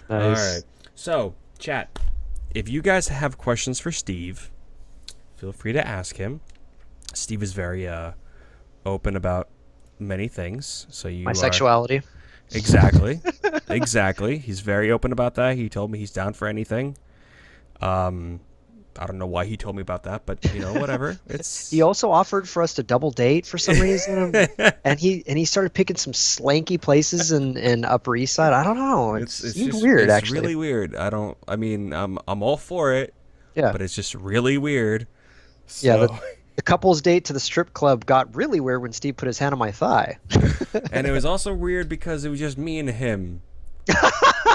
All right. Nice. So, chat, if you guys have questions for Steve, feel free to ask him. Steve is very open about many things. So My you are sexuality. exactly, exactly. He's very open about that. He told me he's down for anything. Um, I don't know why he told me about that, but whatever. He It's also offered for us to double date for some reason, and he started picking some slanky places in Upper East Side. I don't know. It it's seemed just weird, it's actually. really weird. I don't. I mean, I'm all for it, Yeah, but it's just really weird. yeah. The So, the couple's date to the strip club got really weird when Steve put his hand on my thigh. and it was also weird because it was just me and him.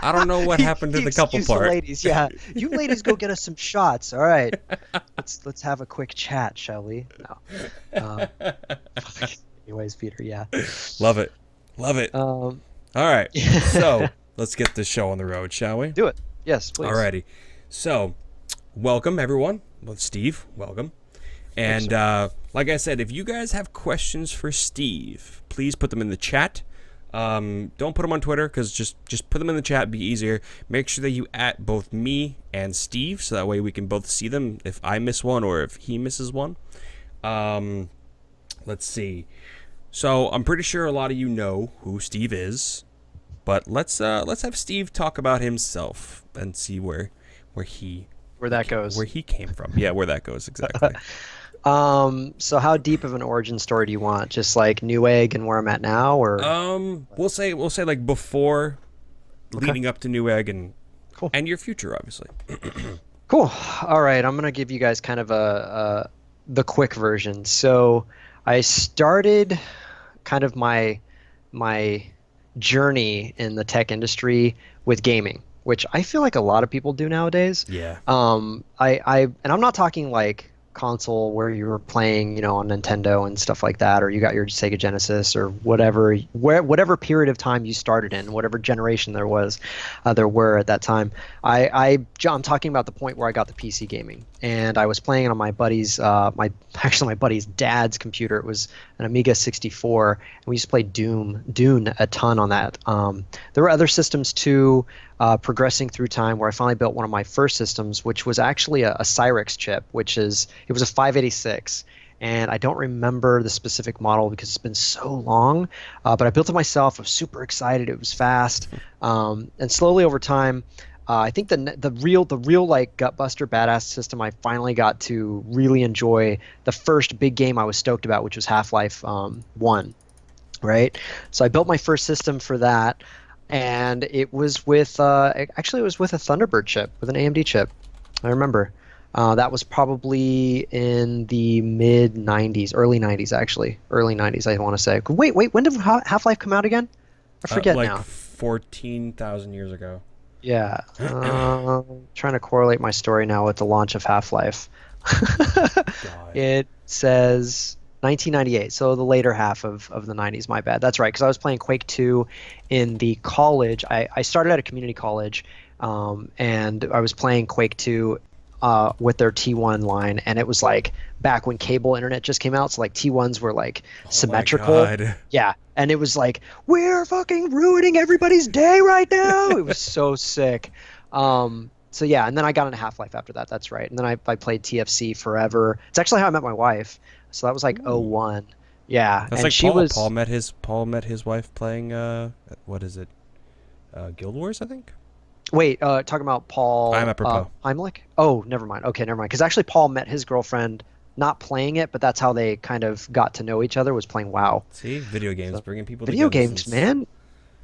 I don't know what happened to He the couple excused the part. ladies. Yeah, you ladies go get us some shots. All right, let's have a quick chat, shall we? No. Anyways, Peter. Yeah. Love it. Love it. Um. All right. So let's get this show on the road, shall we? Do it. Yes, please. Alrighty. So, welcome everyone. Well, Steve, welcome. Thanks, And sir. like I said, if you guys have questions for Steve, please put them in the chat. Don't put them on Twitter because just put them in the chat. It'd be easier. Make sure that you at both me and Steve so that way we can both see them if I miss one or if he misses one. Um, let's see. So I'm pretty sure a lot of you know who Steve is, but let's have Steve talk about himself and see where he Where that goes. where he came from. Yeah, where that goes exactly. So how deep of an origin story do you want? Just like Newegg and where I'm at now, or We'll say like before, okay, leading up to Newegg cool, and your future, obviously. cool. All right, I'm gonna give you guys kind of a the quick version. So I started kind of my journey in the tech industry with gaming, which I feel like a lot of people do nowadays. Yeah. And I'm not talking like console where you were playing, on Nintendo and stuff like that, or you got your Sega Genesis or whatever period of time you started in, whatever generation there were at that time. I'm talking about the point where I got the PC gaming, and I was playing it on my buddy's, my buddy's dad's computer. It was an Amiga 64, and we used to play Dune a ton on that. There were other systems too. Progressing through time, where I finally built one of my first systems, which was actually a Cyrix chip, it was a 586, and I don't remember the specific model because it's been so long. But I built it myself. I was super excited. It was fast, and slowly over time, I think the real like gutbuster badass system I finally got to really enjoy. The first big game I was stoked about, which was Half-Life 1, right? So I built my first system for that, and it was with actually it was with a Thunderbird chip, with an AMD chip. I remember. That was probably in the mid 90s, early 90s actually, early 90s I want to say. Wait, when did Half-Life come out again? I forget Like now. 14,000 years ago. Yeah, trying to correlate my story now with the launch of Half-Life. God. It says 1998, so the later half of the 90s. My bad. That's right, because I was playing Quake 2 in the college. I started at a community college, and I was playing Quake 2 with their T1 line, and it was like back when cable internet just came out, so like T1s were like Oh my symmetrical. God. Yeah, and it was like, we're fucking ruining everybody's day right now. It was so sick. So yeah, and then I got into Half-Life after that. That's right. And then I played TFC forever. It's actually how I met my wife. So that was like Ooh. '01. Yeah, That's and like she Paul. was Paul met his wife playing what is it? Guild Wars, I think. wait, talking about I'm Paul apropos. Heimlich? Oh, never mind. Okay, never mind. Because actually Paul met his girlfriend not playing it, but that's how they kind of got to know each other, was playing WoW. See, video games So bringing people video together games, since. man.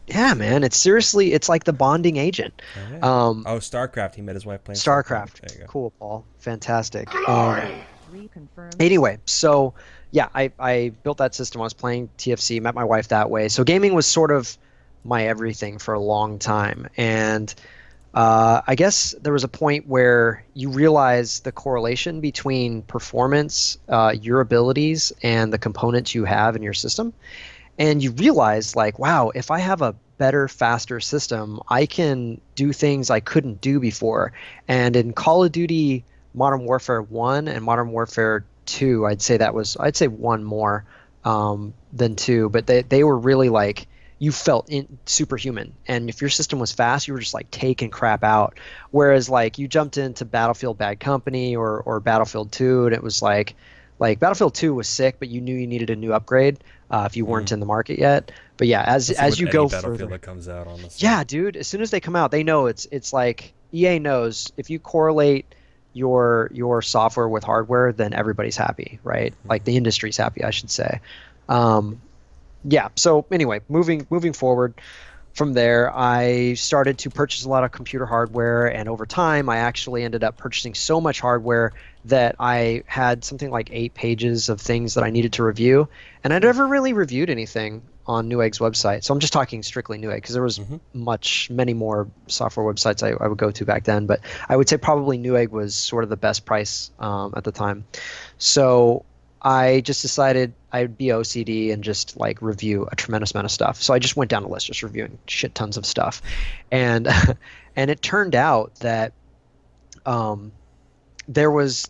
Yeah, man. It's like the bonding agent. Oh yeah. Um, Oh, StarCraft. He met his wife playing StarCraft. StarCraft. There you go. Cool, Paul. Fantastic. Reconfirmed. Anyway, so yeah, I built that system. I was playing TFC, met my wife that way. So gaming was sort of my everything for a long time. And I guess there was a point where you realize the correlation between performance, your abilities, and the components you have in your system. And you realize, like, wow, if I have a better, faster system, I can do things I couldn't do before. And in Call of Duty Modern Warfare 1 and Modern Warfare 2, I'd say 1 more than 2, but they were really like you felt superhuman. And if your system was fast, you were just like taking crap out. Whereas like you jumped into Battlefield Bad Company or Battlefield 2, and it was like Battlefield 2 was sick, but you knew you needed a new upgrade if you weren't in the market yet. But yeah, as you go further, that comes out, honestly. yeah, dude, as soon as they come out, they know it's like EA knows if you correlate your software with hardware, then everybody's happy, right? Like the industry's happy, I should say. Yeah. So anyway, moving forward from there, I started to purchase a lot of computer hardware, and over time, I actually ended up purchasing so much hardware that I had something like 8 pages of things that I needed to review, and I never really reviewed anything on Newegg's website. So I'm just talking strictly Newegg, because there was many more software websites I would go to back then, but I would say probably Newegg was sort of the best price at the time. So I just decided I'd be OCD and just like review a tremendous amount of stuff. So I just went down the list, just reviewing shit tons of stuff, and and it turned out that there was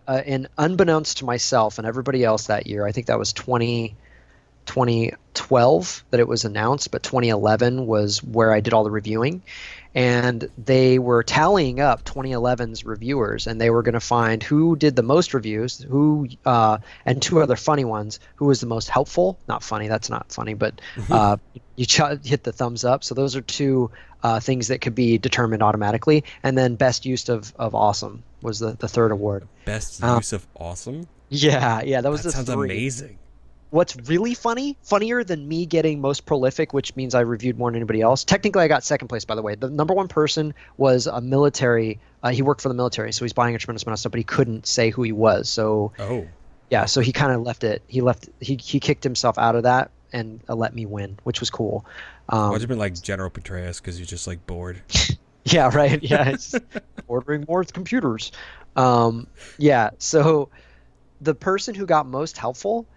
an unbeknownst to myself and everybody else that year. I think that was 2012 that it was announced, but 2011 was where I did all the reviewing, and they were tallying up 2011's reviewers, and they were going to find who did the most reviews, and 2 other funny ones, who was the most helpful. Not funny, that's not funny, but you hit the thumbs up. So those are 2 things that could be determined automatically, and then best use of awesome was the 3rd award. Best use of awesome? Yeah, that was That sounds 3. amazing. What's really funnier than me getting most prolific, which means I reviewed more than anybody else. Technically, I got 2nd place, by the way. The number 1 person was a military. He worked for the military, so he's buying a tremendous amount of stuff, but he couldn't say who he was. So, yeah, so he kind of left it. He kicked himself out of that and let me win, which was cool. Why would you been like General Petraeus because you're just like bored? Yeah, right. Yeah, it's ordering more computers. Yeah, so the person who got most helpful,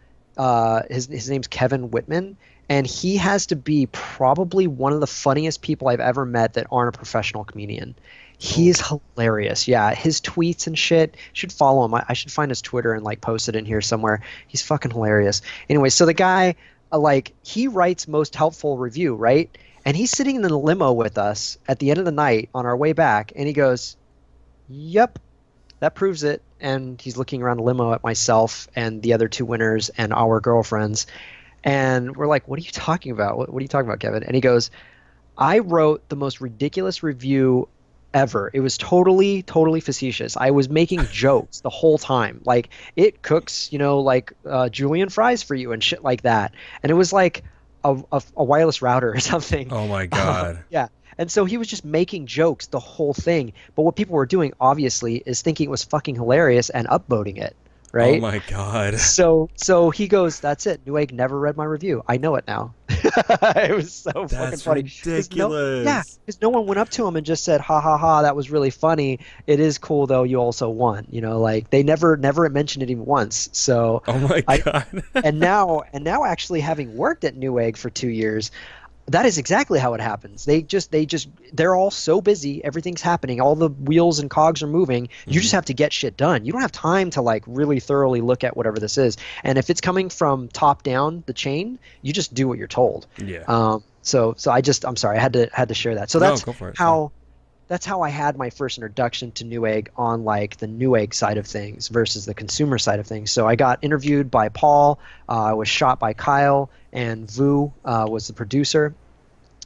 his name's Kevin Whitman, and he has to be probably one of the funniest people I've ever met that aren't a professional comedian. He is hilarious. Yeah, his tweets and shit. You should follow him. I should find his Twitter and like post it in here somewhere. He's fucking hilarious. Anyway, so the guy, he writes most helpful review, right? And he's sitting in the limo with us at the end of the night on our way back, and he goes, "Yep, that proves it." And he's looking around the limo at myself and the other 2 winners and our girlfriends. And we're like, "What are you talking about? What are you talking about, Kevin?" And he goes, "I wrote the most ridiculous review ever. It was totally facetious. I was making jokes the whole time. Like, it cooks, julienne fries for you and shit like that." And it was like a wireless router or something. Oh my God. Yeah. And so he was just making jokes the whole thing. But what people were doing, obviously, is thinking it was fucking hilarious and upvoting it, right? Oh my God. So he goes, "That's it. Newegg never read my review. I know it now." It was so fucking funny. Ridiculous. Because no one went up to him and just said, "Ha ha ha, that was really funny. It is cool though. You also won." Like they never mentioned it even once. So oh my God. and now actually having worked at Newegg for 2 years, that is exactly how it happens. They're all so busy. Everything's happening. All the wheels and cogs are moving. You just have to get shit done. You don't have time to like really thoroughly look at whatever this is. And if it's coming from top down the chain, you just do what you're told. Yeah. So I'm sorry. I had to share that. So that's that's how I had my first introduction to Newegg on like the Newegg side of things versus the consumer side of things. So I got interviewed by Paul. I was shot by Kyle, and Vu was the producer,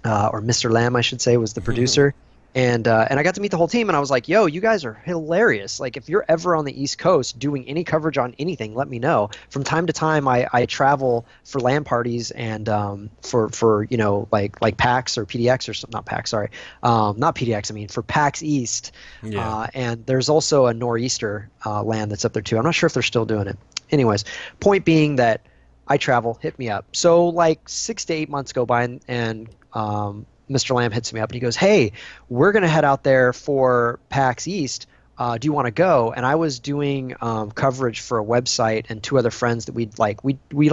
or Mr. Lamb, I should say, was the producer. And I got to meet the whole team, and I was like, "Yo, you guys are hilarious. Like, if you're ever on the East Coast doing any coverage on anything, let me know." From time to time, I travel for LAN parties and for like PAX or PDX or something. Not PAX, sorry, not PDX. I mean for PAX East. Yeah. And there's also a Nor'easter LAN that's up there too. I'm not sure if they're still doing it. Anyways, point being that I travel. Hit me up. So like 6 to 8 months go by, and Mr. Lamb hits me up and he goes, "Hey, we're going to head out there for PAX East. Do you want to go?" And I was doing coverage for a website and 2 other friends that we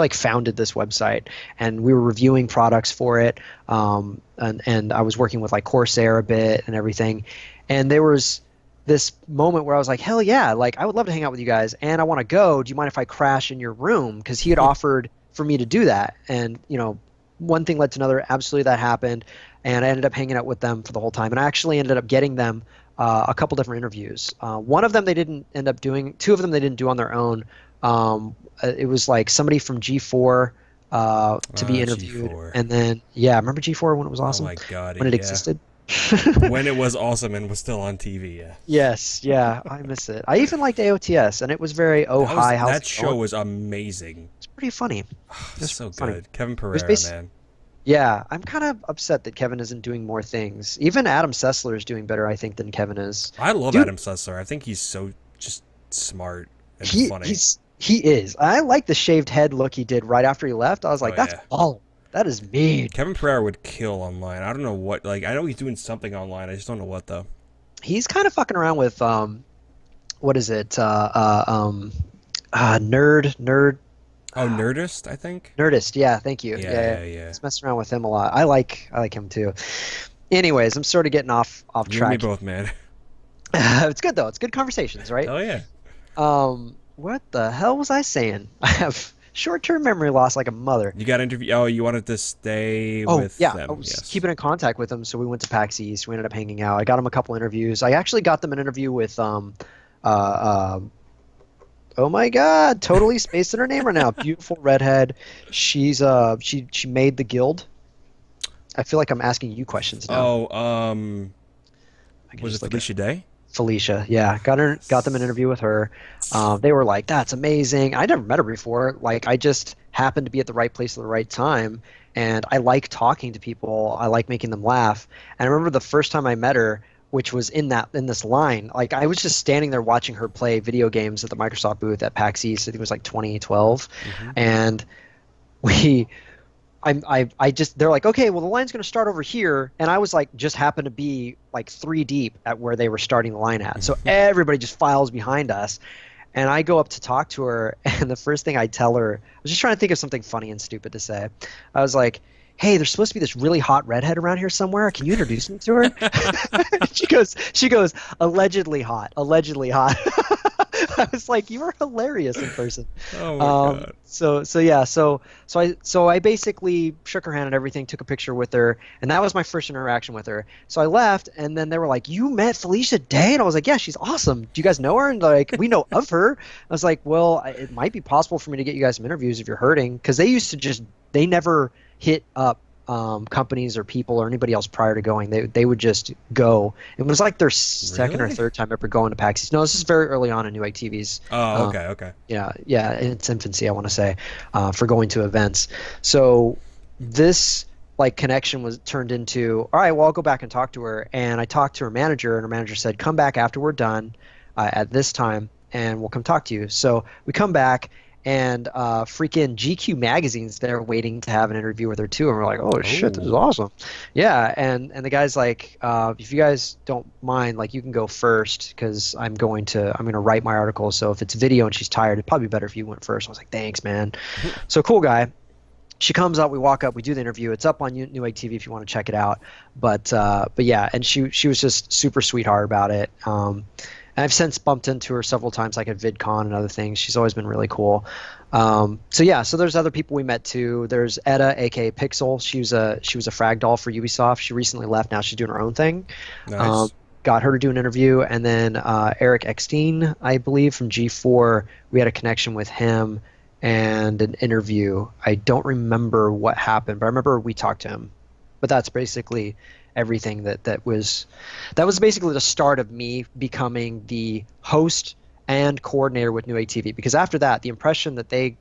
founded this website, and we were reviewing products for it. And I was working with like Corsair a bit and everything. And there was this moment where I was like, "Hell yeah, like I would love to hang out with you guys, and I want to go. Do you mind if I crash in your room?" Because he had offered for me to do that. And one thing led to another. Absolutely, that happened, and I ended up hanging out with them for the whole time. And I actually ended up getting them a couple different interviews. One of them they didn't end up doing. Two of them they didn't do on their own. It was like somebody from G4 to be interviewed, G4. and then remember G4 when it was awesome? Oh my god, when it existed. When it was awesome and was still on TV, yeah. Yes, I miss it. I even liked AOTS, and it was very that show was amazing. It's pretty funny. It's so funny. good. Kevin Pereira, man. Yeah, I'm kind of upset that Kevin isn't doing more things. Even Adam Sessler is doing better, I think, than Kevin is. I love Adam Sessler. I think he's so just smart and funny. He is. I like the shaved head look he did right after he left. I was like, that's all. That is mean. Kevin Pereira would kill online. I don't know what. Like, I know he's doing something online. I just don't know what though. He's kind of fucking around with what is it? Nerd. Oh, Nerdist, I think. Nerdist, yeah. Thank you. Yeah. He's messing around with him a lot. I like him too. Anyways, I'm sort of getting off track. You and me both, man. It's good though. It's good conversations, right? Oh yeah. What the hell was I saying? I have short-term memory loss like a mother. You got interview. Oh, you wanted to stay with them. I was keeping in contact with them, so we went to PAX East. We ended up hanging out. I got them a couple interviews. I actually got them an interview with oh my god, totally spaced on her name right now. Beautiful redhead. She's she made the guild. I feel like I'm asking you questions now. Oh, was it Felicia Day? Felicia, yeah, got them an interview with her. They were like, "That's amazing." I never met her before. Like, I just happened to be at the right place at the right time, and I like talking to people. I like making them laugh. And I remember the first time I met her, which was in this line. Like, I was just standing there watching her play video games at the Microsoft booth at PAX East. I think it was like 2012, and they're like, okay, well, the line's going to start over here. And I was like, just happened to be like 3 deep at where they were starting the line at. So everybody just files behind us. And I go up to talk to her. And the first thing I tell her, I was just trying to think of something funny and stupid to say. I was like, hey, there's supposed to be this really hot redhead around here somewhere. Can you introduce me to her? she goes, allegedly hot. I was like, you were hilarious in person. Oh my god. So I basically shook her hand and everything, took a picture with her, and that was my first interaction with her. So I left, and then they were like, you met Felicia Day? And I was like, yeah, she's awesome. Do you guys know her? And like, we know of her. I was like, well, it might be possible for me to get you guys some interviews if you're hurting, because they never hit up companies or people or anybody else prior to going. They would just go. It was like their second or third time ever going to PAX East. No, this is very early on in Newegg TV's. Oh, okay. Yeah, in its infancy, I want to say, for going to events. So this like connection was turned into, all right, well, I'll go back and talk to her. And I talked to her manager, and her manager said, come back after we're done at this time, and we'll come talk to you. So we come back, and freaking GQ magazine's there waiting to have an interview with her too, and we're like, oh shit, this is awesome. Yeah, and the guy's like, if you guys don't mind, like, you can go first, because I'm going to write my article, so if it's video and she's tired, it'd probably be better if you went first. I was like, thanks, man. So cool guy. She comes up, we walk up, we do the interview. It's up on Newegg TV if you want to check it out. But yeah, and she was just super sweetheart about it. And I've since bumped into her several times, like at VidCon and other things. She's always been really cool. So there's other people we met too. There's Etta, aka Pixel. She was a frag doll for Ubisoft. She recently left. Now she's doing her own thing. Nice. Got her to do an interview, and then Eric Eckstein, I believe, from G4. We had a connection with him and an interview. I don't remember what happened, but I remember we talked to him. But that's basically everything that was basically the start of me becoming the host and coordinator with Newegg TV, because after that, the impression that they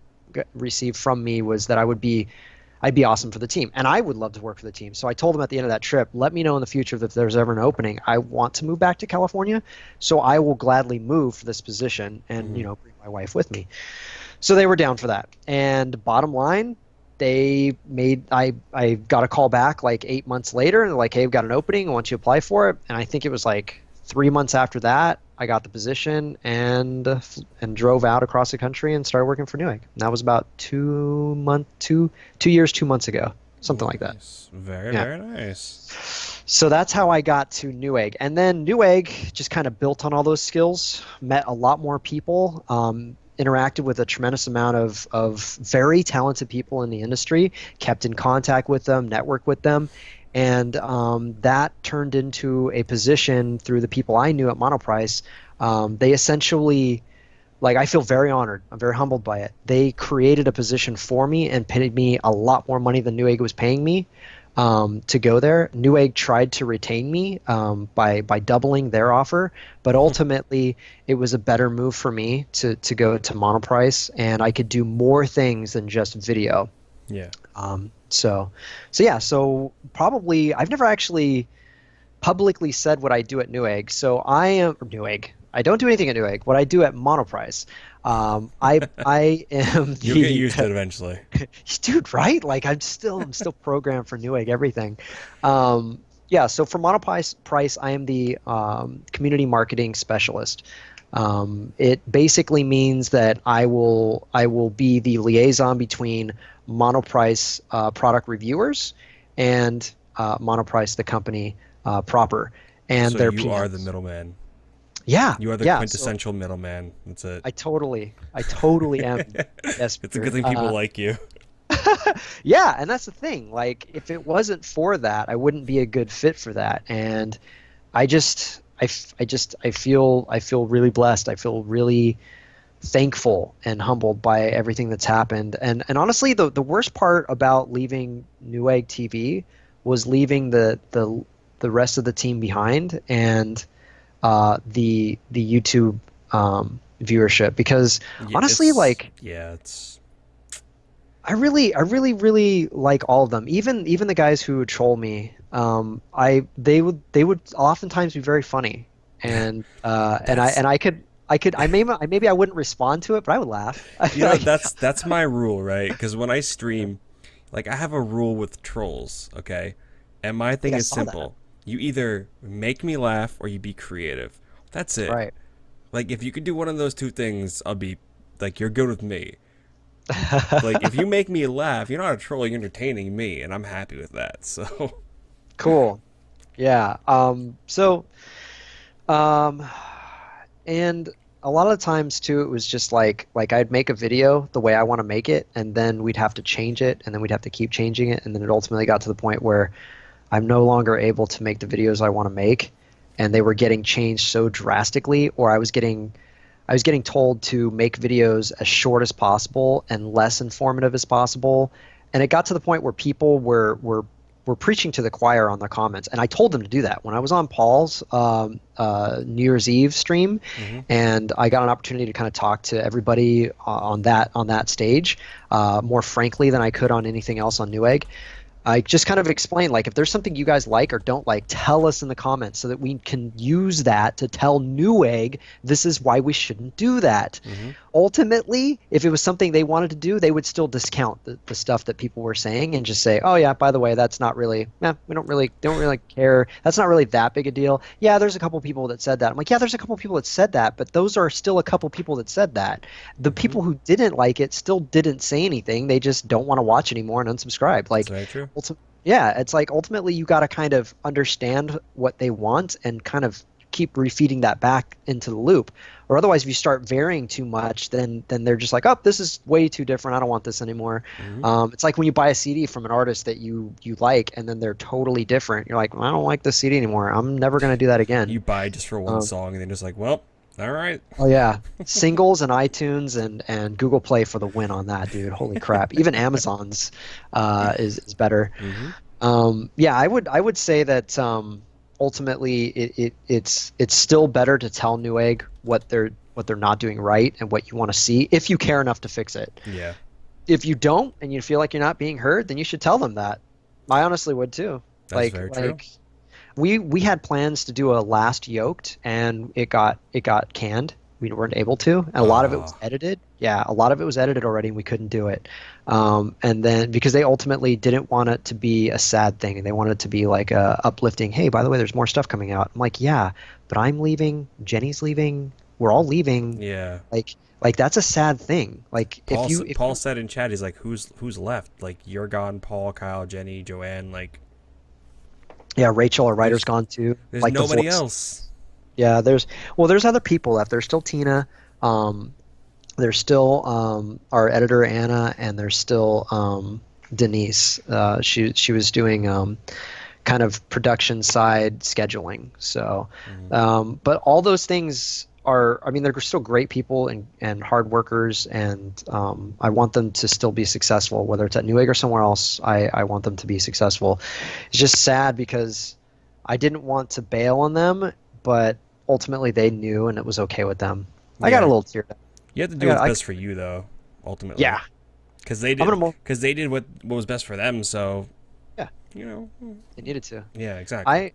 received from me was that I'd be awesome for the team, and I would love to work for the team. So I told them at the end of that trip, let me know in the future if there's ever an opening. I want to move back to California, so I will gladly move for this position and bring my wife with me. So they were down for that. And bottom line, I got a call back like 8 months later, and they're like, hey, we've got an opening, I want you to apply for it. And I think it was like 3 months after that, I got the position and drove out across the country and started working for Newegg. And that was about 2 years, 2 months ago, something like that. Very nice. So that's how I got to Newegg. And then Newegg just kind of built on all those skills, met a lot more people. interacted with a tremendous amount of very talented people in the industry, kept in contact with them, networked with them, and that turned into a position through the people I knew at Monoprice. They essentially, like, I feel very honored. I'm very humbled by it. They created a position for me and paid me a lot more money than Newegg was paying me to go there. Newegg tried to retain me by doubling their offer, but ultimately it was a better move for me to go to Monoprice, and I could do more things than just video. Yeah. So probably I've never actually publicly said what I do at Newegg. So I am Newegg. I don't do anything at Newegg. What I do at Monoprice, I am. You'll get used to it eventually, dude. Right? Like I'm still programmed for Newegg everything. Yeah. So for Monoprice, I am the community marketing specialist. It basically means that I will be the liaison between Monoprice product reviewers and Monoprice, the company proper, and so their you PMs. are the middleman. Yeah, You are the quintessential middleman. That's it. I totally am. Yes, It's a good thing people like you. Yeah, and that's the thing. Like, if it wasn't for that, I wouldn't be a good fit for that. And I feel really blessed. I feel really thankful and humbled by everything that's happened. And honestly, the worst part about leaving Newegg TV was leaving the rest of the team behind, and the YouTube viewership, because honestly, it's I really like all of them, even the guys who would troll me. They would oftentimes be very funny, and maybe I wouldn't respond to it, but I would laugh. That's my rule, right? Because when I stream, like, I have a rule with trolls, okay? And my thing is simple. You either make me laugh or you be creative. That's it. Right. Like, if you could do one of those two things, I'll be, like, you're good with me. Like, if you make me laugh, you're not a troll, you're entertaining me, and I'm happy with that, so. Cool. Yeah. And a lot of the times, too, it was just like I'd make a video the way I want to make it, and then we'd have to change it, and then we'd have to keep changing it, and then it ultimately got to the point where I'm no longer able to make the videos I want to make, and they were getting changed so drastically, or I was getting told to make videos as short as possible and less informative as possible, and it got to the point where people were preaching to the choir on the comments, and I told them to do that when I was on Paul's New Year's Eve stream, and I got an opportunity to kind of talk to everybody on that stage more frankly than I could on anything else on Newegg. I just kind of explained, like, if there's something you guys like or don't like, tell us in the comments so that we can use that to tell Newegg this is why we shouldn't do that. Ultimately, if it was something they wanted to do, they would still discount the stuff that people were saying and just say, oh yeah, by the way, that's not really, we don't really care. That's not really that big a deal. Yeah, there's a couple people that said that. I'm like, yeah, there's a couple people that said that, but those are still a couple people that said that. The people who didn't like it still didn't say anything. They just don't want to watch anymore and unsubscribe. Like, that's very true. Yeah, it's like ultimately you got to kind of understand what they want and kind of keep refeeding that back into the loop, or otherwise if you start varying too much, then they're just like, oh, this is way too different, I don't want this anymore. It's like when you buy a CD from an artist that you like, and then they're totally different, you're like, well, I don't like this CD anymore, I'm never going to do that again. You buy just for one song and then just like, well, all right. Oh yeah, singles and iTunes and Google Play for the win on that, dude. Holy crap! Even Amazon's is better. Yeah, I would say that ultimately it's still better to tell Newegg what they're not doing right and what you want to see if you care enough to fix it. Yeah. If you don't and you feel like you're not being heard, then you should tell them that. I honestly would too. That's very true. We had plans to do a last yoked, and it got canned. We weren't able to, and a lot of it was edited. Yeah, a lot of it was edited already, and we couldn't do it. And then because they ultimately didn't want it to be a sad thing, and they wanted it to be like a uplifting. Hey, by the way, there's more stuff coming out. I'm like, yeah, but I'm leaving. Jenny's leaving. We're all leaving. Yeah. Like that's a sad thing. Like Paul said in chat, he's like, who's left? Like, you're gone, Paul, Kyle, Jenny, Joanne, like. Yeah, Rachel, our writer's gone too. There's like nobody else. Yeah, there's other people left. There's still Tina. There's still our editor Anna, and there's still Denise. She was doing kind of production side scheduling. So, but all those things are, I mean, they're still great people and hard workers, and I want them to still be successful, whether it's at Newegg or somewhere else. I want them to be successful. It's just sad because I didn't want to bail on them, but ultimately they knew, and it was okay with them. I got a Yeah. little teared up. You have to do what's best for you, though. Ultimately. Yeah, Because they I'm gonna did. Because they did what was best for them. So, yeah, you know. they needed to. Yeah. Exactly.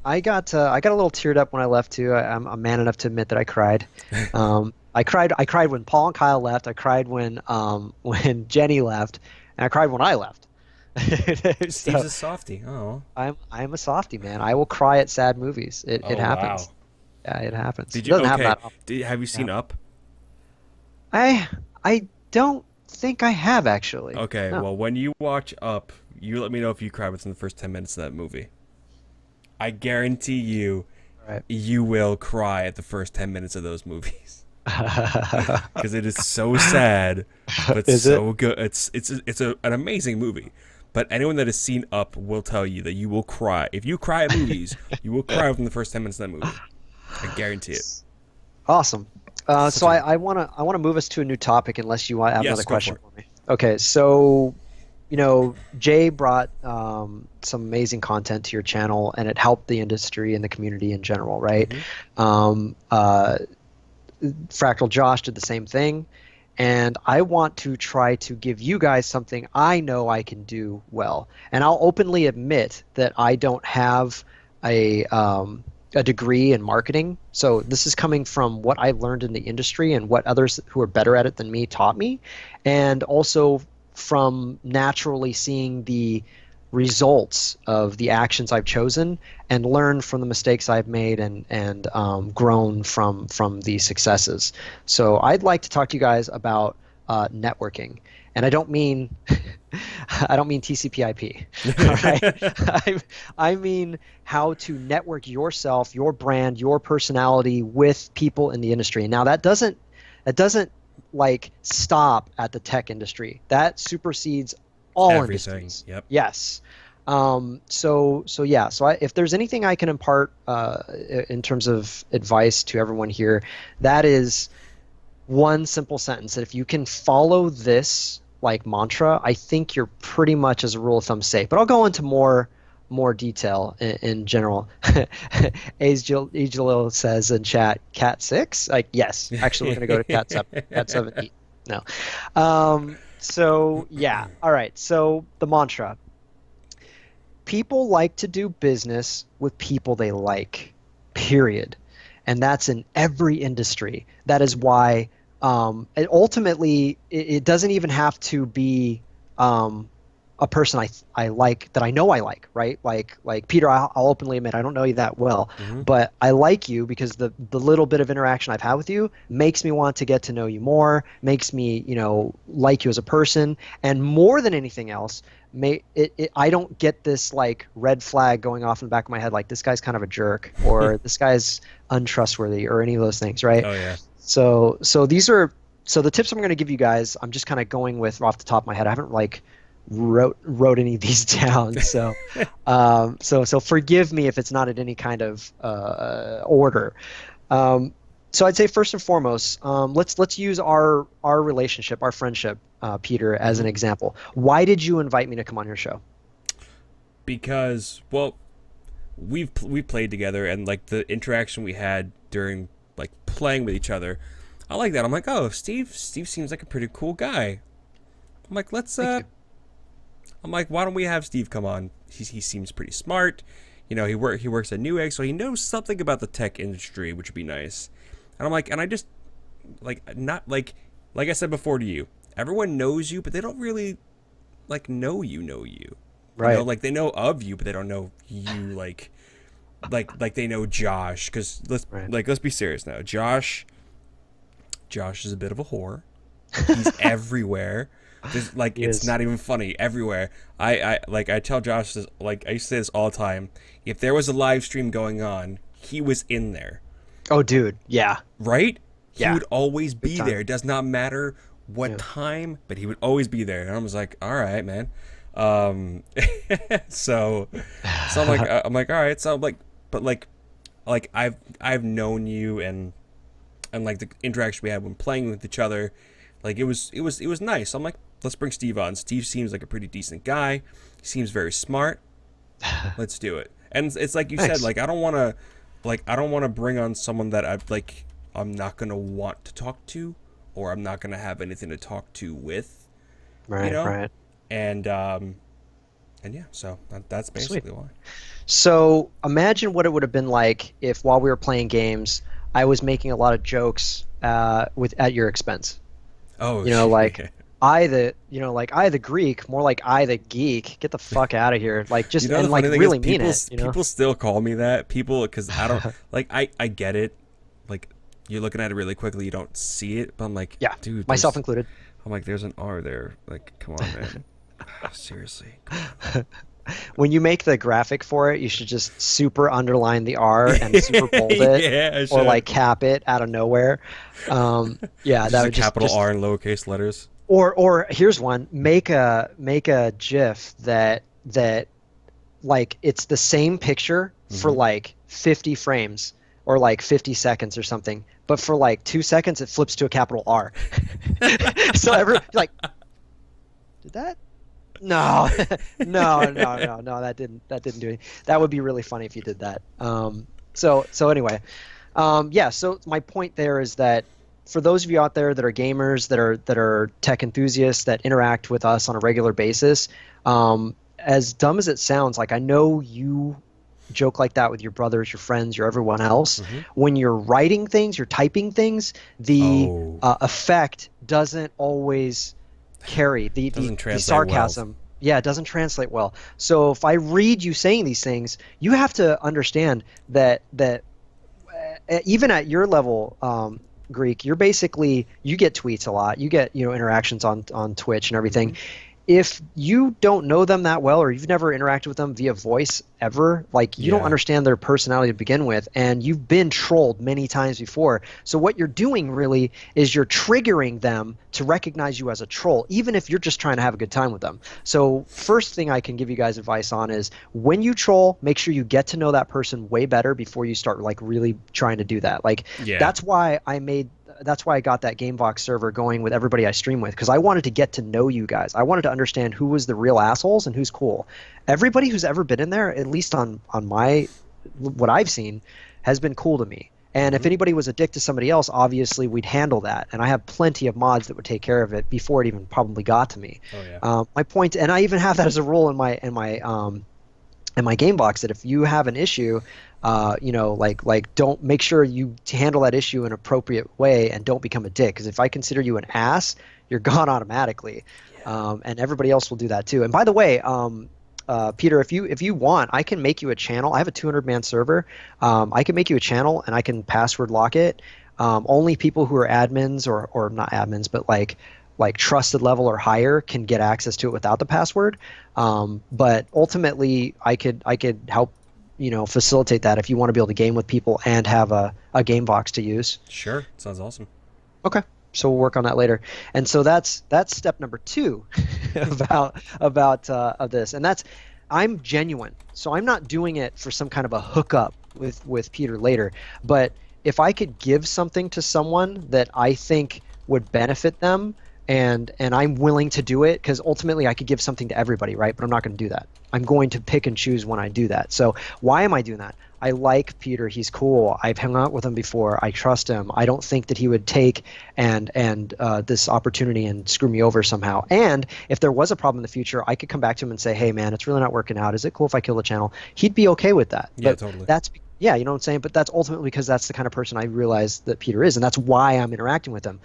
I got a little teared up when I left too. I'm man enough to admit that I cried. I cried when Paul and Kyle left. I cried when Jenny left, and I cried when I left. Steve's So a softie. Oh. I'm a softie, man. I will cry at sad movies. It Oh, happens. wow. Yeah, it happens. Did It you? doesn't happen Okay. that often. Have you seen Up? I don't think I have actually. Okay. No. Well, when you watch Up, you let me know if you cry within the first 10 minutes of that movie. I guarantee you, Right. you will cry at the first 10 minutes of those movies because it is so sad, but Is it? so good. An amazing movie. But anyone that has seen Up will tell you that you will cry. If you cry at movies, you will cry within the first 10 minutes of that movie. I guarantee it. Awesome. Such So a- I wanna move us to a new topic unless you want have Yes, another go question for for me. Okay, so Jay brought some amazing content to your channel, and it helped the industry and the community in general, right? Mm-hmm. Fractal Josh did the same thing, and I want to try to give you guys something I know I can do well. And I'll openly admit that I don't have a degree in marketing. So this is coming from what I learned in the industry and what others who are better at it than me taught me, and also from naturally seeing the results of the actions I've chosen and learned from the mistakes I've made and grown from the successes. So I'd like to talk to you guys about networking, and I don't mean I don't mean TCP/IP. All right, I mean how to network yourself, your brand, your personality with people in the industry. And now that doesn't like stop at the tech industry. That supersedes all Everything. industries. Yep. Yes. So yeah. So if there's anything I can impart in terms of advice to everyone here, that is one simple sentence. That if you can follow this like mantra, I think you're pretty much, as a rule of thumb, safe. But I'll go into more detail in general. Jalil says in chat, Cat 6? Like, yes. Actually, we're going to go to Cat 7. Cat 7E. No. So, yeah. All right. So, the mantra. People like to do business with people they like, period. And that's in every industry. That is why it doesn't even have to be a person I like, that I know I like, right? Like Peter, I'll openly admit I don't know you that well, Mm-hmm. but I like you because the little bit of interaction I've had with you makes me want to get to know you more, makes me like you as a person, and more than anything else, I don't get this like red flag going off in the back of my head like this guy's kind of a jerk or this guy's untrustworthy or any of those things, right? Oh yeah. So the tips I'm going to give you guys, I'm just kind of going with off the top of my head. I haven't like wrote any of these down, so so forgive me if it's not in any kind of order. So I'd say first and foremost, let's use our relationship, our friendship, Peter, as an example. Why did you invite me to come on your show? Because, well, we played together, and like the interaction we had during like playing with each other, I like that. I'm like, oh, Steve seems like a pretty cool guy. I'm like, Thank you. I'm like, why don't we have Steve come on? He seems pretty smart. He works at Newegg, so he knows something about the tech industry, which would be nice. And I'm like, and I just not like I said before to you, everyone knows you, but they don't really like know you. Right. Like they know of you, but they don't know you like they know Josh. Because let's be serious now. Josh is a bit of a whore. He's everywhere. It's not even funny. Everywhere. I tell Josh this, like I used to say this all the time. If there was a live stream going on, he was in there. Oh, dude, yeah. Right? he Yeah. would always Big be time. there. It does not matter what Yeah. time, but he would always be there. And I was like, all right, man. So I'm like, all right. So I'm like, but like I've known you and like the interaction we had when playing with each other, like it was nice. I'm like, let's bring Steve on. Steve seems like a pretty decent guy. He seems very smart. Let's do it. And it's like you Thanks. said, like I don't want to bring on someone that I'm not gonna want to talk to, or I'm not gonna have anything to talk to with. Right. You know? Right. And yeah, so that's basically why. So imagine what it would have been like if while we were playing games, I was making a lot of jokes at your expense. Oh, You know, like shit. I the Greek, more like I the geek. Get the fuck out of here. Like just You know, and the like funny thing really is mean it. You know? people still call me that. People, because I don't like I get it. Like you're looking at it really quickly, you don't see it, but I'm like, Yeah, dude, myself there's- included. I'm like, there's an R there. Like, come on, man. Seriously. Come on. When you make the graphic for it, you should just super underline the R and super bold it, Yeah, I or should. like cap it out of nowhere. Yeah, Just that a would capital just R in lowercase letters. or here's one. Make a GIF that like it's the same picture for like 50 frames or like 50 seconds or something, but for like 2 seconds it flips to a capital R. So like, did that? No, no, that didn't do anything. That would be really funny if you did that. So anyway, yeah. So my point there is that for those of you out there that are gamers, that are tech enthusiasts that interact with us on a regular basis, as dumb as it sounds, like I know you joke like that with your brothers, your friends, your everyone else. When you're writing things, you're typing things, the effect doesn't always carry the translate sarcasm. well. Yeah, it doesn't translate well. So if I read you saying these things, you have to understand that even at your level, Greek, you get tweets a lot. You get interactions on Twitch and everything. If you don't know them that well, or you've never interacted with them via voice ever, like you don't understand their personality to begin with, and you've been trolled many times before. So what you're doing really is you're triggering them to recognize you as a troll, even if you're just trying to have a good time with them. So first thing I can give you guys advice on is when you troll, make sure you get to know that person way better before you start like really trying to do that. Like that's why I got that GameVox server going with everybody I stream with, because I wanted to get to know you guys. I wanted to understand who was the real assholes and who's cool. Everybody who's ever been in there, at least on what I've seen, has been cool to me. And if anybody was a dick to somebody else, obviously we'd handle that. And I have plenty of mods that would take care of it before it even probably got to me. My point, and I even have that as a rule in my GameVox, that if you have an issue, don't make sure you handle that issue in an appropriate way and don't become a dick. Because if I consider you an ass, you're gone automatically, and everybody else will do that too. And by the way, Peter, if you want, I can make you a channel. I have a 200-man server. I can make you a channel and I can password lock it. Only people who are admins or not admins, but like trusted level or higher can get access to it without the password. But ultimately, I could help facilitate that if you want to be able to game with people and have a GameVox to use. Sure, sounds awesome. Okay, so we'll work on that later. And so that's step number 2 about this, and that's I'm genuine. So I'm not doing it for some kind of a hookup with Peter later. But if I could give something to someone that I think would benefit them, and I'm willing to do it, because ultimately I could give something to everybody, right? But I'm not going to do that. I'm going to pick and choose when I do that. So why am I doing that? I like Peter. He's cool. I've hung out with him before. I trust him. I don't think that he would take and this opportunity and screw me over somehow. And if there was a problem in the future, I could come back to him and say, hey, man, it's really not working out. Is it cool if I kill the channel? He'd be okay with that. Yeah, but totally. Yeah, you know what I'm saying? But that's ultimately because that's the kind of person I realize that Peter is, and that's why I'm interacting with him.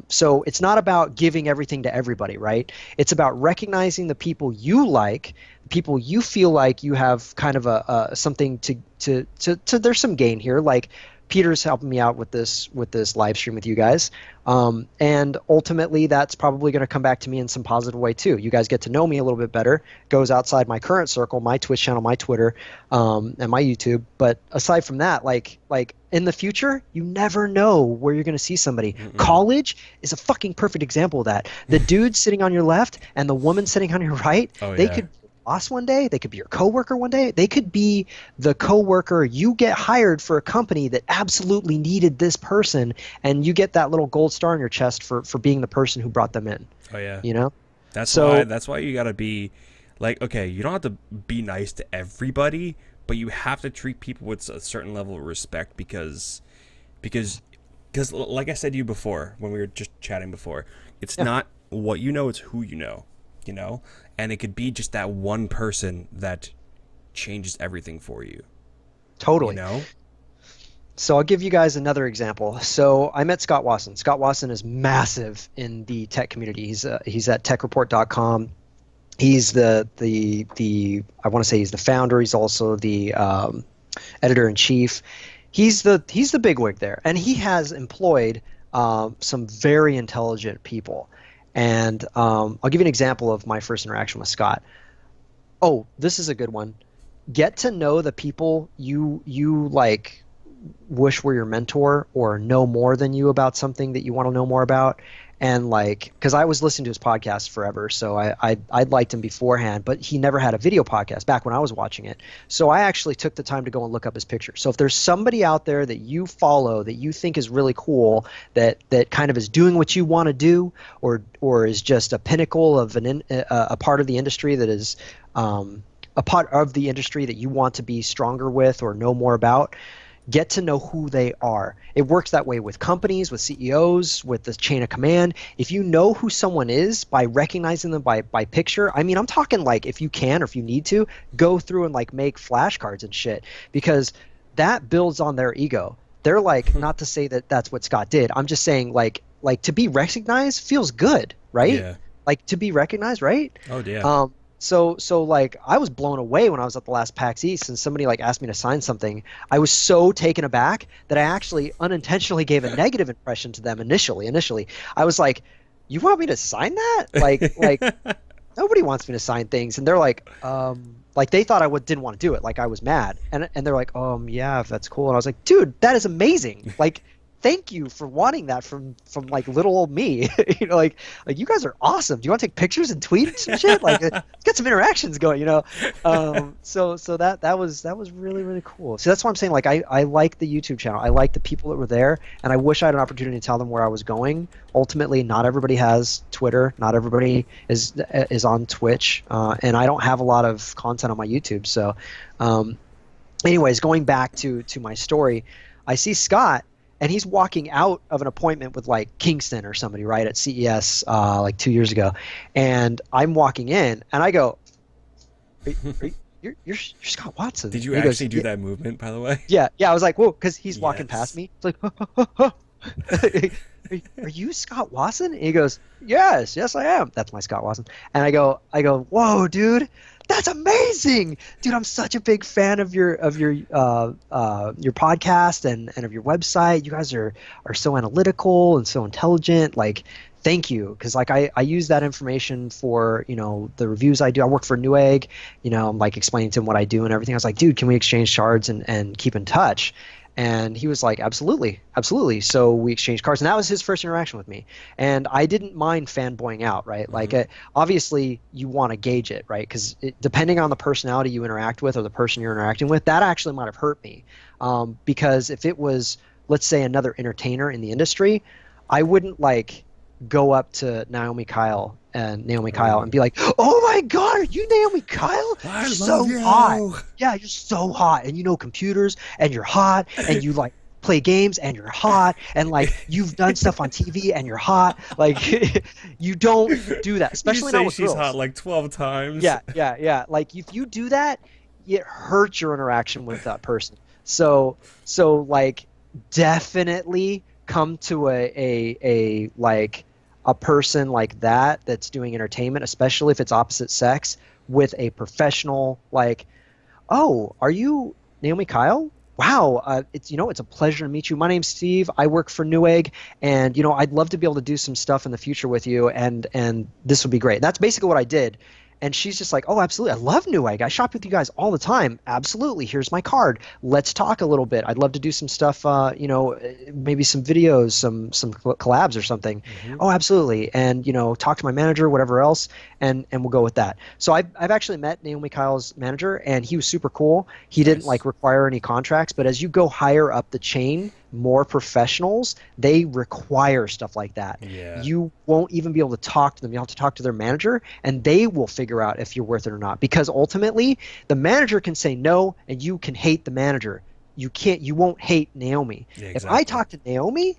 So it's not about giving everything to everybody, right? It's about recognizing the people you like, people you feel like you have kind of a something to there's some gain here. Like Peter's helping me out with this live stream with you guys, and ultimately that's probably going to come back to me in some positive way too. You guys get to know me a little bit better. Goes outside my current circle, my Twitch channel, my Twitter, and my YouTube. But aside from that, like in the future, you never know where you're going to see somebody. College is a fucking perfect example of that. The dude sitting on your left and the woman sitting on your right, they could boss one day, they could be your coworker one day, they could be the coworker. You get hired for a company that absolutely needed this person, and you get that little gold star on your chest for being the person who brought them in. Oh yeah. You know? That's why you gotta be like, okay, you don't have to be nice to everybody, but you have to treat people with a certain level of respect because like I said to you before when we were just chatting before, it's not what you know, it's who you know. You know, and it could be just that one person that changes everything for you. Totally. You know? So I'll give you guys another example. So I met Scott Wasson. Scott Wasson is massive in the tech community. He's at techreport.com. He's the I want to say he's the founder. He's also the editor-in-chief. He's the bigwig there, and he has employed some very intelligent people. And I'll give you an example of my first interaction with Scott. Oh, this is a good one. Get to know the people you like wish were your mentor or know more than you about something that you want to know more about. And like, because I was listening to his podcast forever, so I'd liked him beforehand, but he never had a video podcast back when I was watching it. So I actually took the time to go and look up his picture. So if there's somebody out there that you follow that you think is really cool, that kind of is doing what you want to do, or is just a pinnacle of a part of the industry that is a part of the industry that you want to be stronger with or know more about, get to know who they are. It works that way with companies, with CEOs, with the chain of command. If you know who someone is by recognizing them by picture, I mean, I'm talking like if you can or if you need to, go through and like make flashcards and shit, because that builds on their ego. They're like, not to say that that's what Scott did. I'm just saying like to be recognized feels good, right? Yeah. Like to be recognized, right? Oh, yeah. So like I was blown away when I was at the last PAX East and somebody like asked me to sign something. I was so taken aback that I actually unintentionally gave a negative impression to them initially. I was like, "You want me to sign that?" Like nobody wants me to sign things, and they're like they thought I didn't want to do it. Like I was mad, and they're like, yeah, if that's cool. And I was like, "Dude, that is amazing!" Like, thank you for wanting that from like little old me. You know, like you guys are awesome. Do you want to take pictures and tweet some shit? Like let's get some interactions going, you know? So that was really, really cool. So that's why I'm saying like I like the YouTube channel. I like the people that were there, and I wish I had an opportunity to tell them where I was going. Ultimately, not everybody has Twitter. Not everybody is on Twitch. And I don't have a lot of content on my YouTube. So anyways, going back to my story, I see Scott, and he's walking out of an appointment with like Kingston or somebody, right, at CES like 2 years ago. And I'm walking in, and I go, you're Scott Watson. Did you actually do that movement, by the way? Yeah. I was like, whoa, because he's walking past me. It's like, are you Scott Watson? And he goes, yes, I am. That's my Scott Watson. And I go, whoa, dude. That's amazing, dude! I'm such a big fan of your podcast and of your website. You guys are so analytical and so intelligent. Like, thank you, because like I use that information for the reviews I do. I work for Newegg. I'm like explaining to him what I do and everything. I was like, dude, can we exchange shards and keep in touch? And he was like, absolutely. So we exchanged cards, and that was his first interaction with me. And I didn't mind fanboying out, right? Mm-hmm. Like, obviously, you want to gauge it, right? Because depending on the personality you interact with or the person you're interacting with, that actually might have hurt me. Because if it was, let's say, another entertainer in the industry, I wouldn't like go up to Naomi Kyle and be like, oh my God, are you Naomi Kyle? I you're love so you. hot. Yeah, you're so hot, and you know computers, and you're hot, and you like play games, and you're hot, and like you've done stuff on TV, and you're hot. Like you don't do that, especially not with she's girls. hot like 12 times. Yeah. Like if you do that, it hurts your interaction with that person. So like definitely come to a person like that's doing entertainment, especially if it's opposite sex, with a professional like, oh, are you Naomi Kyle? wow, it's a pleasure to meet you. My name's Steve. I work for Newegg, and I'd love to be able to do some stuff in the future with you, and this would be great. That's basically what I did. And she's just like, oh, absolutely. I love Newegg. I shop with you guys all the time. Absolutely. Here's my card. Let's talk a little bit. I'd love to do some stuff, maybe some videos, some collabs or something. Oh, absolutely. And, talk to my manager, whatever else, and we'll go with that. So I've actually met Naomi Kyle's manager, and he was super cool. He didn't require any contracts, but as you go higher up the chain, more professionals, they require stuff like that. Yeah. You won't even be able to talk to them. You'll have to talk to their manager, and they will figure out if you're worth it or not. Because ultimately, the manager can say no, and you can hate the manager. You won't hate Naomi. Yeah, If I talk to Naomi,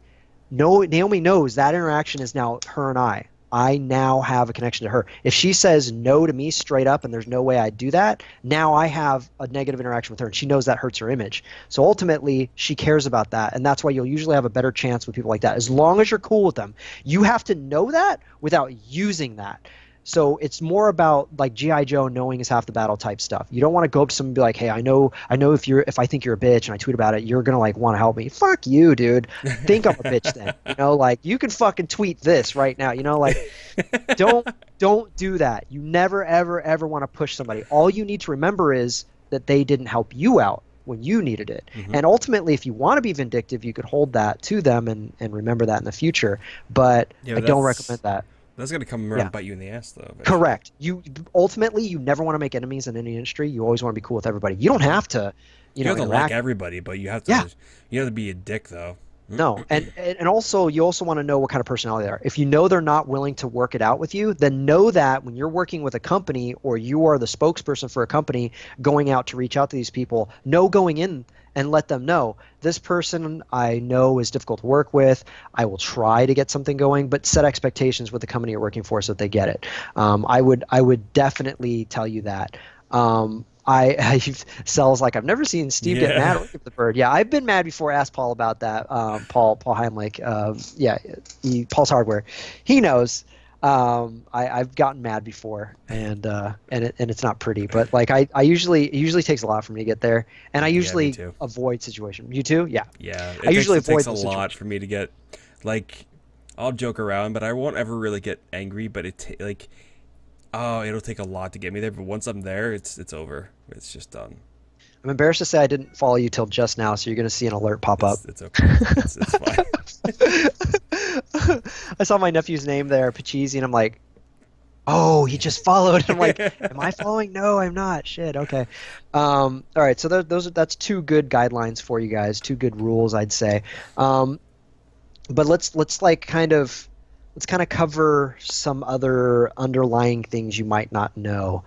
Naomi knows that interaction is now her and I. I now have a connection to her. If she says no to me straight up and there's no way I'd do that, now I have a negative interaction with her, and she knows that hurts her image. So ultimately, she cares about that, and that's why you'll usually have a better chance with people like that, as long as you're cool with them. You have to know that without using that. So it's more about like G.I. Joe, knowing is half the battle type stuff. You don't want to go up to someone and be like, hey, I know if I think you're a bitch and I tweet about it, you're going to want to help me. Fuck you, dude. Think I'm a bitch then. You can fucking tweet this right now. Don't do that. You never, ever, ever want to push somebody. All you need to remember is that they didn't help you out when you needed it. And ultimately, if you want to be vindictive, you could hold that to them and remember that in the future. But I don't recommend that. That's going to come around and bite you in the ass, though. Eventually. Correct. You never want to make enemies in any industry. You always want to be cool with everybody. You don't have to, you have to like everybody, but you have to. Yeah. You have to be a dick, though. No, and also you also want to know what kind of personality they are. If you know they're not willing to work it out with you, then know that when you're working with a company or you are the spokesperson for a company going out to reach out to these people, know going in and let them know, this person I know is difficult to work with. I will try to get something going, but set expectations with the company you're working for so that they get it. I would definitely tell you that. Sells like I've never seen Steve get mad with the bird. Yeah, I've been mad before. Ask Paul about that. Paul Heimlich. Paul's Hardware. He knows. I've gotten mad before, and it's not pretty. But it usually takes a lot for me to get there, and I usually avoid situation. You too? Yeah. Yeah. I usually avoid it takes a lot for me to get I'll joke around, but I won't ever really get angry. But it'll take a lot to get me there. But once I'm there, it's over. It's just done. I'm embarrassed to say I didn't follow you till just now, so you're going to see an alert pop up. It's okay. It's fine. I saw my nephew's name there, Pachisi, and I'm like, oh, he just followed. I'm like, am I following? No, I'm not. Shit. Okay. All right. So that's two good guidelines for you guys. Two good rules, I'd say. But let's kind of cover some other underlying things you might not know.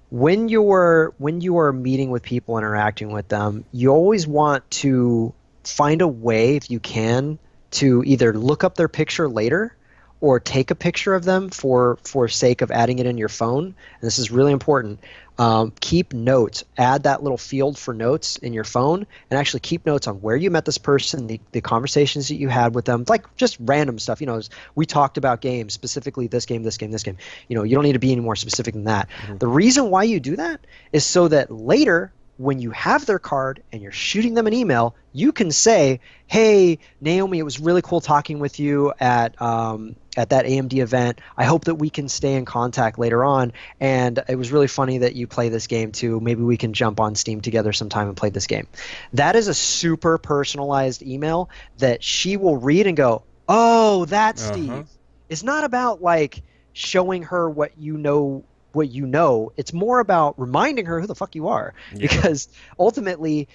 When you are meeting with people, interacting with them, you always want to find a way, if you can, to either look up their picture later or take a picture of them for sake of adding it in your phone. And this is really important. Keep notes. Add that little field for notes in your phone, and actually keep notes on where you met this person, the conversations that you had with them, like just random stuff. We talked about games, specifically this game. You don't need to be any more specific than that. Mm-hmm. The reason why you do that is so that later, when you have their card and you're shooting them an email, you can say, hey, Naomi, it was really cool talking with you at that AMD event. I hope that we can stay in contact later on. And it was really funny that you play this game too. Maybe we can jump on Steam together sometime and play this game. That is a super personalized email that she will read and go, oh, that's Steve. It's not about showing her what you know. It's more about reminding her who the fuck you are, because ultimately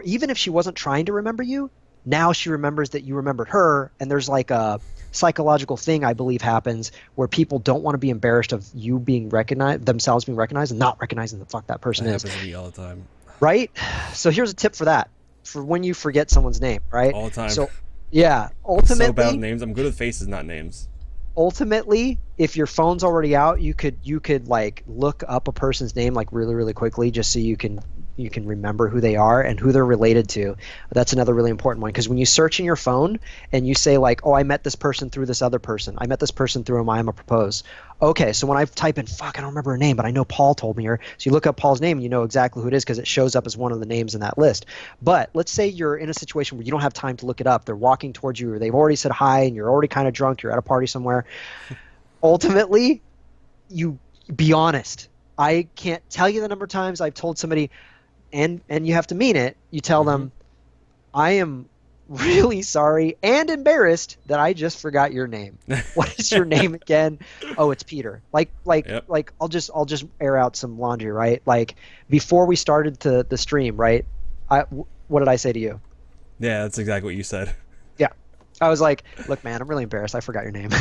even if she wasn't trying to remember you, now she remembers that you remembered her, and there's a psychological thing I believe happens where people don't want to be embarrassed of you being recognized, themselves being recognized, and not recognizing the fuck that person is. That happens to me all the time. Right? So here's a tip for that, for when you forget someone's name, right? All the time. So yeah, ultimately. So bad with names. I'm good with faces, not names. Ultimately, if your phone's already out, you could like look up a person's name like really, really quickly just so you can remember who they are and who they're related to. That's another really important one, because when you search in your phone and you say like, oh, I met this person through this other person. I met this person through a propose. Okay, so when I type in, fuck, I don't remember her name, but I know Paul told me her. So you look up Paul's name and you know exactly who it is because it shows up as one of the names in that list. But let's say you're in a situation where you don't have time to look it up. They're walking towards you, or they've already said hi and you're already kind of drunk. You're at a party somewhere. Ultimately, you be honest. I can't tell you the number of times I've told somebody, and you have to mean it. You tell them, I am really sorry and embarrassed that I just forgot your name. What is your name again? Oh, it's Peter. Like I'll just air out some laundry, right? Like before we started the stream, right? What did I say to you? Yeah, that's exactly what you said. Yeah. I was like, look, man, I'm really embarrassed. I forgot your name. Yeah.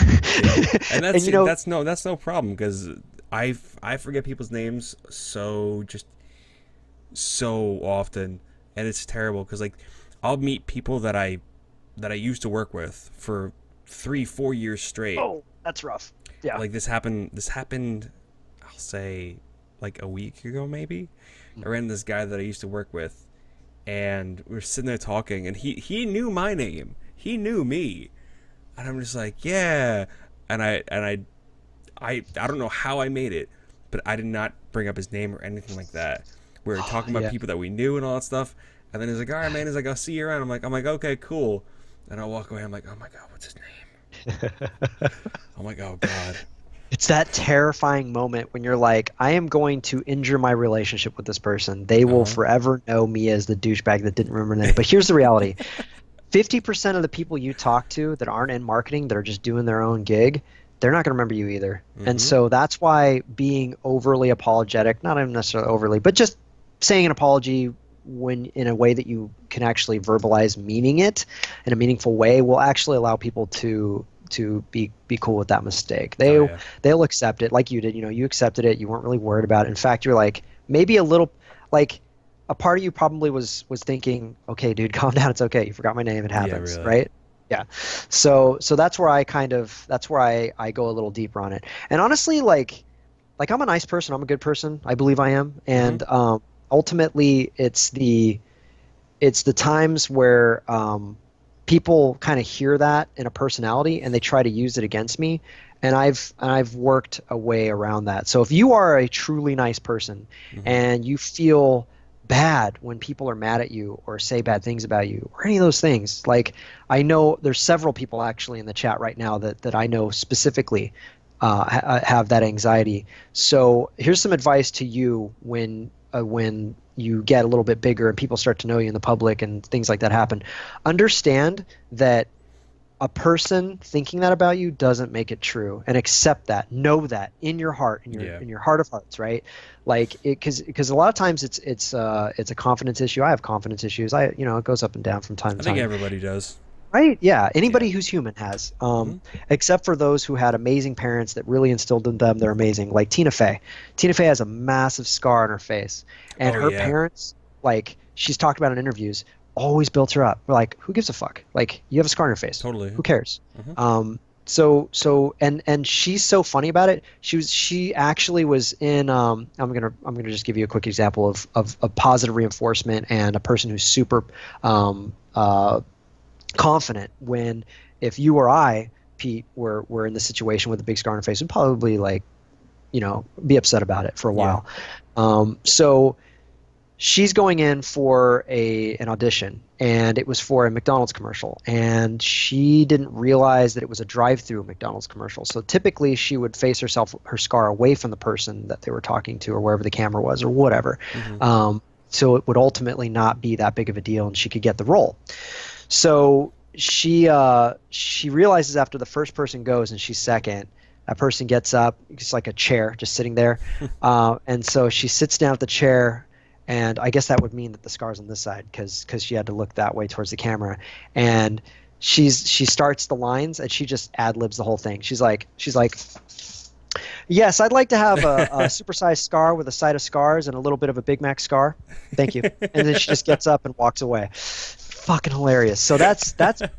And that's and, that's no problem, because I forget people's names so often, and it's terrible because like I'll meet people that I used to work with for 3-4 years straight. Oh, that's rough. Yeah. Like this happened I'll say like a week ago maybe. I ran into this guy that I used to work with, and we were sitting there talking, and he knew my name. He knew me. And I'm just like, yeah. And I don't know how I made it, but I did not bring up his name or anything like that. We were talking about people that we knew and all that stuff. And then he's like, all right, man. He's like, I'll see you around. I'm like, okay, cool. And I walk away. I'm like, oh my God, what's his name? I'm like, oh God. It's that terrifying moment when you're like, I am going to injure my relationship with this person. They will forever know me as the douchebag that didn't remember their name. But here's the reality. 50% of the people you talk to that aren't in marketing, that are just doing their own gig, they're not going to remember you either. And so that's why being overly apologetic, not even necessarily overly, but just saying an apology when in a way that you can actually verbalize meaning it in a meaningful way will actually allow people to be cool with that mistake. They'll accept it like you did. You accepted it. You weren't really worried about it. In fact, you're like maybe a little like a part of you probably was thinking, okay, dude, calm down. It's okay. You forgot my name. It happens, really. right? Yeah. So that's where I I go a little deeper on it. And honestly, like I'm a nice person. I'm a good person. I believe I am. And ultimately, it's the times where people kind of hear that in a personality and they try to use it against me. And I've worked a way around that. So if you are a truly nice person and you feel bad when people are mad at you or say bad things about you or any of those things, like I know there's several people actually in the chat right now that I know specifically have that anxiety. So here's some advice to you when you get a little bit bigger and people start to know you in the public and things like that happen. Understand that a person thinking that about you doesn't make it true, and accept that. Know that in your heart, in your heart of hearts, right? Like because a lot of times it's a confidence issue. I have confidence issues. It goes up and down from time to time. I think everybody does. Right? Yeah. Anybody who's human has, except for those who had amazing parents that really instilled in them they're amazing. Like Tina Fey. Tina Fey has a massive scar on her face, and her parents, like she's talked about in interviews, always built her up. We're like, who gives a fuck? Like, you have a scar on your face. Totally. Who cares? So and she's so funny about it. She actually was in I'm gonna just give you a quick example of positive reinforcement and a person who's super confident when if you or I, Pete, were in the situation with a big scar on her face, would probably be upset about it for a while. So she's going in for an audition, and it was for a McDonald's commercial, and she didn't realize that it was a drive-through McDonald's commercial. So typically she would face her scar away from the person that they were talking to or wherever the camera was or whatever. So it would ultimately not be that big of a deal and she could get the role. So she realizes after the first person goes and she's second, that person gets up, it's like a chair just sitting there. And so she sits down at the chair, and I guess that would mean that the scar's on this side because she had to look that way towards the camera. And she starts the lines and she just ad-libs the whole thing. She's like, yes, I'd like to have a supersized scar with a side of scars and a little bit of a Big Mac scar. Thank you. And then she just gets up and walks away. Fucking hilarious. So that's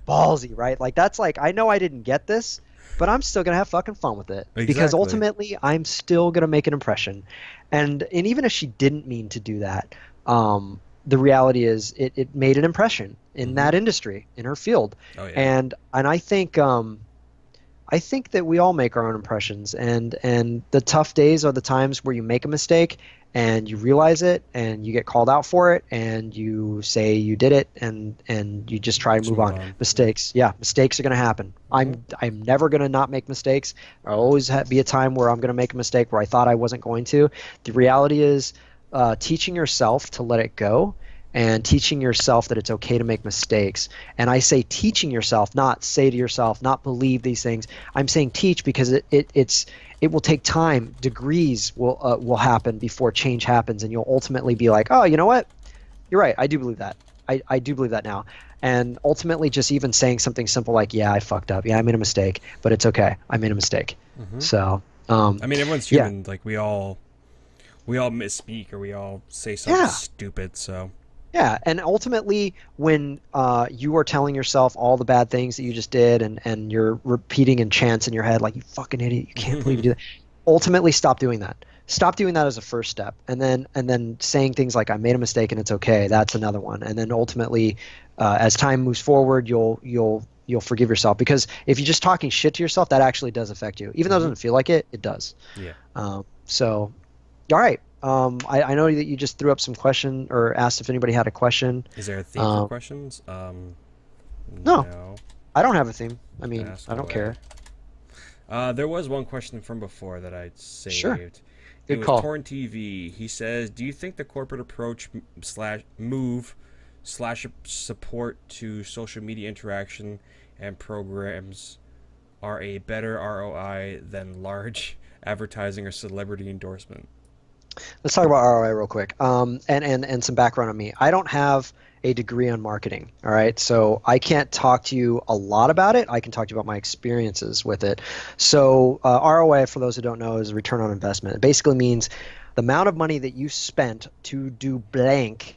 ballsy, right? Like that's like, I know I didn't get this, but I'm still gonna have fucking fun with it because Exactly. ultimately I'm still gonna make an impression, and even if she didn't mean to do that, the reality is it made an impression in that industry, in her field, Oh yeah. and I think that we all make our own impressions, and the tough days are the times where you make a mistake and you realize it and you get called out for it and you say you did it and you just try to Just move move on. on. Mistakes, yeah, mistakes are going to happen. I'm never going to not make mistakes. There'll always be a time where I'm going to make a mistake where I thought I wasn't going to. The reality is, teaching yourself to let it go and teaching yourself that it's okay to make mistakes. And I say teaching yourself, not say to yourself, not believe these things. I'm saying teach because it will take time. Degrees will happen before change happens, and you'll ultimately be like, oh, you know what? You're right. I do believe that. I do believe that now. And ultimately, just even saying something simple like, yeah, I fucked up. Yeah, I made a mistake, but it's okay. I made a mistake. So, I mean, everyone's yeah. human. Like we all misspeak or we all say something Yeah. stupid. So Yeah, and ultimately, when you are telling yourself all the bad things that you just did, and you're repeating in chants in your head like, "You fucking idiot! You can't believe you did that." Ultimately, stop doing that. Stop doing that as a first step, and then saying things like, "I made a mistake and it's okay." That's another one. And then ultimately, as time moves forward, you'll forgive yourself because if you're just talking shit to yourself, that actually does affect you. Even though it doesn't feel like it, it does. yeah. So, all right. I know that you just threw up some question or asked if anybody had a question. Is there a theme for Um, questions? no, No. I don't have a theme. I mean, Ask I don't away. care. There was one question from before that I saved. Sure. It Good was call. Torn TV. He says, "Do you think the corporate approach slash move slash support to social media interaction and programs are a better ROI than large advertising or celebrity endorsement?" Let's talk about ROI real quick. And some background on me. I don't have a degree on marketing. All right, so I can't talk to you a lot about it. I can talk to you about my experiences with it. So ROI, for those who don't know, is a return on investment. It basically means the amount of money that you spent to do blank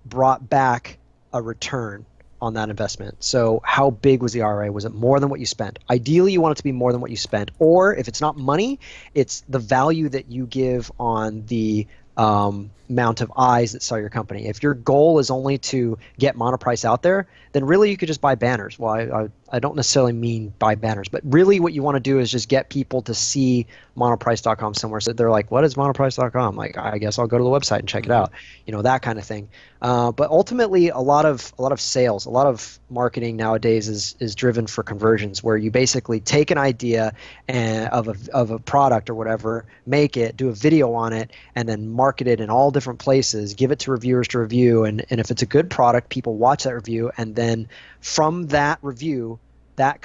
brought back a return on that investment. So how big was the ROI? Was it more than what you spent? Ideally, you want it to be more than what you spent. Or if it's not money, it's the value that you give on the amount of eyes that saw your company. If your goal is only to get Monoprice out there, then really you could just buy banners. Well, I don't necessarily mean buy banners, but really what you want to do is just get people to see monoprice.com somewhere. So they're like, what is monoprice.com? Like, I guess I'll go to the website and check it out. You know, that kind of thing. But ultimately, a lot of sales, a lot of marketing nowadays is driven for conversions, where you basically take an idea of a product or whatever, make it, do a video on it, and then market it in all different places, give it to reviewers to review, and if it's a good product, people watch that review, and then from that review, that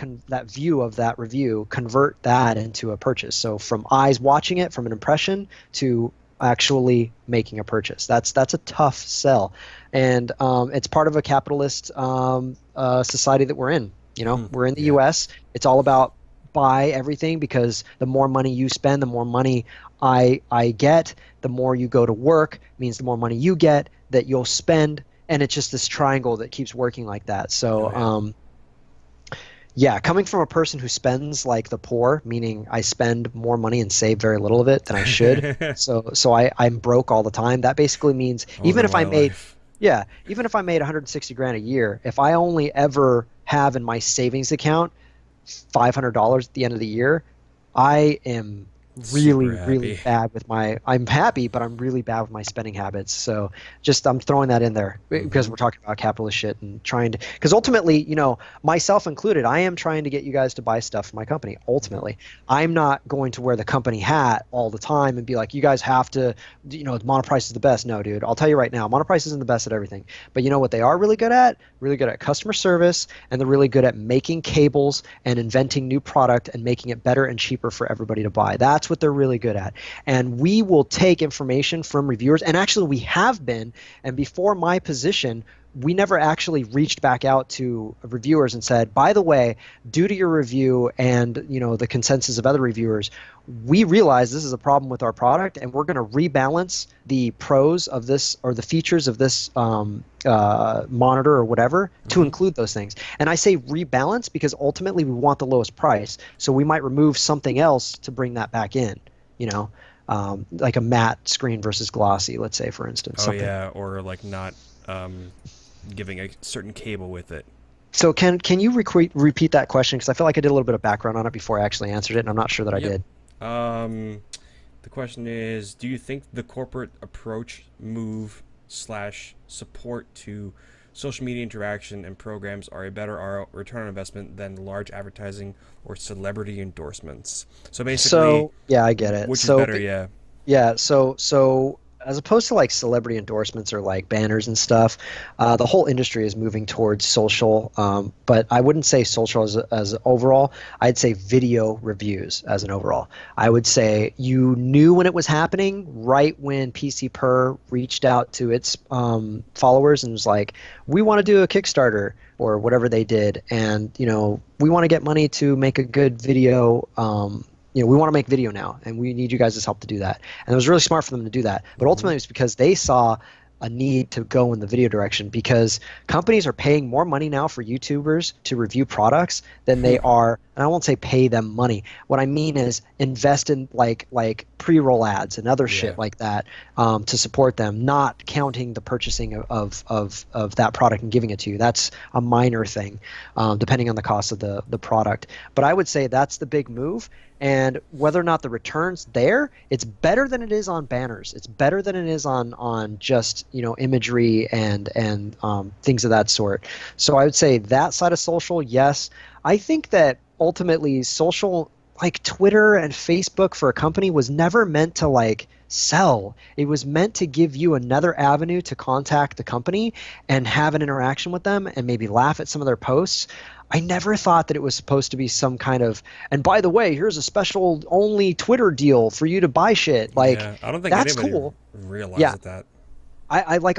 view of that review, convert that into a purchase. So from eyes watching it, from an impression to actually making a purchase. That's a tough sell, and it's part of a capitalist society that we're in. You know, we're in the Yeah. U.S. It's all about buy everything, because the more money you spend, the more money I get. The more you go to work means the more money you get that you'll spend, and it's just this triangle that keeps working like that. So. Oh, yeah. Yeah, coming from a person who spends like the poor, meaning I spend more money and save very little of it than I should. So I'm broke all the time. That basically means I live even a if I white made, life. yeah, even if I made 160 grand a year, if I only ever have in my savings account $500 at the end of the year, I am Super really, really happy. bad with my, I'm happy, but I'm really bad with my spending habits. So just, I'm throwing that in there because we're talking about capitalist shit and trying to, because ultimately, you know, myself included, I am trying to get you guys to buy stuff for my company. Ultimately, I'm not going to wear the company hat all the time and be like, you guys have to, you know, Monoprice is the best. No, dude, I'll tell you right now, Monoprice isn't the best at everything. But you know what they are really good at? Really good at customer service, and they're really good at making cables and inventing new product and making it better and cheaper for everybody to buy. That's what they're really good at. And we will take information from reviewers, and actually we have been, and before my position, we never actually reached back out to reviewers and said, by the way, due to your review and the consensus of other reviewers, we realize this is a problem with our product, and we're going to rebalance the pros of this or the features of this monitor or whatever to include those things. And I say rebalance because ultimately we want the lowest price, so we might remove something else to bring that back in. Like a matte screen versus glossy, let's say, for instance. Oh yeah, or like not giving a certain cable with it. So can you repeat that question, because I feel like I did a little bit of background on it before I actually answered it, and I'm not sure that I did. The question is, do you think the corporate approach /support to social media interaction and programs are a better return on investment than large advertising or celebrity endorsements? So basically, yeah, I get it. Which is better, yeah. Yeah, so as opposed to like celebrity endorsements or like banners and stuff, the whole industry is moving towards social. But I wouldn't say social as overall. I'd say video reviews as an overall. I would say you knew when it was happening right when PC Per reached out to its followers and was like, we want to do a Kickstarter or whatever they did, and we want to get money to make a good video. We want to make video now, and we need you guys' help to do that. And it was really smart for them to do that. But ultimately, it's because they saw a need to go in the video direction, because companies are paying more money now for YouTubers to review products than they are, and I won't say pay them money. What I mean is invest in like pre-roll ads and other shit like that to support them, not counting the purchasing of that product and giving it to you. That's a minor thing, depending on the cost of the product. But I would say that's the big move. And whether or not the return's there, it's better than it is on banners. It's better than it is on just imagery and things of that sort. So I would say that side of social, yes. I think that ultimately social, like Twitter and Facebook for a company, was never meant to like sell. It was meant to give you another avenue to contact the company and have an interaction with them and maybe laugh at some of their posts. I never thought that it was supposed to be some kind of, and by the way, here's a special only Twitter deal for you to buy shit. Like, yeah, I don't think that's anybody cool. realized that. I like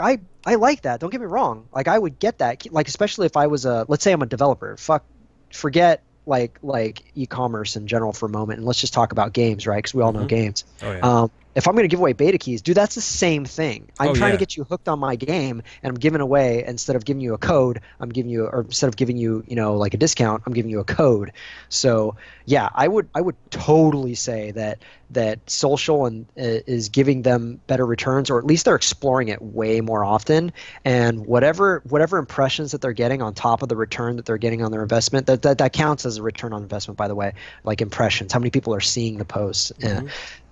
that. Don't get me wrong. Like, I would get that. Like, especially if I was let's say I'm a developer. Forget like e-commerce in general for a moment, and let's just talk about games, right? Because we all know games. Oh, yeah. If I'm going to give away beta keys, dude, that's the same thing. I'm trying to get you hooked on my game, and I'm giving away, instead of giving you a code, instead of giving you, like a discount, I'm giving you a code. So yeah, I would totally say that social is giving them better returns, or at least they're exploring it way more often. And whatever impressions that they're getting on top of the return that they're getting on their investment, that counts as a return on investment, by the way. Like impressions, how many people are seeing the posts.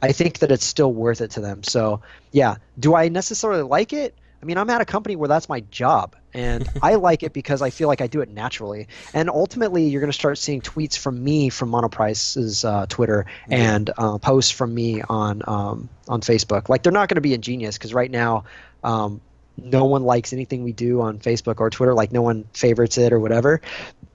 I think that it's still worth it to them. So yeah, do I necessarily like it? I mean, I'm at a company where that's my job, and I like it because I feel like I do it naturally. And ultimately, you're going to start seeing tweets from me from Monoprice's Twitter and posts from me on Facebook. Like, they're not going to be ingenious, because right now, no one likes anything we do on Facebook or Twitter. Like, no one favorites it or whatever.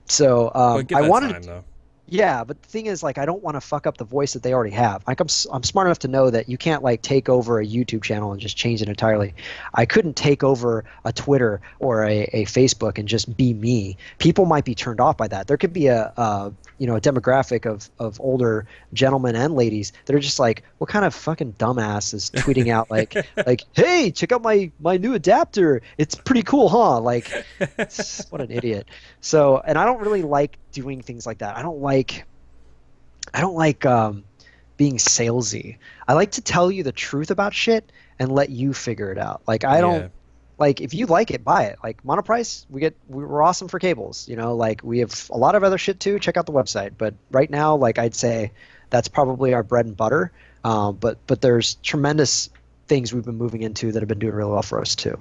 So I wanted time, though. Yeah, but the thing is, like, I don't want to fuck up the voice that they already have. Like, I'm smart enough to know that you can't like take over a YouTube channel and just change it entirely. I couldn't take over a Twitter or a Facebook and just be me. People might be turned off by that. There could be a demographic of older gentlemen and ladies that are just like, what kind of fucking dumbass is tweeting out like hey, check out my new adapter. It's pretty cool, huh? Like, what an idiot. So, and I don't really like doing things like that. I don't like being salesy. I like to tell you the truth about shit and let you figure it out. Like, I don't like, if you like it, buy it. Like Monoprice, we're awesome for cables. Like, we have a lot of other shit too. Check out the website. But right now, like, I'd say that's probably our bread and butter. But there's tremendous things we've been moving into that have been doing really well for us too.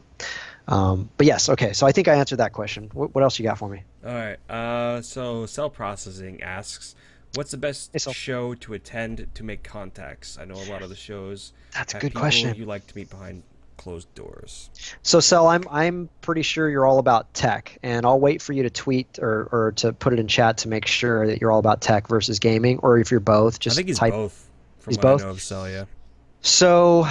But yes, okay. So I think I answered that question. What else you got for me? All right. So Cell Processing asks, what's the best show to attend to make contacts? I know a lot of the shows. That's a good question. You like to meet behind closed doors. So Cell, I'm pretty sure you're all about tech, and I'll wait for you to tweet or to put it in chat to make sure that you're all about tech versus gaming, or if you're both, just I think he's type. both. From He's what both. I know of Cell, yeah. So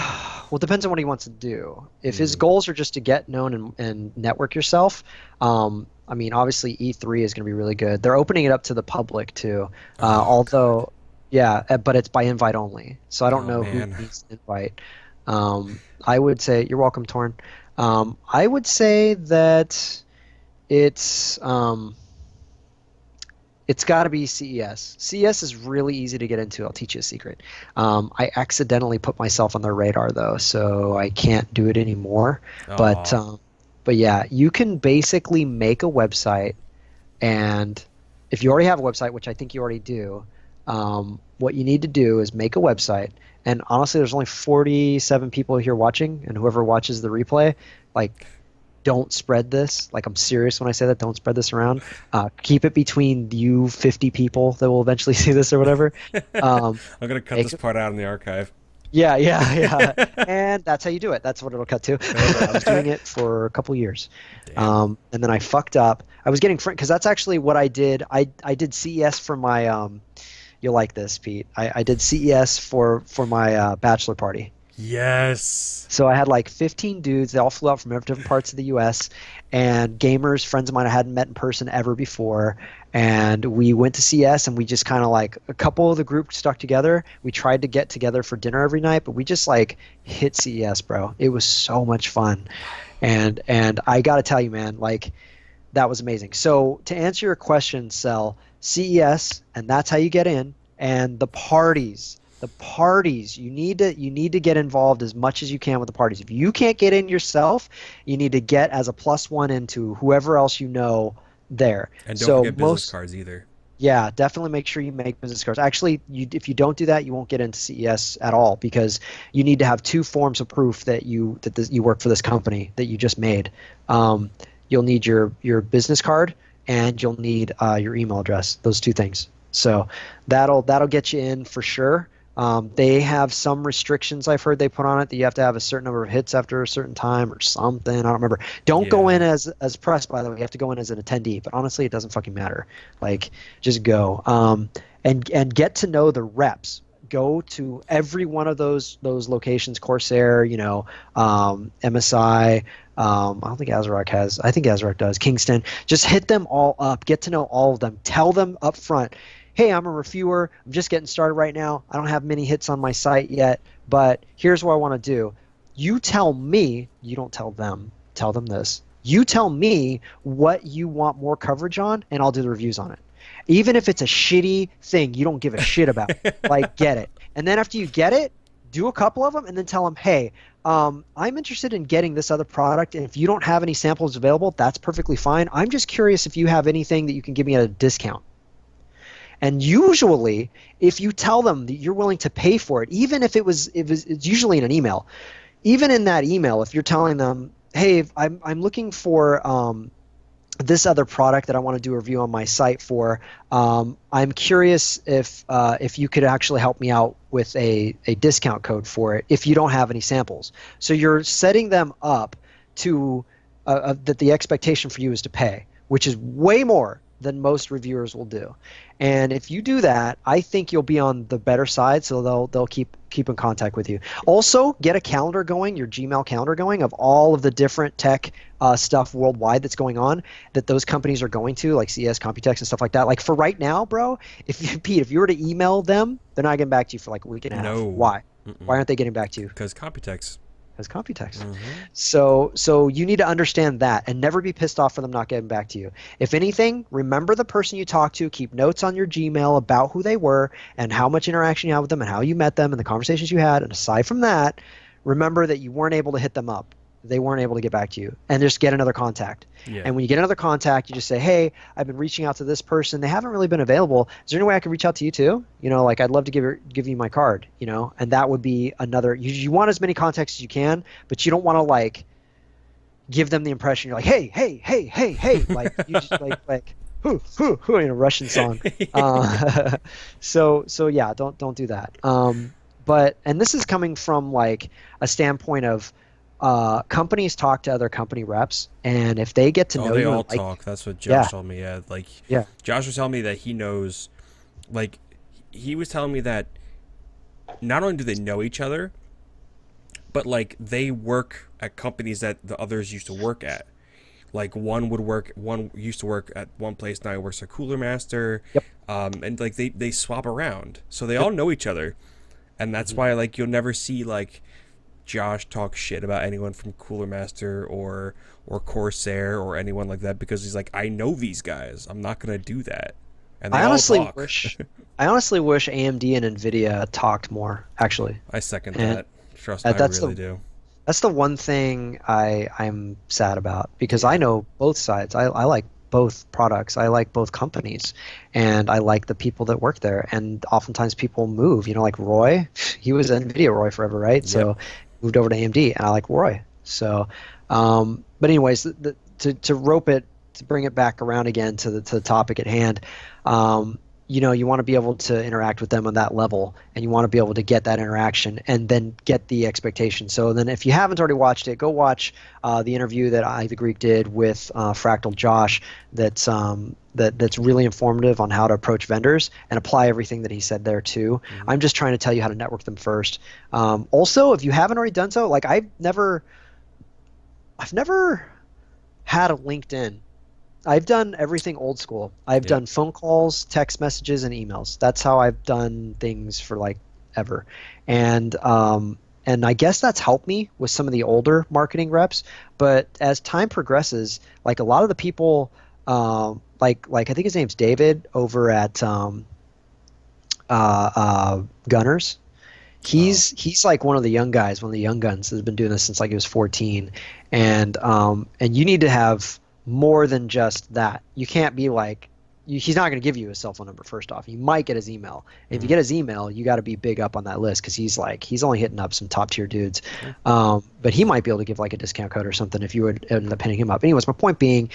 Well, it depends on what he wants to do. If his goals are just to get known and network yourself, I mean, obviously E3 is going to be really good. They're opening it up to the public too, although, yeah, but it's by invite only. So I don't know who needs to invite. I would say you're welcome, Torn. I would say that it's got to be CES. CES is really easy to get into. I'll teach you a secret. I accidentally put myself on their radar though, so I can't do it anymore. But yeah, you can basically make a website, and if you already have a website, which I think you already do, what you need to do is make a website. And honestly, there's only 47 people here watching, and whoever watches the replay, like, don't spread this. Like, I'm serious when I say that. Don't spread this around. Keep it between you 50 people that will eventually see this or whatever. I'm going to cut this part out in the archive. Yeah. And that's how you do it. That's what it'll cut to. I was doing it for a couple years. And then I fucked up. I was getting because that's actually what I did. I did CES for my you'll like this, Pete. I did CES for my bachelor party. Yes. So I had like 15 dudes. They all flew out from different parts of the U.S. and gamers, friends of mine I hadn't met in person ever before. And we went to CS, and we just kind of like a couple of the group stuck together. We tried to get together for dinner every night, but we just like hit CES, bro. It was so much fun. And I got to tell you, man, like that was amazing. So to answer your question, Cell, CES, and that's how you get in. And the parties, you need to get involved as much as you can with the parties. If you can't get in yourself, you need to get as a +1 into whoever else you know there. And don't forget business cards either. Yeah, definitely make sure you make business cards. Actually, if you don't do that, you won't get into CES at all, because you need to have 2 forms of proof that you work for this company that you just made. You'll need your business card, and you'll need your email address. Those 2 things. So that'll get you in for sure. They have some restrictions I've heard they put on it, that you have to have a certain number of hits after a certain time or something. I don't remember. Don't go in as press, by the way. You have to go in as an attendee. But honestly, it doesn't fucking matter. Like, just go. And get to know the reps. Go to every one of those locations. Corsair, MSI. I don't think Azeroth has. I think Azeroth does. Kingston. Just hit them all up. Get to know all of them. Tell them up front, hey, I'm a reviewer. I'm just getting started right now. I don't have many hits on my site yet, but here's what I want to do. You tell me, you don't tell them. Tell them this. You tell me what you want more coverage on, and I'll do the reviews on it. Even if it's a shitty thing you don't give a shit about, like, get it. And then after you get it, do a couple of them, and then tell them, hey, I'm interested in getting this other product, and if you don't have any samples available, that's perfectly fine. I'm just curious if you have anything that you can give me at a discount. And usually, if you tell them that you're willing to pay for it, even if it's usually in an email. Even in that email, if you're telling them, hey, I'm looking for this other product that I want to do a review on my site for, I'm curious if you could actually help me out with a discount code for it if you don't have any samples. So you're setting them up to that the expectation for you is to pay, which is way more than most reviewers will do. And if you do that, I think you'll be on the better side, so they'll keep in contact with you. Also, get a calendar going, your Gmail calendar going, of all of the different tech stuff worldwide that's going on that those companies are going to, like CS, Computex, and stuff like that. Like, for right now, bro, if you were to email them, they're not getting back to you for like a week and a half. No. Why? Why aren't they getting back to you? Because Computex. As Computex. So you need to understand that and never be pissed off for them not getting back to you. If anything, remember the person you talked to, keep notes on your Gmail about who they were and how much interaction you had with them and how you met them and the conversations you had. And aside from that, remember that you weren't able to hit them up. They weren't able to get back to you, and just get another contact. Yeah. And when you get another contact, you just say, hey, I've been reaching out to this person. They haven't really been available. Is there any way I can reach out to you too? Like, I'd love to give you my card, and that would be another. You want as many contacts as you can, but you don't want to like give them the impression you're like, hey, like you just like who in a Russian song. So yeah, don't do that. And this is coming from like a standpoint of companies talk to other company reps, and if they get to know they you, all talk. That's what Josh told me. Josh was telling me that he knows, like, he was telling me that not only do they know each other, but like they work at companies that the others used to work at. Like one used to work at one place, now he works at Cooler Master. Yep. And like they swap around, so they all know each other, and that's why like you'll never see like Josh talk shit about anyone from Cooler Master or Corsair or anyone like that, because he's like, I know these guys, I'm not gonna do that. And they I all honestly talk. wish AMD and Nvidia talked more. Actually, I second And that. Trust me, I that's really the do. that's the one thing I'm sad about, because I know both sides. I like both products. I like both companies, and I like the people that work there. And oftentimes people move. You know, like Roy, he was Nvidia Roy forever, right? So moved over to AMD, and I like Roy. So, but anyways, to rope it, to bring it back around again to the topic at hand. You know, you want to be able to interact with them on that level, and you want to be able to get that interaction and then get the expectation. So then if you haven't already watched it, go watch the interview that I the Greek did with Fractal Josh that's really informative on how to approach vendors and apply everything that he said there too. I'm just trying to tell you how to network them first. Also, if you haven't already done so, like I've never had a LinkedIn. I've done everything old school. I've done phone calls, text messages, and emails. That's how I've done things for like ever. And I guess that's helped me with some of the older marketing reps. But as time progresses, like a lot of the people, like I think his name's David over at Gunners. He's like one of the young guys, one of the young guns that's been doing this since like he was 14. And you need to have more than just that. You can't be like, he's not going to give you his cell phone number first off. You might get his email. And if you get his email, you got to be big up on that list, because he's only hitting up some top tier dudes. But he might be able to give like a discount code or something if you would end up hitting him up. Anyways, my point being,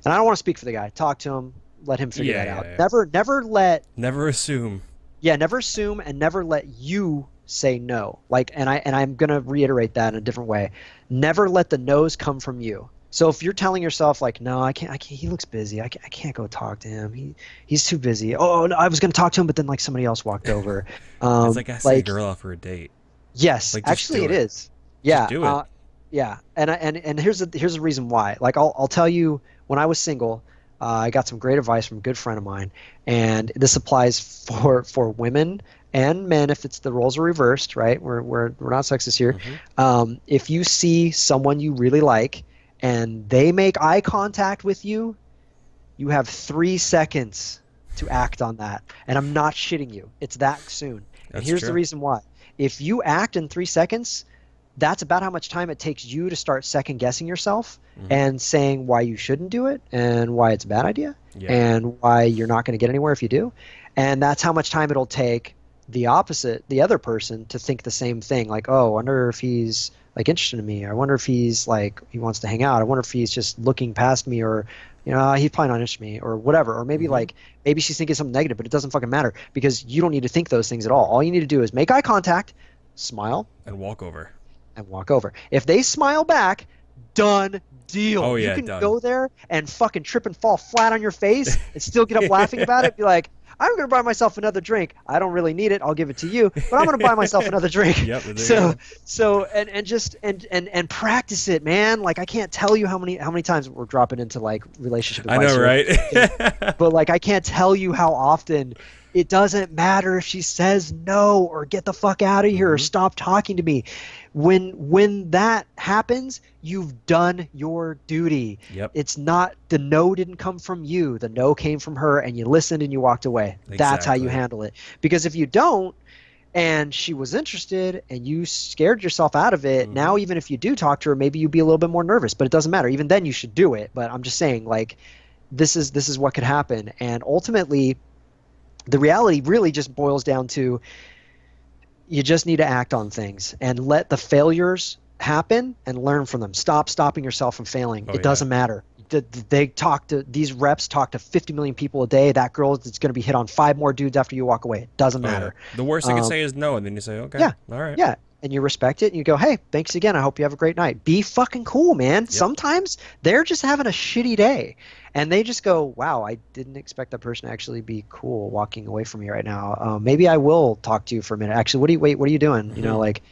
and I don't want to speak for the guy. Talk to him. Let him figure that out. Yeah. Never assume. Yeah, never assume, and never let you say no. Like, and I'm gonna reiterate that in a different way. Never let the no's come from you. So if you're telling yourself like, no, I can't, he looks busy, I can't go talk to him. He's too busy. Oh, no, I was gonna talk to him, but then like somebody else walked over. It's like asking a girl out for a date. Yes, like, actually it is. Yeah. Just do it. Yeah, and here's the reason why. Like I'll tell you, when I was single, I got some great advice from a good friend of mine, and this applies for women and men if it's the roles are reversed, right? We're not sexist here. If you see someone you really like and they make eye contact with you, you have 3 seconds to act on that. And I'm not shitting you. It's that soon. And here's the reason why. If you act in 3 seconds, that's about how much time it takes you to start second guessing yourself and saying why you shouldn't do it and why it's a bad idea and why you're not going to get anywhere if you do. And that's how much time it'll take the other person to think the same thing. Like, oh, I wonder if he's like interested in me. I wonder if he's like, he wants to hang out. I wonder if he's just looking past me, or, you know, he's probably not interested in me, or whatever. Or maybe maybe she's thinking something negative, but it doesn't fucking matter, because you don't need to think those things at all. All you need to do is make eye contact, smile, and walk over. If they smile back, done deal. Oh, yeah, you can done. go there and fucking trip and fall flat on your face and still get up laughing about it. Be like, I'm going to buy myself another drink. I don't really need it. I'll give it to you, but I'm going to buy myself another drink. So practice it, man. Like, I can't tell you how many times we're dropping into like relationship advice. I know, right? But like, I can't tell you how often it doesn't matter if she says no or get the fuck out of here or stop talking to me. When that happens, you've done your duty. It's not, the no didn't come from you. The no came from her, and you listened and you walked away. That's how you handle it. Because if you don't, and she was interested and you scared yourself out of it, now even if you do talk to her, maybe you'd be a little bit more nervous, but it doesn't matter. Even then you should do it. But I'm just saying, like, this is what could happen. And ultimately, the reality really just boils down to, you just need to act on things and let the failures happen and learn from them. Stop stopping yourself from failing. It doesn't matter. These reps talk to 50 million people a day. That girl is going to be hit on 5 more dudes after you walk away. It doesn't matter. The worst they can say is no, and then you say, okay, all right. Yeah, and you respect it, and you go, hey, thanks again. I hope you have a great night. Be fucking cool, man. Sometimes they're just having a shitty day, and they just go, wow, I didn't expect that person to actually be cool walking away from me right now. Maybe I will talk to you for a minute. Actually, what are you doing? You know, like,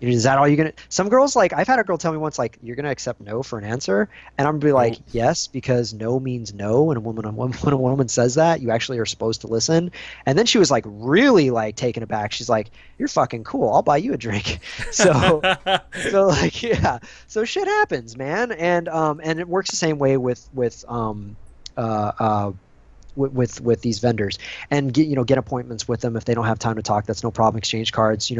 Is that all you're gonna? Some girls like I've had a girl tell me once like you're gonna accept no for an answer, and I'm gonna be like Oh, yes because no means no, and when a woman says that you actually are supposed to listen. And then she was like really like taken aback. She's like, "You're fucking cool. I'll buy you a drink." So like so shit happens, man, and it works the same way uh, uh, with these vendors and get appointments with them if they don't have time to talk. That's no problem. Exchange cards.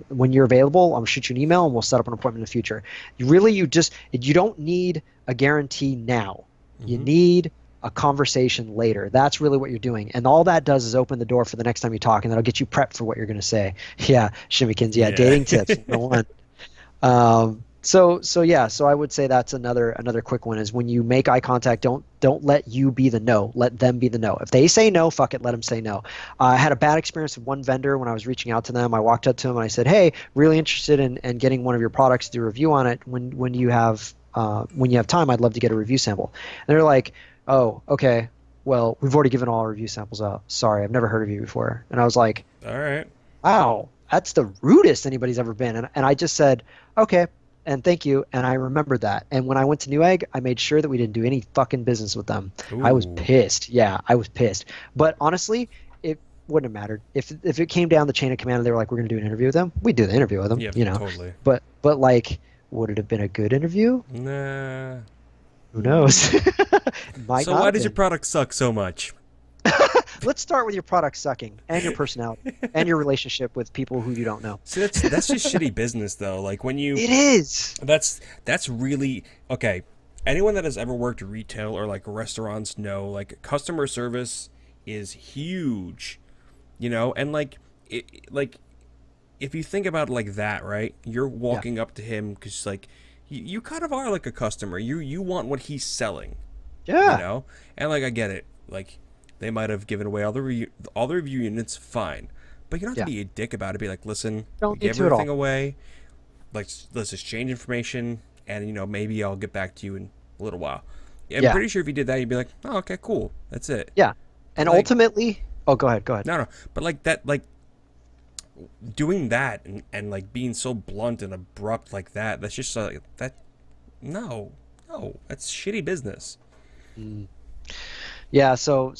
When you're available, I'll shoot you an email and we'll set up an appointment in the future. You don't need a guarantee now. You need a conversation later. That's really what you're doing, and all that does is open the door for the next time you talk, and that'll get you prepped for what you're going to say. Yeah, Shimmykins. Yeah, dating tips. Number one. So I would say that's another quick one is when you make eye contact, don't let you be the no, let them be the no. If they say no, fuck it, let them say no. I had a bad experience with one vendor when I was reaching out to them. I walked up to them and I said, hey, really interested in getting one of your products to do a review on it. When you have time, I'd love to get a review sample. And they're like, oh, okay, well, we've already given all our review samples out. Sorry, I've never heard of you before. And I was like, all right. wow, that's the rudest anybody's ever been. And I just said, okay, and thank you. And I remembered that. And when I went to Newegg, I made sure that we didn't do any fucking business with them. Ooh. I was pissed. Yeah, I was pissed. But honestly, it wouldn't have mattered. If it came down the chain of command and they were like, we're going to do an interview with them, we'd do the interview with them. Yeah, you know. totally. But like, would it have been a good interview? Nah. Who knows? Might So not why have does your been. product suck so much? Let's start with your product sucking and your personality and your relationship with people who you don't know. See, that's just shitty business though. Like when you It is. that's really okay. Anyone that has ever worked retail or like restaurants know like customer service is huge, and like like if you think about it like that, right? You're walking up to him because like you kind of are like a customer. You want what he's selling, Yeah. and like I get it, like. They might have given away all the review units, fine. But you don't have to be a dick about it. Be like, listen, Don't we need gave to at everything all. away. Like, let's exchange information, and maybe I'll get back to you in a little while. I'm Yeah. pretty sure if you did that, you'd be like, oh, okay, cool, that's it. Yeah. And Like- ultimately, oh, go ahead. No, but like that, like doing that and like being so blunt and abrupt like that's just like that. No, that's shitty business. Yeah, so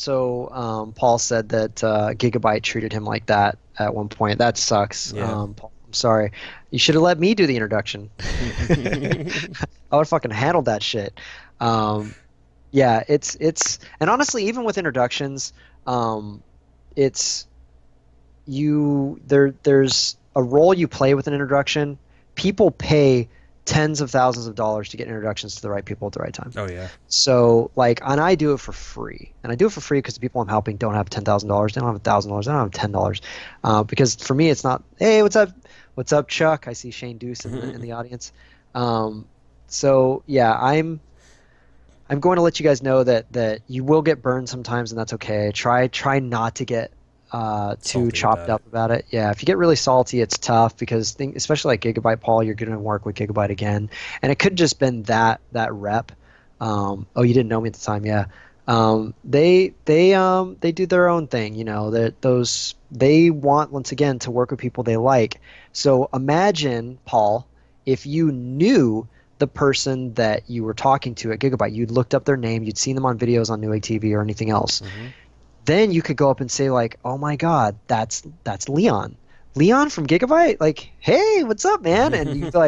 Paul said that Gigabyte treated him like that at one point. That sucks. Yeah. Paul, I'm sorry. You should have let me do the introduction. I would have fucking handled that shit. Yeah, it's and honestly, even with introductions, it's there's a role you play with an introduction. People pay tens of thousands of dollars to get introductions to the right people at the right time. Oh yeah. So like, and I do it for free, and I do it for free because the people I'm helping don't have $10,000, they don't have $1,000, they don't have $10. Because for me, it's not, hey, what's up, Chuck? I see Shane Deuce in the audience. So yeah, I'm going to let you guys know that you will get burned sometimes, and that's okay. Try not to get too Salty chopped about up about it. Yeah, if you get really salty, it's tough because especially like Gigabyte, Paul, you're going to work with Gigabyte again, and it could just been that rep. Oh, you didn't know me at the time, yeah. They do their own thing, they want once again to work with people they like. So imagine, Paul, if you knew the person that you were talking to at Gigabyte, you'd looked up their name, you'd seen them on videos on Newegg TV or anything else. Then you could go up and say like, oh my God, that's Leon from Gigabyte. Like, hey, what's up, man? And you'd be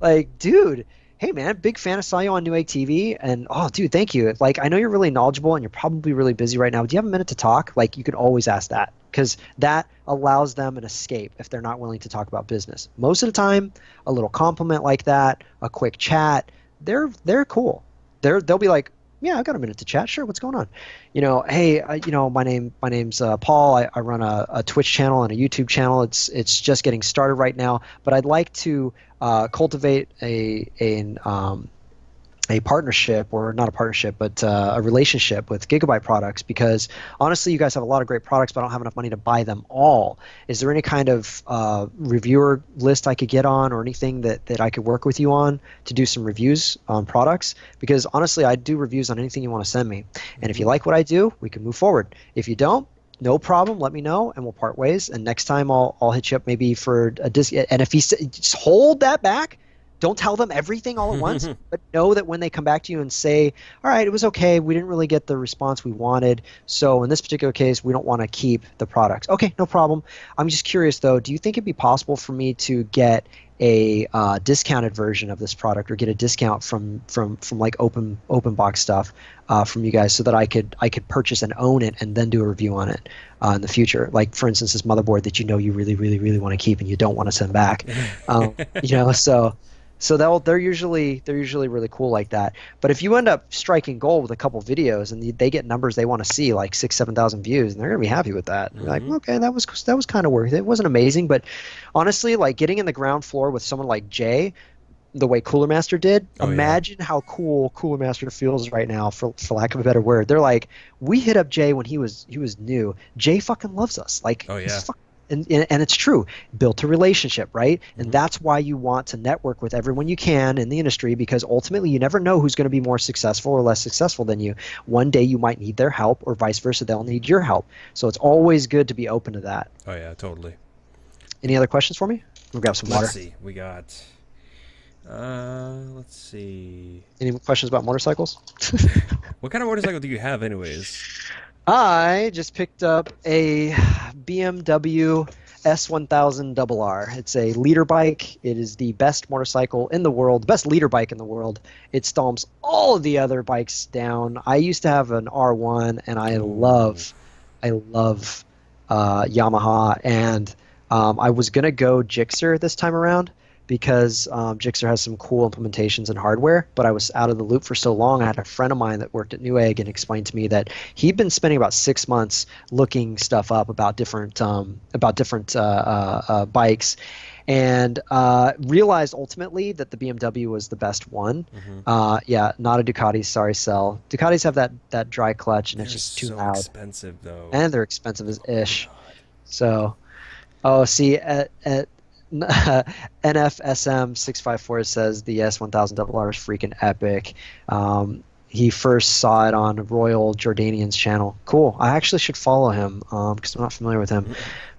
like, dude, hey man, big fan. I saw you on Newegg TV, and oh, dude, thank you. Like, I know you're really knowledgeable and you're probably really busy right now. Do you have a minute to talk? Like, you could always ask that because that allows them an escape if they're not willing to talk about business. Most of the time, a little compliment like that, a quick chat, they're cool. They'll be like, yeah, I got a minute to chat. Sure, what's going on? Hey, my name's Paul. I run a Twitch channel and a YouTube channel. It's just getting started right now, but I'd like to cultivate a partnership, or not a partnership, but a relationship with Gigabyte products, because honestly, you guys have a lot of great products, but I don't have enough money to buy them all. Is there any kind of reviewer list I could get on, or anything that I could work with you on to do some reviews on products? Because honestly, I do reviews on anything you want to send me. And if you like what I do, we can move forward. If you don't, no problem. Let me know, and we'll part ways. And next time, I'll hit you up maybe for a disc. And if just hold that back, don't tell them everything all at once, but know that when they come back to you and say, "All right, it was okay. We didn't really get the response we wanted. So in this particular case, we don't want to keep the products." Okay, no problem. I'm just curious though. Do you think it'd be possible for me to get a discounted version of this product, or get a discount from like open box stuff from you guys, so that I could purchase and own it and then do a review on it in the future? Like for instance, this motherboard that you know you really really really want to keep and you don't want to send back. So they're usually really cool like that. But if you end up striking gold with a couple videos and they get numbers they want to see, like 7,000 views, and they're gonna be happy with that. They're like, okay, that was kind of worth it. It wasn't amazing, but honestly, like getting in the ground floor with someone like Jay, the way Cooler Master did, imagine how cool Cooler Master feels right now, for lack of a better word. They're like, we hit up Jay when he was new. Jay fucking loves us. Like, and it's true. Built a relationship, right? And that's why you want to network with everyone you can in the industry, because ultimately you never know who's going to be more successful or less successful than you. One day you might need their help, or vice versa, they'll need your help. So it's always good to be open to that. Oh yeah, totally. Any other questions for me? We'll grab some water. Let's see. We got let's see. Any questions about motorcycles? What kind of motorcycle do you have anyways? I just picked up a BMW S1000RR. It's a leader bike. It is the best motorcycle in the world, the best leader bike in the world. It stomps all of the other bikes down. I used to have an R1, and I love Yamaha. And I was gonna go Gixxer this time around, because Gixxer has some cool implementations and hardware, but I was out of the loop for so long. I had a friend of mine that worked at Newegg and explained to me that he'd been spending about 6 months looking stuff up about different bikes, and realized ultimately that the BMW was the best one. Yeah, not a Ducati. Sorry, Cell. Ducatis have that dry clutch, and it's just too loud. Expensive though. And they're expensive as ish. So, see, at NFSM654 says the S1000RR is freaking epic. He first saw it on Royal Jordanian's channel. Cool. I actually should follow him because I'm not familiar with him.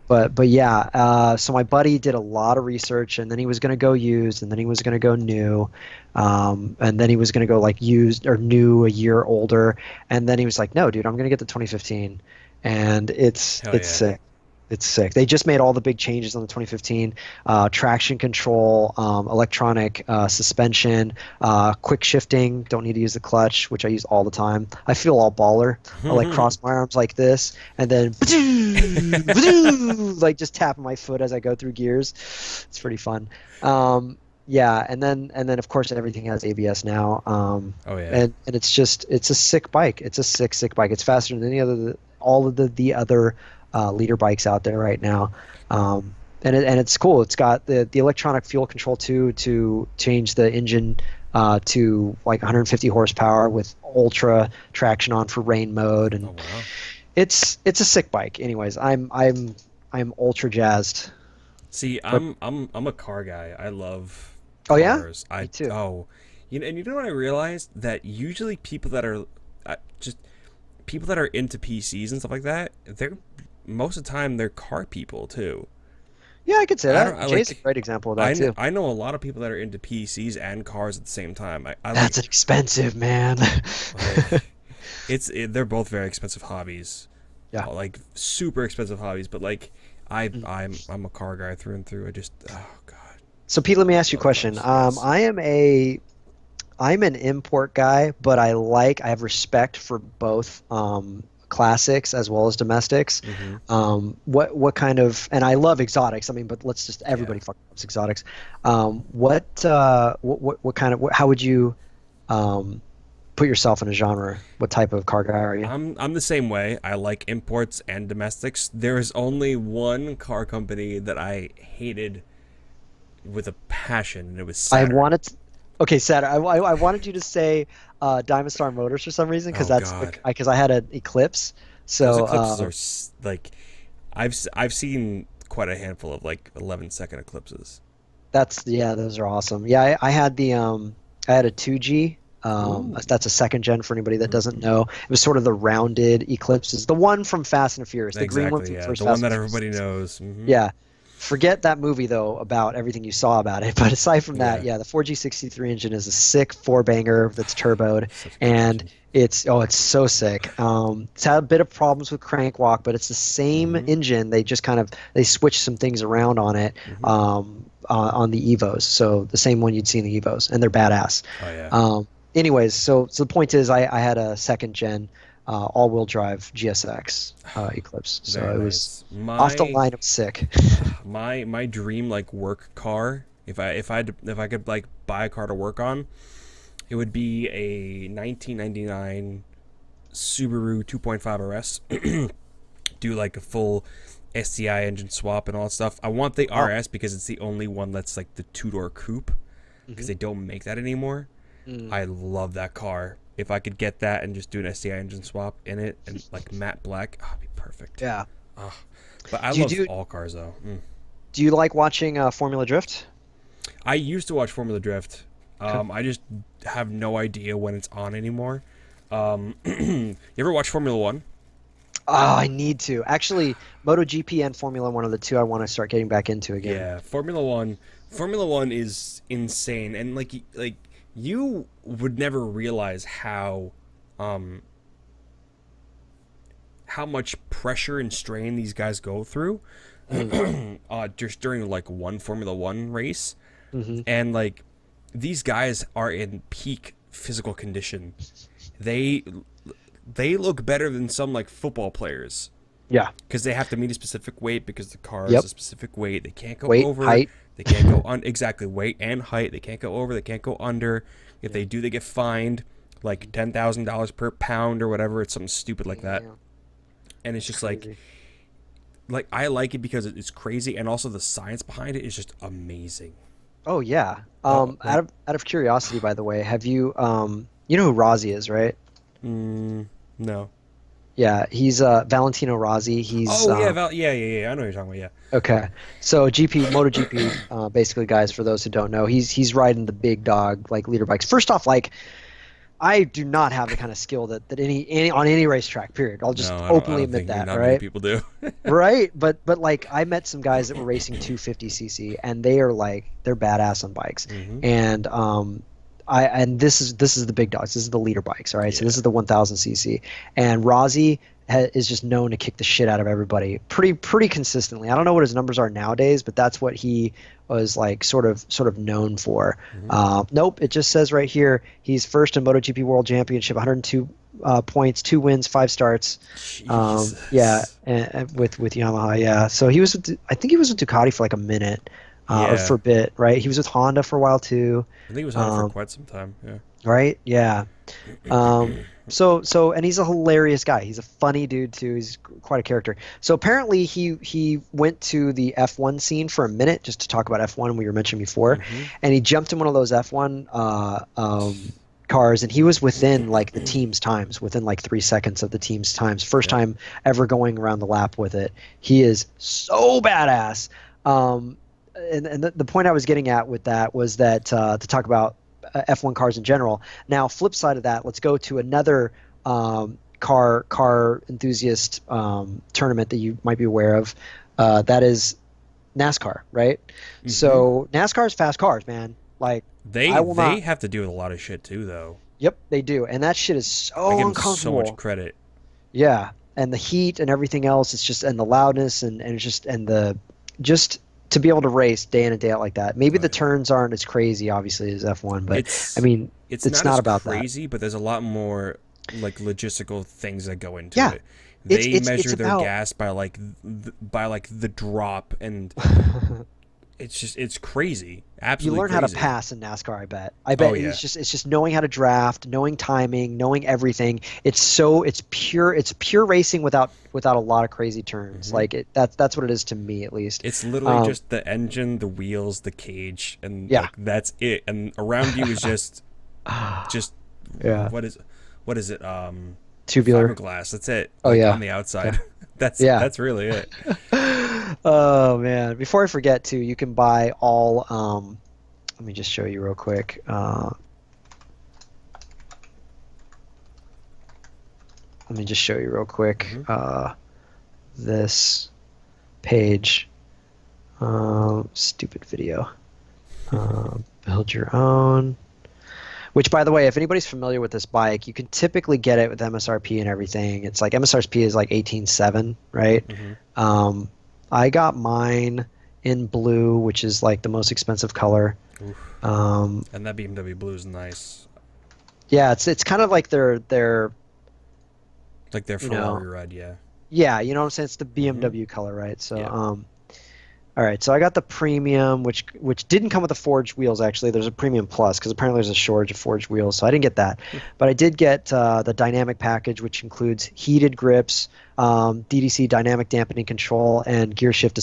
But yeah, so my buddy did a lot of research, and then he was going to go used, and then he was going to go new, and then he was going to go like used or new a year older, and then he was like, no, dude, I'm going to get the 2015, and it's sick. It's sick. They just made all the big changes on the 2015. Traction control, electronic suspension, quick shifting. Don't need to use the clutch, which I use all the time. I feel all baller. I like cross my arms like this, and then like just tapping my foot as I go through gears. It's pretty fun. Yeah, and then of course everything has ABS now. And it's a sick bike. It's a sick bike. It's faster than all of the other leader bikes out there right now, and it's cool. It's got the electronic fuel control too, to change the engine to like 150 horsepower with ultra traction on for rain mode, and it's a sick bike. Anyways, I'm ultra jazzed. See, I'm a car guy. I love cars. Oh yeah, me too. And you know what I realized? That usually people that are people that are into PCs and stuff like that, they're most of the time they're car people too. Yeah, I could say that. Jay's a great example of that too. I know a lot of people that are into PCs and cars at the same time. That's expensive, man. They're both very expensive hobbies. Yeah, like super expensive hobbies. But like I'm a car guy through and through. I just god. So Pete, let me ask you a question. I'm an import guy, but I have respect for both classics as well as domestics. What kind of, and I love exotics. I mean, but let's just everybody fucking loves exotics. What kind of, how would you put yourself in a genre? What type of car guy are you? I'm the same way. I like imports and domestics. There is only one car company that I hated with a passion, and it was Saturn. Saturn. I wanted you to say Diamond Star Motors for some reason, because because I had an Eclipse. So those eclipses are like, I've seen quite a handful of like 11-second eclipses. Those are awesome. Yeah, I had a 2G That's a second gen for anybody that doesn't know. It was sort of the rounded Eclipse. Is the one from Fast and Furious, the green one from Yeah, first the Fast one that and Furious. everybody knows. Yeah. Forget that movie though about everything you saw about it. But aside from that, Yeah. yeah, the 4G63 engine is a sick four banger that's turboed, Such a good and engine. it's so sick. It's had a bit of problems with crank walk, but it's the same engine. They just kind of they switched some things around on it on the Evos. So the same one you'd see in the Evos, and they're badass. Oh yeah. Anyways, so the point is, I had a second gen all-wheel drive GSX Eclipse, so Very it was nice. off the line. It was sick. My dream like work car, if I could like buy a car to work on, it would be a 1999 Subaru 2.5 RS. Do like a full STI engine swap and all that stuff. I want the RS because it's the only one that's like the two-door coupe, because they don't make that anymore. I love that car. If I could get that and just do an STI engine swap in it and like matte black, it'd be perfect. Yeah. But I love all cars though. Do you like watching Formula Drift? I used to watch Formula Drift. I just have no idea when it's on anymore. You ever watch Formula One? I need to. Actually, MotoGP and Formula One are the two I want to start getting back into again. Yeah, Formula One is insane, and like you would never realize how much pressure and strain these guys go through just during like one Formula One race. And like these guys are in peak physical condition. They look better than some like football players. Yeah. Because they have to meet a specific weight because the car is a specific weight. They can't go over. Height. They can't go on exactly weight and height. They can't go over. They can't go under. If they do, they get fined like $10,000 per pound or whatever. It's something stupid like that. And it's just Crazy. like I like it because it's crazy, and also the science behind it is just amazing. Oh yeah. Out of curiosity, by the way, have you you know who Rossi is, right? No. Yeah, he's Valentino Rossi. He's yeah, I know what you're talking about. Yeah. Okay, so MotoGP, basically, guys, for those who don't know, he's riding the big dog like leader bikes. First off, like I do not have the kind of skill that any on any racetrack. Period. I'll just openly admit that, not right? many people do. Right, but like I met some guys that were racing 250cc, and they're badass on bikes, and this is the big dogs. This is the leader bikes, all right. So this is the 1000cc, and Rossi is just known to kick the shit out of everybody pretty consistently. I don't know what his numbers are nowadays, but that's what he was like sort of known for. Nope, it just says right here he's first in MotoGP World Championship, 102 points, 2 wins, 5 starts. Yeah, and with Yamaha. Yeah, so he was I think he was with Ducati for like a minute. Or for a bit, right? He was with Honda for a while too. I think he was Honda for quite some time. Yeah. Right? Yeah. So and he's a hilarious guy. He's a funny dude too. He's quite a character. So apparently he went to the F1 scene for a minute just to talk about F1 we were mentioning before, and he jumped in one of those F1 cars, and he was within like the team's times, within like 3 seconds of the team's times. First time ever going around the lap with it. He is so badass. And the point I was getting at with that was that to talk about F1 cars in general. Now, flip side of that, let's go to another car enthusiast tournament that you might be aware of. That is NASCAR, right? So NASCAR is fast cars, man. Like they have to deal with a lot of shit too, though. Yep, they do, and that shit is so I give uncomfortable. them so much credit. Yeah, and the heat and everything else. It's just and the loudness and to be able to race day in and day out like that. Maybe the turns aren't as crazy, obviously, as F1, but I mean, it's not about crazy, but there's a lot more like logistical things that go into it. They measure their gas by like the drop, and it's crazy. Absolutely, you learn how to pass in NASCAR. I bet it's just knowing how to draft, knowing timing, knowing everything. It's pure racing without a lot of crazy turns. Like that's what it is to me, at least. It's literally just the engine, the wheels, the cage, and like, that's it. And around you is just what is it? Tubular fiberglass. That's it. Oh like, yeah, on the outside. That's really it. Oh man! Before I forget too, you can buy all. Let me just show you real quick. let me just show you real quick. Mm-hmm. This page. Stupid video. Build your own. Which, by the way, if anybody's familiar with this bike, you can typically get it with MSRP and everything. It's like MSRP is like 18.7, right? Mm-hmm. I got mine in blue, which is like the most expensive color. And that BMW blue is nice. Yeah, it's kind of like their Like their you know, Ferrari red, yeah. yeah, you know what I'm saying? It's the BMW color, right? So all right, so I got the premium, which didn't come with the forged wheels, actually. There's a premium plus, because apparently there's a shortage of forged wheels, so I didn't get that. But I did get the dynamic package, which includes heated grips, DDC dynamic dampening control, and gear shifting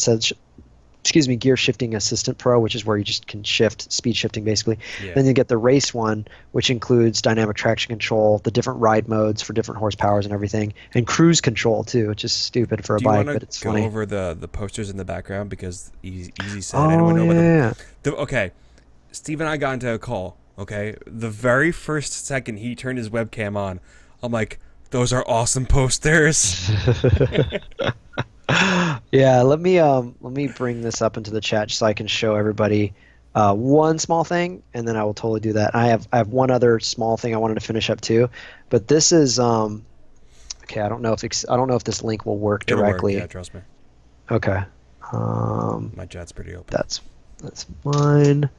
assistant pro, which is where you just can shift, speed shifting basically. Yeah. Then you get the race one, which includes dynamic traction control, the different ride modes for different horsepowers and everything, and cruise control too, which is stupid for a bike, but it's funny. Do you want to go over the posters in the background, because Easy said anyone know about them? Okay, Steve and I got into a call. Okay, the very first second he turned his webcam on, I'm like, those are awesome posters. Yeah, let me bring this up into the chat just so I can show everybody one small thing, and then I will totally do that. I have one other small thing I wanted to finish up too, but this is okay. I don't know if this link will work directly. It'll work, yeah, trust me. Okay. My chat's pretty open. That's mine.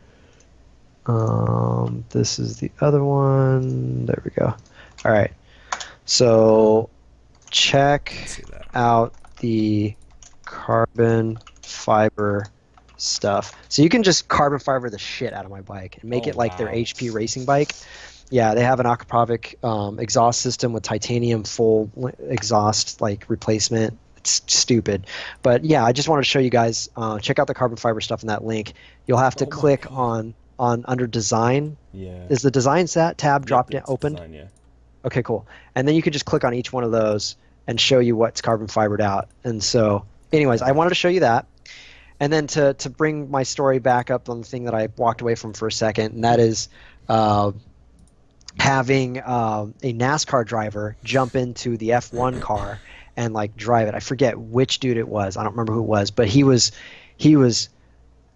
This is the other one. There we go. All right. So check out the carbon fiber stuff. So you can just carbon fiber the shit out of my bike and make it like their HP racing bike. Yeah, they have an Akrapovic exhaust system with titanium full exhaust like replacement. It's stupid. But yeah, I just wanted to show you guys, check out the carbon fiber stuff in that link. You'll have to click on under design. Yeah. Is the design tab dropped down opened? Design, yeah. Okay, cool. And then you could just click on each one of those and show you what's carbon fibered out. And so anyways, I wanted to show you that. And then to bring my story back up on the thing that I walked away from for a second, and that is having a NASCAR driver jump into the F1 car and like drive it. I forget which dude it was. I don't remember who it was, but he was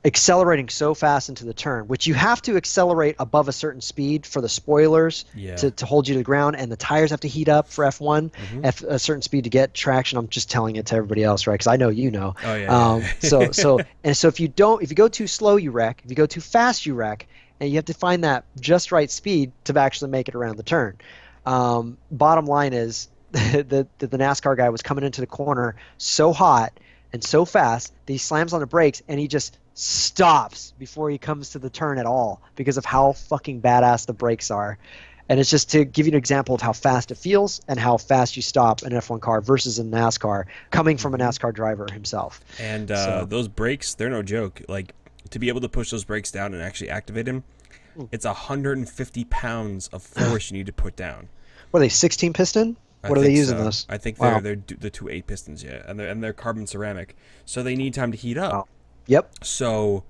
accelerating so fast into the turn, which you have to accelerate above a certain speed for the spoilers to hold you to the ground, and the tires have to heat up for F1 at a certain speed to get traction. I'm just telling it to everybody else, right? Because I know you know. Oh yeah. So if you go too slow, you wreck. If you go too fast, you wreck, and you have to find that just right speed to actually make it around the turn. Bottom line is the NASCAR guy was coming into the corner so hot and so fast that he slams on the brakes and he just stops before he comes to the turn at all because of how fucking badass the brakes are. And it's just to give you an example of how fast it feels and how fast you stop an F1 car versus a NASCAR, coming from a NASCAR driver himself. And those brakes, they're no joke. Like, to be able to push those brakes down and actually activate them, it's 150 pounds of force you need to put down. What are they, 16 piston? What are they using those? I think they're the 2 8 pistons, yeah, and they're carbon ceramic, so they need time to heat up. Wow. Yep. So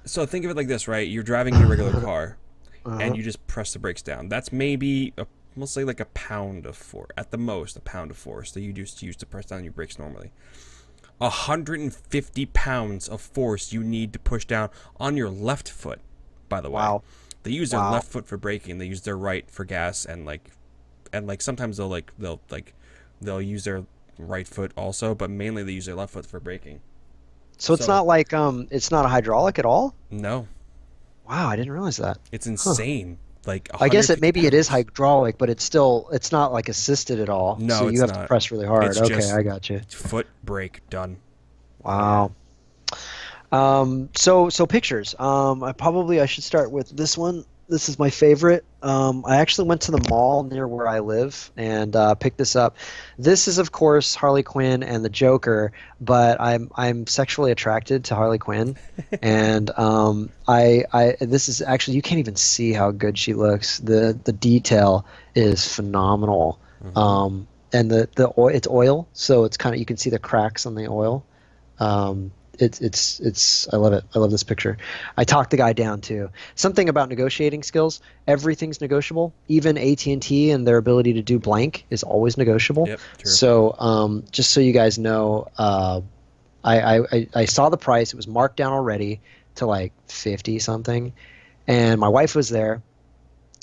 think of it like this, right? You're driving your regular car, and you just press the brakes down. That's maybe we'll say like a pound of force, at the most, a pound of force that you just use to press down your brakes normally. 150 pounds of force you need to push down on your left foot. By the way, they use their left foot for braking. They use their right for gas, and sometimes they'll use their right foot also, but mainly they use their left foot for braking. So it's not like it's not a hydraulic at all? No. Wow, I didn't realize that. It's insane. Like, I guess maybe it is hydraulic, but it's not like assisted at all. No, so you have to press really hard. Okay, I got you. Foot brake done. Wow. So pictures. I should start with this one. This is my favorite. I actually went to the mall near where I live and picked this up. This is, of course, Harley Quinn and the Joker, but I'm sexually attracted to Harley Quinn, and this is actually, you can't even see how good she looks. The detail is phenomenal. And it's oil, so it's kind of, you can see the cracks on the oil. it's I love it. I love this picture. I talked the guy down too. Something about negotiating skills. Everything's negotiable. Even AT&T and their ability to do blank is always negotiable. Yep, true. So just so you guys know, I saw the price. It was marked down already to like 50 something, and my wife was there.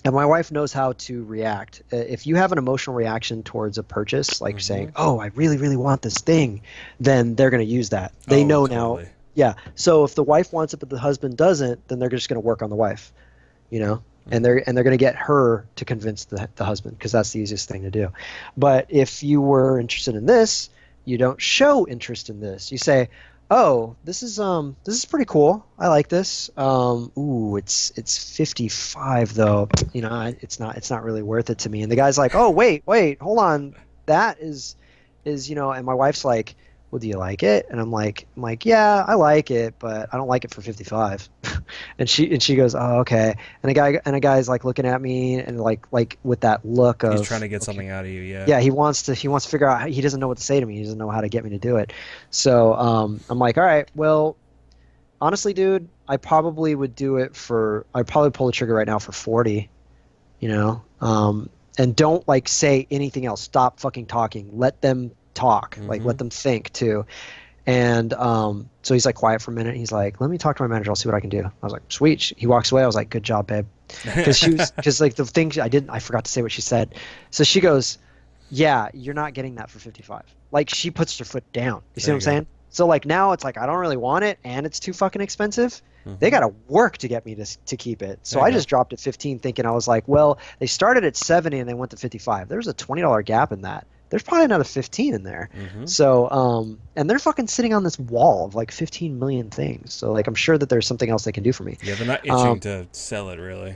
And my wife knows how to react. If you have an emotional reaction towards a purchase, like saying, "Oh, I really, really want this thing," then they're going to use that. They know totally. now. Yeah. So if the wife wants it but the husband doesn't, then they're just going to work on the wife, and they're going to get her to convince the husband, because that's the easiest thing to do. But if you were interested in this, you don't show interest in this. You say, "Oh, this is pretty cool. I like this. Ooh, it's 55 though. It's not really worth it to me." And the guy's like, "Oh, wait, hold on. That is, and my wife's like, "Well, do you like it?" And I'm like, "Yeah, I like it, but I don't like it for 55." and she goes, "Oh, okay." And a guy's like looking at me and like with that look of, he's trying to get something out of you. Yeah. Yeah, he wants to figure out. He doesn't know what to say to me. He doesn't know how to get me to do it. So I'm like, all right, well, honestly, dude, I probably would do it for. I'd probably pull the trigger right now for 40. And don't like say anything else. Stop fucking talking. Let them talk. Like let them think too. And so he's like quiet for a minute. He's like, "Let me talk to my manager. I'll see what I can do." I was like, "Sweet." He walks away. I was like, "Good job, babe." Because like the thing I forgot to say what she said. So she goes, "Yeah, you're not getting that for 55." Like she puts her foot down. You see what I'm saying? So like now it's like I don't really want it, and it's too fucking expensive. They got to work to get me to keep it. So I just dropped at 15, thinking I was like, well, they started at 70 and they went to 55. There's a $20 gap in that. There's probably another 15 in there. So, and they're fucking sitting on this wall of like 15 million things. So like, I'm sure that there's something else they can do for me. Yeah, they're not itching to sell it, really.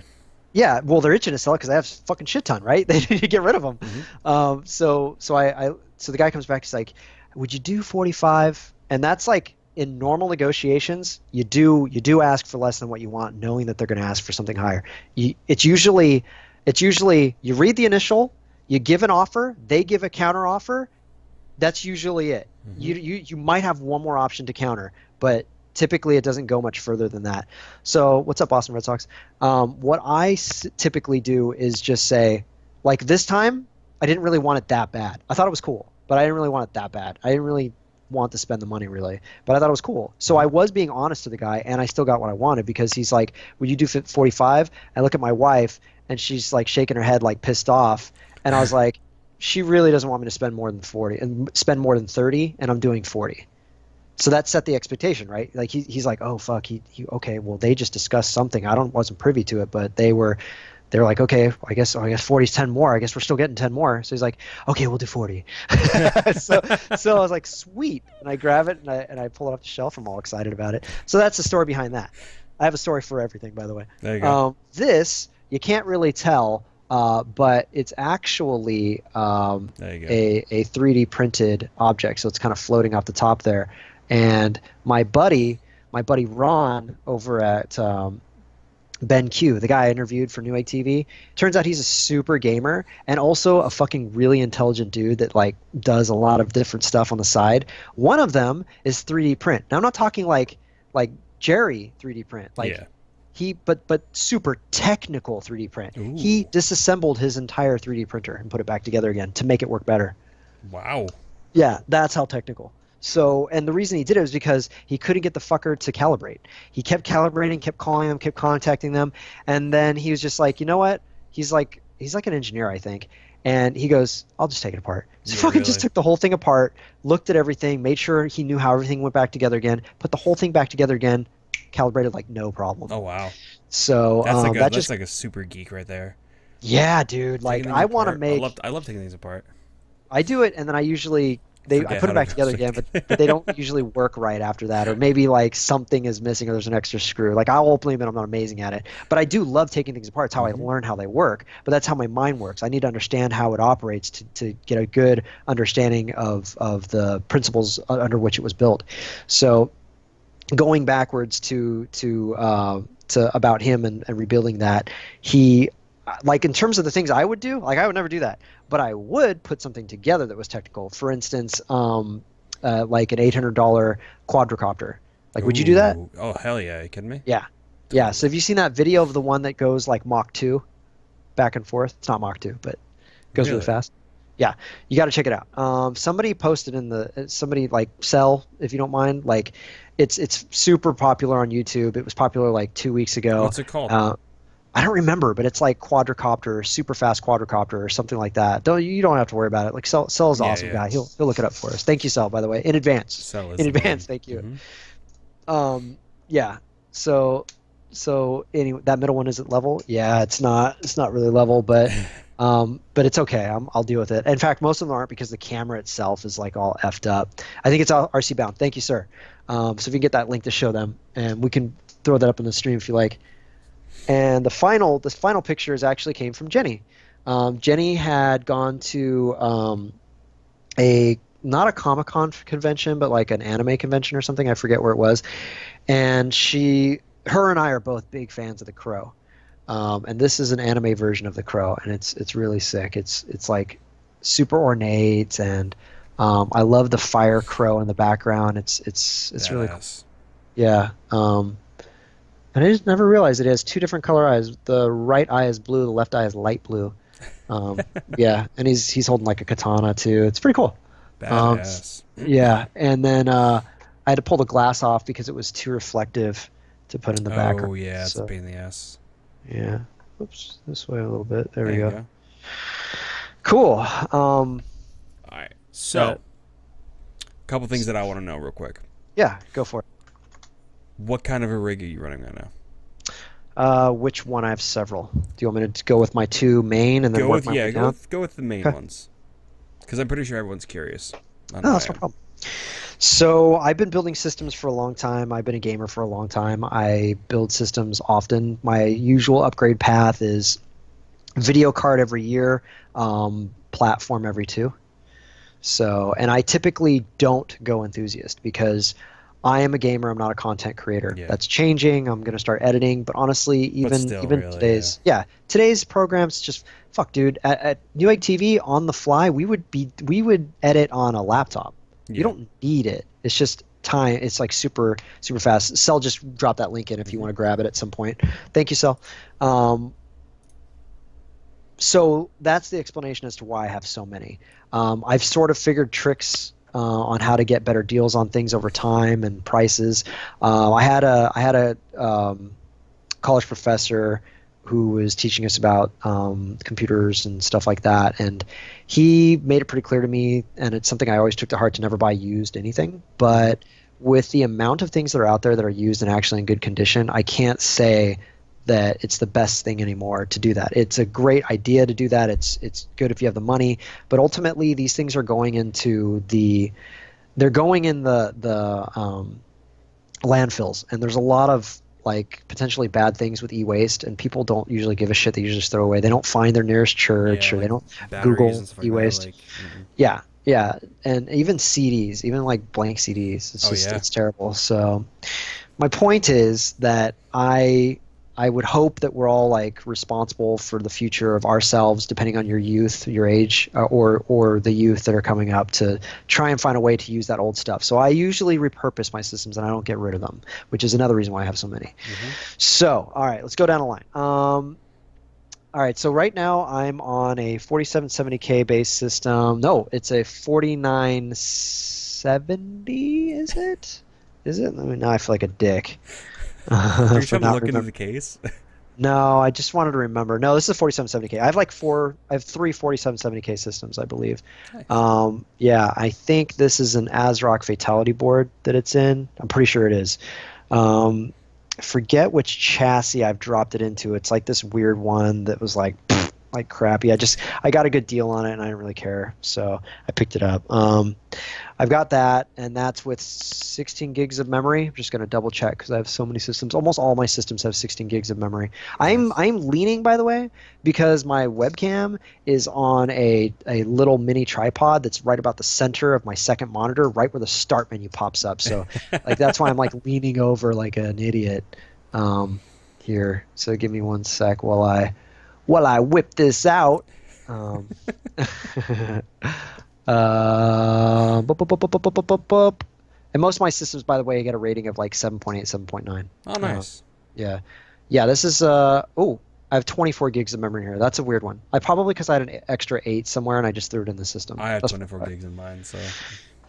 Yeah, well, they're itching to sell it because they have fucking shit ton, right? They need to get rid of them. So the guy comes back. He's like, "Would you do 45?" And that's like in normal negotiations, you do ask for less than what you want, knowing that they're going to ask for something higher. It's usually you read the initial. You give an offer, they give a counter offer. That's usually it. You might have one more option to counter, but typically it doesn't go much further than that. So what's up, Boston Red Sox? What I typically do is just say, like this time, I didn't really want it that bad. I thought it was cool, but I didn't really want it that bad. I didn't really want to spend the money really, but I thought it was cool. So I was being honest to the guy, and I still got what I wanted, because he's like, "Would you do 45?" I look at my wife, and she's like shaking her head like pissed off. And I was like, she really doesn't want me to spend more than 40 and spend more than 30, and I'm doing 40. So that set the expectation, right? Like he's like, "Oh fuck, he okay, well they just discussed something. I wasn't privy to it, but they're like, okay, I guess 40's 10 more. I guess we're still getting 10 more." So he's like, "Okay, we'll do 40." so I was like, "Sweet." And I grab it and I pull it off the shelf. I'm all excited about it. So that's the story behind that. I have a story for everything, by the way. There you go. This you can't really tell. But it's actually a 3D printed object, so it's kind of floating off the top there. And my buddy Ron over at Ben Q, the guy I interviewed for Newegg TV, turns out he's a super gamer and also a fucking really intelligent dude that like does a lot of different stuff on the side. One of them is 3D print. Now I'm not talking like Jerry 3D print, but super technical 3D print. Ooh. He disassembled his entire 3D printer and put it back together again to make it work better. Wow. Yeah, that's how technical. So, and the reason he did it was because he couldn't get the fucker to calibrate. He kept calibrating, kept calling them, kept contacting them, and then he was just like, you know what? He's like an engineer, I think. And he goes, "I'll just take it apart." So fucking just took the whole thing apart, looked at everything, made sure he knew how everything went back together again, put the whole thing back together again, calibrated like no problem. Oh wow. So that's like a super geek right there. Yeah, dude. Like I want to make. I love taking things apart. I do it, and then I usually I put it back together again, but they don't usually work right after that, or maybe like something is missing or there's an extra screw. Like I'll openly admit I'm not amazing at it, but I do love taking things apart. It's how I learn how they work. But that's how my mind works. I need to understand how it operates to get a good understanding of the principles under which it was built. So going backwards to about him and rebuilding that, he, like in terms of the things I would do, like I would never do that, but I would put something together that was technical. For instance, like an $800 quadricopter. Like, would you do that? Ooh. Oh, hell yeah. Are you kidding me? Yeah. Yeah. So have you seen that video of the one that goes like Mach 2 back and forth? It's not Mach 2, but it goes really fast. Yeah. You got to check it out. Somebody posted in somebody like Cell, if you don't mind, like it's super popular on YouTube. It was popular like 2 weeks ago. What's it called? I don't remember, but it's like quadricopter, super fast quadricopter or something like that. You don't have to worry about it. Like Cell's an awesome guy. He'll look it up for us. Thank you, Cell, by the way, in advance. Cell is in advance, thank you. Yeah. So anyway, that middle one isn't level. Yeah, it's not really level, but it's okay. I'll deal with it. In fact, most of them aren't because the camera itself is like all effed up. I think it's all RC bound. Thank you, sir. So if you can get that link to show them, and we can throw that up in the stream if you like. And the final pictures actually came from Jenny. Jenny had gone to not a Comic-Con convention, but like an anime convention or something. I forget where it was. And her and I are both big fans of the Crow. And this is an anime version of the Crow, and it's really sick. It's like super ornate, and I love the fire crow in the background. It's really cool. Yeah. And I just never realized it has two different color eyes. The right eye is blue, the left eye is light blue. Yeah, and he's holding like a katana too. It's pretty cool. Badass. Yeah, and then I had to pull the glass off because it was too reflective to put in the background. Oh yeah, it's a pain in the ass. Yeah. Oops, this way a little bit. There we go. Cool. All right. So, a couple things that I want to know real quick. Yeah, go for it. What kind of a rig are you running right now? Which one? I have several. Do you want me to go with my two main and then work my way down? Go with the main ones. Because I'm pretty sure everyone's curious. No, that's no problem. So I've been building systems for a long time. I've been a gamer for a long time. I build systems often. My usual upgrade path is video card every year, platform every 2. So, and I typically don't go enthusiast because I am a gamer. I'm not a content creator. Yeah. That's changing. I'm going to start editing. But honestly, even today's programs, just fuck, dude. At Newegg TV on the fly, we would edit on a laptop. Yeah. You don't need it. It's just time. It's like super super fast. Cell just dropped that link in if you want to grab it at some point. Thank you, Cell. So that's the explanation as to why I have so many. I've sort of figured tricks on how to get better deals on things over time and prices. I had a college professor who was teaching us about computers and stuff like that, and he made it pretty clear to me, and it's something I always took to heart, to never buy used anything. But with the amount of things that are out there that are used and actually in good condition, I can't say that it's the best thing anymore to do that. It's a great idea to do that. It's good if you have the money, but ultimately these things are going into the landfills, and there's a lot of like potentially bad things with e-waste, and people don't usually give a shit. They usually just throw away. They don't find their nearest church, or they don't Google e-waste. Yeah, and even CDs, even like blank CDs. It's terrible. So my point is that I would hope that we're all like responsible for the future of ourselves, depending on your youth, your age, or the youth that are coming up, to try and find a way to use that old stuff. So I usually repurpose my systems and I don't get rid of them, which is another reason why I have so many. Mm-hmm. So, all right, let's go down the line. All right, so right now I'm on a 4770K base system. No, it's a 4970, is it? Is it? I mean, now I feel like a dick. Are you trying to look into the case? No, I just wanted to remember. No, this is a 4770K. I have three 4770K systems, I believe. Nice. Yeah, I think this is an ASRock Fatality board that it's in. I'm pretty sure it is. I forget which chassis I've dropped it into. It's like this weird one that was like crappy. I got a good deal on it and I didn't really care, so I picked it up. I've got that, and that's with 16 gigs of memory. I'm just going to double check because I have so many systems. Almost all my systems have 16 gigs of memory. I'm leaning, by the way, because my webcam is on a little mini tripod that's right about the center of my second monitor, right where the start menu pops up. So like that's why I'm like leaning over like an idiot here. So give me one sec while I whip this out. And And most of my systems, by the way, get a rating of like 7.8, 7.9. Oh, nice. Yeah. Yeah, this is I have 24 gigs of memory here. That's a weird one. I probably because I had an extra 8 somewhere and I just threw it in the system. I have That's 24 gigs in mine, so.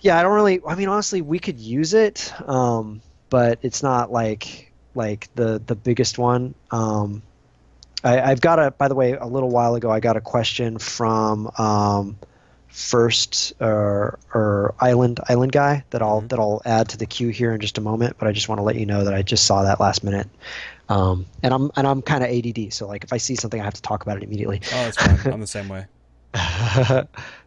Yeah, I don't really. I mean, honestly, we could use it, but it's not like the biggest one. I've got a. By the way, a little while ago, I got a question from first or island guy that I'll add to the queue here in just a moment. But I just want to let you know that I just saw that last minute. And I'm kind of ADD, so like if I see something, I have to talk about it immediately. Oh, that's fine. I'm the same way.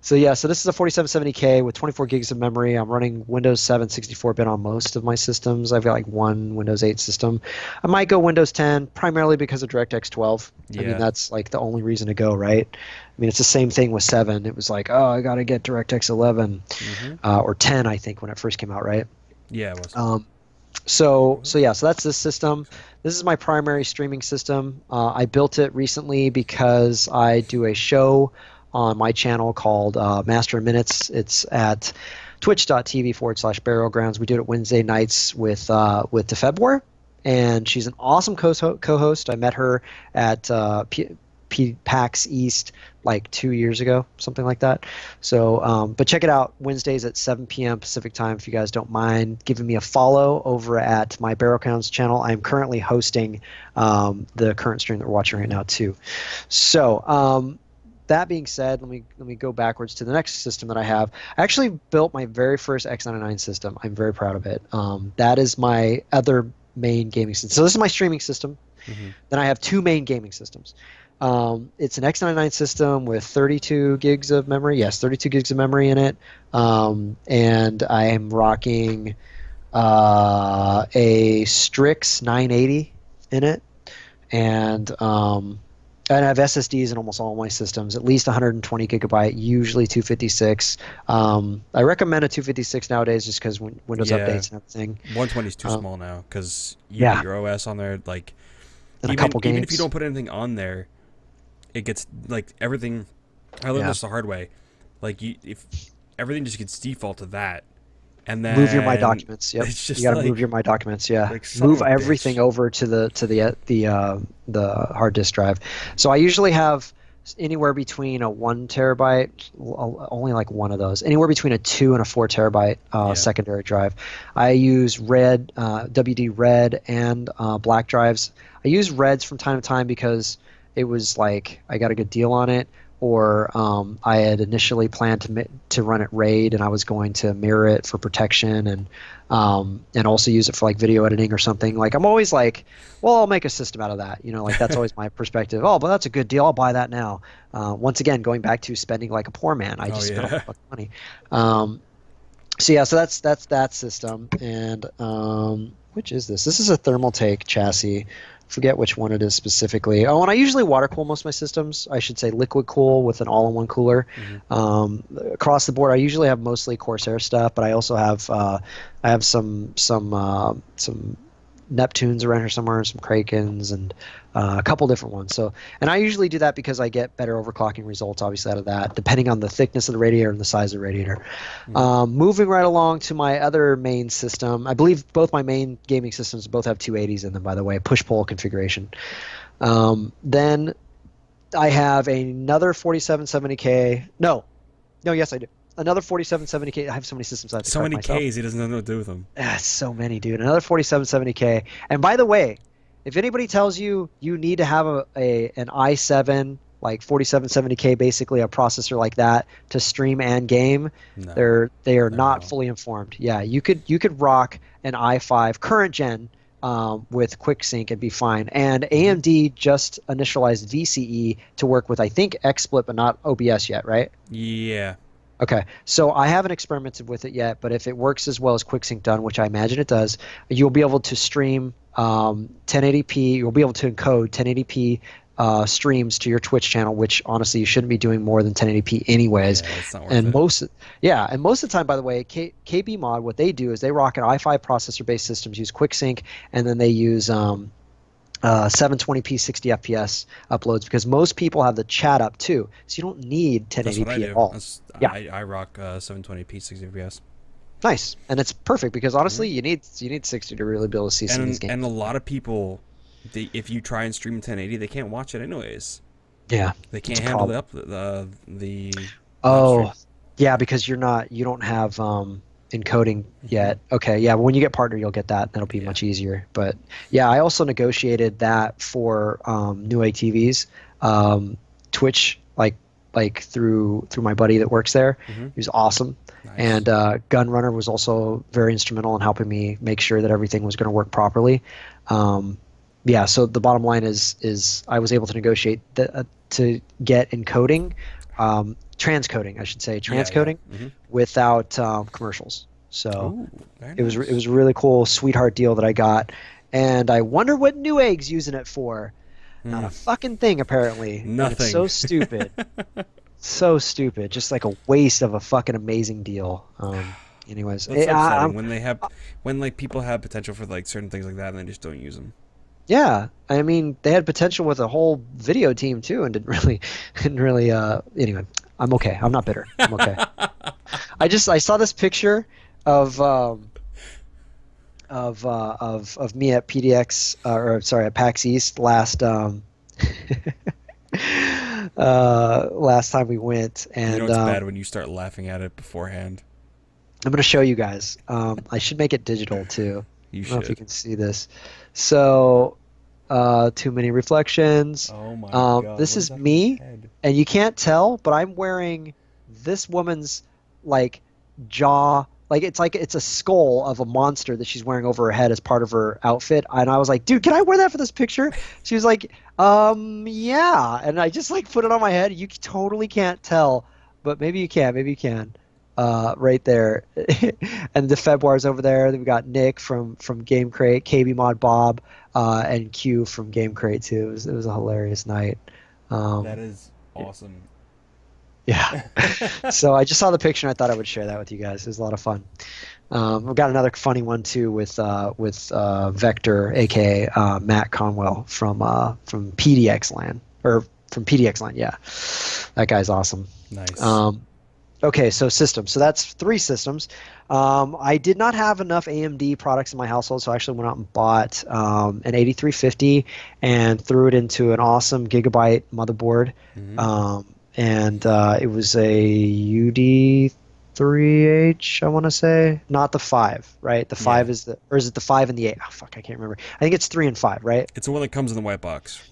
So yeah, so this is a 4770K with 24 gigs of memory. I'm running Windows 7 64-bit on most of my systems. I've got like one Windows 8 system. I might go Windows 10 primarily because of DirectX 12. I mean, that's like the only reason to go, right? I mean, it's the same thing with 7. It was like, oh, I got to get DirectX 11 or 10, I think, when it first came out, right? Yeah, it was. So that's this system. This is my primary streaming system. I built it recently because I do a show on my channel called Master of Minutes. It's at twitch.tv/Burial Grounds. We do it Wednesday nights with Defebwar, and she's an awesome co-host. I met her at PAX East like 2 years ago, something like that. So, but check it out Wednesdays at 7 p.m. Pacific time if you guys don't mind giving me a follow over at my Burial Grounds channel. I'm currently hosting the current stream that we're watching right now too. So, that being said, let me go backwards to the next system that I have. I actually built my very first X99 system. I'm very proud of it. That is my other main gaming system. So this is my streaming system. Then I have two main gaming systems. It's an X99 system with 32 gigs of memory. Yes, 32 gigs of memory in it. And I am rocking a Strix 980 in it. And I have SSDs in almost all my systems, at least 120 gigabyte, usually 256. I recommend a 256 nowadays just because Windows updates and everything. 120 is too small now because you get your OS on there. Like, and a couple games. Even if you don't put anything on there, it gets like everything. I learned this the hard way. Like, if everything just gets default to that, and then move your My Documents. Yep, it's just you got to like, move your My Documents. Yeah, like move everything over to the hard disk drive. So I usually have anywhere between a 1 terabyte, only like one of those, anywhere between a 2 and a 4 terabyte secondary drive. I use WD Red and black drives. I use Reds from time to time because it was like I got a good deal on it, or I had initially planned to run it RAID, and I was going to mirror it for protection and also use it for like video editing or something. Like I'm always like, well, I'll make a system out of that. You know, like that's always my perspective. Oh, but that's a good deal. I'll buy that now. Once again, going back to spending like a poor man. I just spent all the money. So that's that system. And which is this? This is a Thermaltake chassis. Forget which one it is specifically. Oh, and I usually water cool most of my systems. I should say liquid cool with an all-in-one cooler. Across the board, I usually have mostly Corsair stuff, but I also have some Neptunes around here somewhere, some Krakens, and a couple different ones. So, and I usually do that because I get better overclocking results, obviously, out of that, depending on the thickness of the radiator and the size of the radiator. Moving right along to my other main system, I believe both my main gaming systems both have 280s in them, by the way, push-pull configuration. Then I have another 4770K. Yes, I do. Another 4770K. I have so many systems. I have to so many myself. Ks, he doesn't know what to do with them. So many, dude. Another 4770K. And by the way, if anybody tells you you need to have an i7 like 4770K, basically a processor like that to stream and game, they are not fully informed. Yeah, you could rock an i5 current gen with QuickSync and be fine. And AMD just initialized VCE to work with, I think, XSplit, but not OBS yet, right? Yeah. Okay, so I haven't experimented with it yet, but if it works as well as QuickSync done, which I imagine it does, you'll be able to stream 1080p. You'll be able to encode 1080p streams to your Twitch channel, which honestly you shouldn't be doing more than 1080p anyways. Yeah, it's not worth and it. most of the time, by the way, KB Mod, what they do is they rock an i5 processor-based systems, use QuickSync, and then they use 720p 60 fps uploads because most people have the chat up too, so you don't need 1080p at all. I rock 720p 60 fps. Nice, and it's perfect because honestly, you need 60 to really be able to see some of these games. And a lot of people, if you try and stream 1080, they can't watch it anyways. Yeah, They can't handle the Oh, yeah, because you don't have encoding yet. Okay, yeah, when you get partner, you'll get that. That'll be much easier. But yeah, I also negotiated that for Newegg TVs, Twitch, like through my buddy that works there. He was awesome. Nice. And Gunrunner was also very instrumental in helping me make sure that everything was going to work properly. Yeah, so the bottom line is I was able to negotiate to get encoding, transcoding, I should say, without commercials. So it was a really cool sweetheart deal that I got, and I wonder what Newegg's using it for. Not a fucking thing, apparently. Nothing. And it's so stupid. So stupid. Just like a waste of a fucking amazing deal. Anyways, that's upsetting when like people have potential for like certain things like that and they just don't use them. Yeah, I mean they had potential with a whole video team too, and didn't really. Anyway, I'm okay. I'm not bitter. I'm okay. I saw this picture of me at PDX at PAX East last last time we went, and you know it's bad when you start laughing at it beforehand. I'm gonna show you guys. I should make it digital too. You I don't should. know if you can see this. So, too many reflections. Oh my god. This is me, and you can't tell, but I'm wearing this woman's like jaw. Like it's a skull of a monster that she's wearing over her head as part of her outfit. And I was like, dude, can I wear that for this picture? She was like, yeah. And I just like put it on my head. You totally can't tell, but maybe you can. Maybe you can. Right there. And the Februar's over there. Then we got Nick from Game Crate, KB Mod Bob, and Q from Game Crate too. It was a hilarious night. That is awesome. Yeah. So I just saw the picture and I thought I would share that with you guys. It was a lot of fun. We've got another funny one too with Vector, aka Matt Conwell from PDX Land, or from PDX Land. Yeah, that guy's awesome. Nice. Okay, so systems. So that's 3 systems. I did not have enough AMD products in my household, so I actually went out and bought an 8350 and threw it into an awesome Gigabyte motherboard. And it was a UD3H, I want to say. Not the 5, right? The 5 is or is it the 5 and the 8? Oh, fuck, I can't remember. I think it's 3 and 5, right? It's the one that comes in the white box,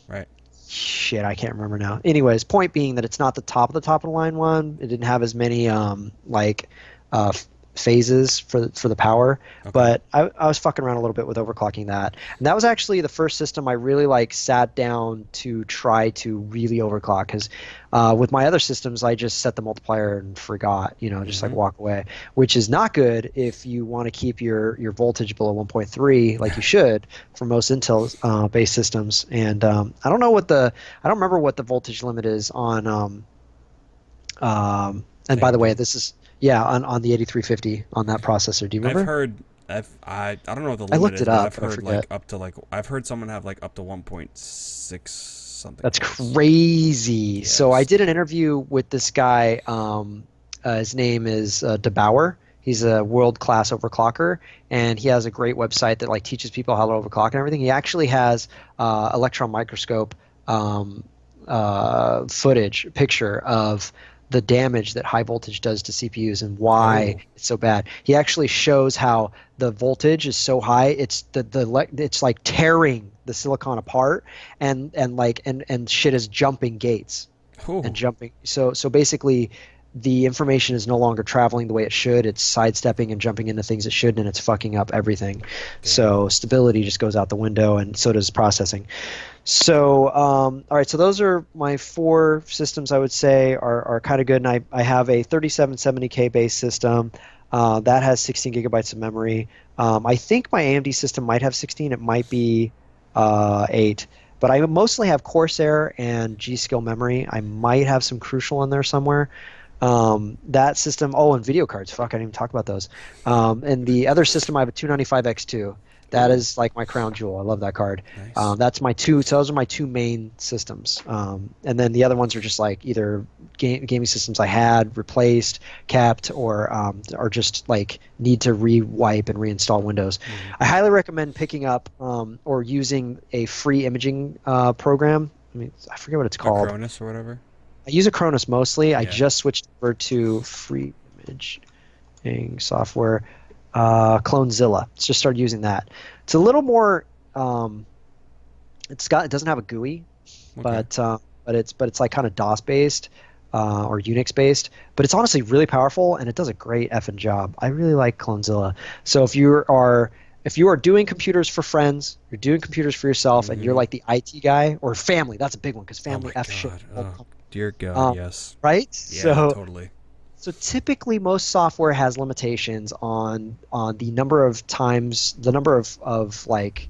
right? Shit, I can't remember now. Anyways, point being that it's not the top of the line one. It didn't have as many phases for the power, but I was fucking around a little bit with overclocking that, and that was actually the first system I really like sat down to try to really overclock, because with my other systems I just set the multiplier and forgot, just like walk away, which is not good if you want to keep your voltage below 1.3 like you should for most Intel based systems. And I don't remember what the voltage limit is on and by the way, this is on the 8350 on that processor. Do you remember? I don't know what the limit I looked is, it up. I've heard I forget. I've heard someone have like up to 1.6 something. That's crazy. Yes. So I did an interview with this guy. His name is DeBauer. He's a world-class overclocker, and he has a great website that like teaches people how to overclock and everything. He actually has electron microscope picture of the damage that high voltage does to CPUs and why it's so bad. He actually shows how the voltage is so high, it's it's like tearing the silicon apart, and shit is jumping gates. And jumping. So basically the information is no longer traveling the way it should. It's sidestepping and jumping into things it shouldn't, and it's fucking up everything. So stability just goes out the window, and so does processing. So, all right, so those are my 4 systems I would say are kind of good. And I have a 3770K base system that has 16 gigabytes of memory. I think my AMD system might have 16. It might be 8. But I mostly have Corsair and G-Skill memory. I might have some Crucial in there somewhere. That system, and video cards. Fuck, I didn't even talk about those. And the other system, I have a 295X2. That is like my crown jewel. I love that card. Nice. That's my two. So those are my two main systems. And then the other ones are just like either gaming systems I had replaced, kept, or just like need to re-wipe and reinstall Windows. I highly recommend picking up or using a free imaging program. I forget what it's called. Acronis or whatever. I use Acronis mostly. I Yeah. just switched over to free imaging software. Clonezilla. Let's just start using that. It's a little more. It doesn't have a GUI, Okay. but it's like kind of DOS based or Unix based. But it's honestly really powerful and it does a great effing job. I really like Clonezilla. So if you are doing computers for friends, you're doing computers for yourself, and you're like the IT guy or family. That's a big one because family Oh my F shit. God. Oh, dear God, yes. Right? Yeah, So totally. So typically, most software has limitations on the number of times, the number of like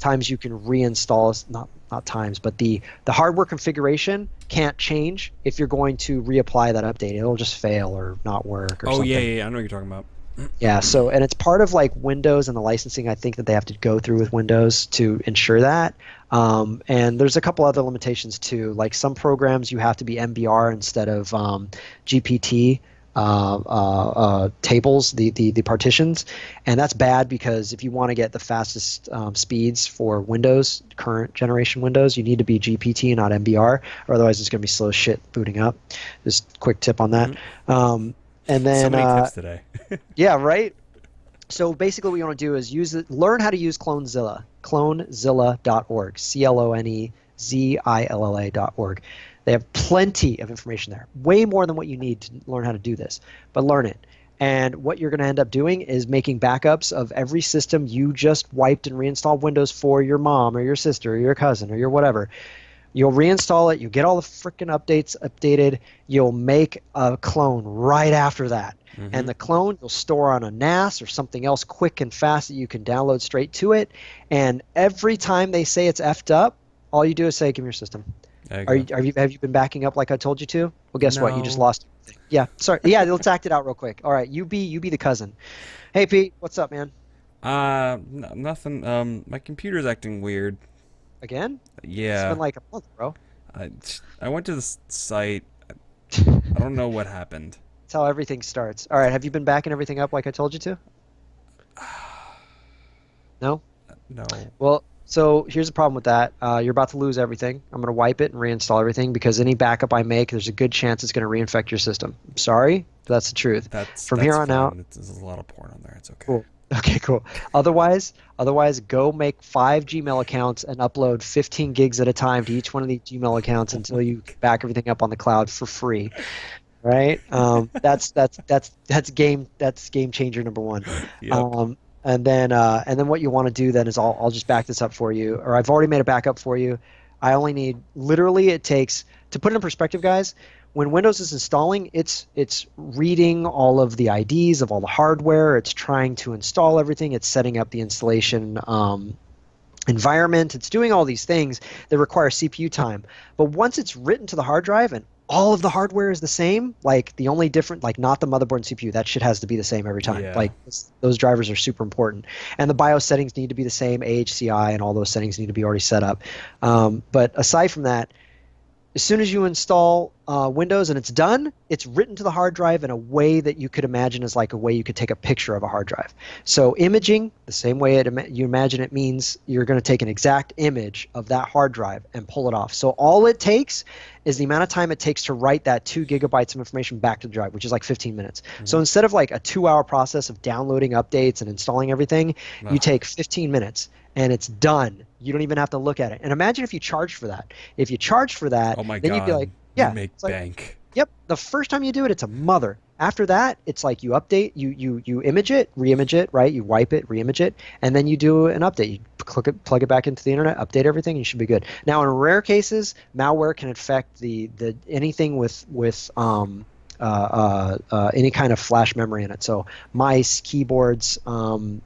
times you can reinstall. Not times, but the hardware configuration can't change if you're going to reapply that update. It'll just fail or not work or Oh something. yeah, I know what you're talking about. Yeah. So and it's part of like Windows and the licensing. I think that they have to go through with Windows to ensure that. And there's a couple other limitations too. Like some programs you have to be MBR instead of GPT tables, the partitions, and that's bad because if you want to get the fastest speeds for Windows, current generation Windows, you need to be GPT and not MBR, or otherwise it's going to be slow as shit booting up. Just quick tip on that. And then So many tips today. yeah, right. So basically, what you want to do is learn how to use Clonezilla, clonezilla.org, clonezilla.org. They have plenty of information there, way more than what you need to learn how to do this, but learn it. And what you're going to end up doing is making backups of every system you just wiped and reinstalled Windows for your mom or your sister or your cousin or your whatever. You'll reinstall it. You get all the freaking updates updated. You'll make a clone right after that. And the clone you'll store on a NAS or something else quick and fast that you can download straight to it. And every time they say it's effed up, all you do is say, "Give me your system." Have you been backing up like I told you to? Well, guess what? You just No. lost everything. Yeah, sorry. Yeah, let's act it out real quick. All right, you be the cousin. Hey, Pete, what's up, man? Nothing. My computer's acting weird. Again? It's Yeah. been like a month, bro. I went to the site. I don't know what happened. That's how everything starts. All right, have you been backing everything up like I told you to? No? No. Well, so here's the problem with that. You're about to lose everything. I'm going to wipe it and reinstall everything because any backup I make, there's a good chance it's going to reinfect your system. I'm sorry, but that's the truth. From here on out. There's a lot of porn on there. It's okay. Cool. Okay, cool. Otherwise, go make 5 Gmail accounts and upload 15 gigs at a time to each one of these Gmail accounts until you back everything up on the cloud for free. Right? That's game changer number one. Yep. And then what you want to do then is I'll just back this up for you, or I've already made a backup for you. I only need literally it takes to put it in perspective, guys. When Windows is installing, it's reading all of the IDs of all the hardware. It's trying to install everything. It's setting up the installation environment. It's doing all these things that require CPU time. But once it's written to the hard drive and all of the hardware is the same, like the only different, like not the motherboard and CPU, that shit has to be the same every time. Yeah. Like those drivers are super important. And the BIOS settings need to be the same, AHCI and all those settings need to be already set up. But aside from that, as soon as you install Windows and it's done, it's written to the hard drive in a way that you could imagine as like a way you could take a picture of a hard drive. So imaging, the same way you imagine it means you're going to take an exact image of that hard drive and pull it off. So all it takes is the amount of time it takes to write that 2 gigabytes of information back to the drive, which is like 15 minutes. So instead of like a 2-hour process of downloading updates and installing everything, you take 15 minutes. And it's done. You don't even have to look at it. And imagine if you charged for that. If you charged for that, Oh my then God. you'd be like, yeah, You make it's like, bank. yep. The first time you do it, it's a mother. After that, it's like you update, you image it, re-image it, right? You wipe it, re-image it, and then you do an update. You plug it back into the internet, update everything, and you should be good. Now, in rare cases, malware can affect the anything with any kind of flash memory in it. So mice, keyboards, gaming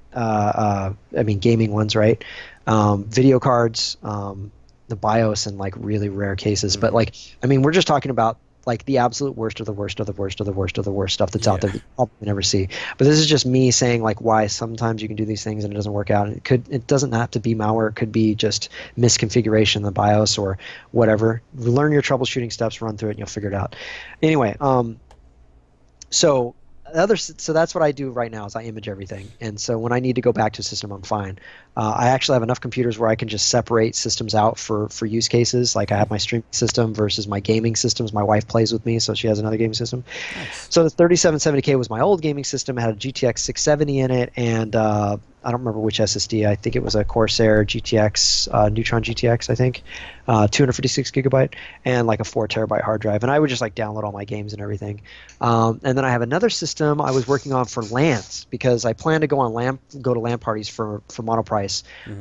ones, right? Video cards, the BIOS in like really rare cases. But we're just talking about like the absolute worst of the worst of the worst of the worst of the worst stuff that's out there Yeah. that you probably never see. But this is just me saying like why sometimes you can do these things and it doesn't work out. And it doesn't have to be malware. It could be just misconfiguration in the BIOS or whatever. Learn your troubleshooting steps, run through it, and you'll figure it out. Anyway, so so that's what I do right now is I image everything. And so when I need to go back to a system, I'm fine. I actually have enough computers where I can just separate systems out for use cases. Like I have my streaming system versus my gaming systems. My wife plays with me, so she has another gaming system. Nice. So the 3770K was my old gaming system. It had a GTX 670 in it, and I don't remember which SSD. I think it was a Corsair GTX, Neutron GTX, I think, 256 gigabyte, and like a 4 terabyte hard drive. And I would just like download all my games and everything. And then I have another system I was working on for LANs because I plan to go to LAN parties for Monoprice.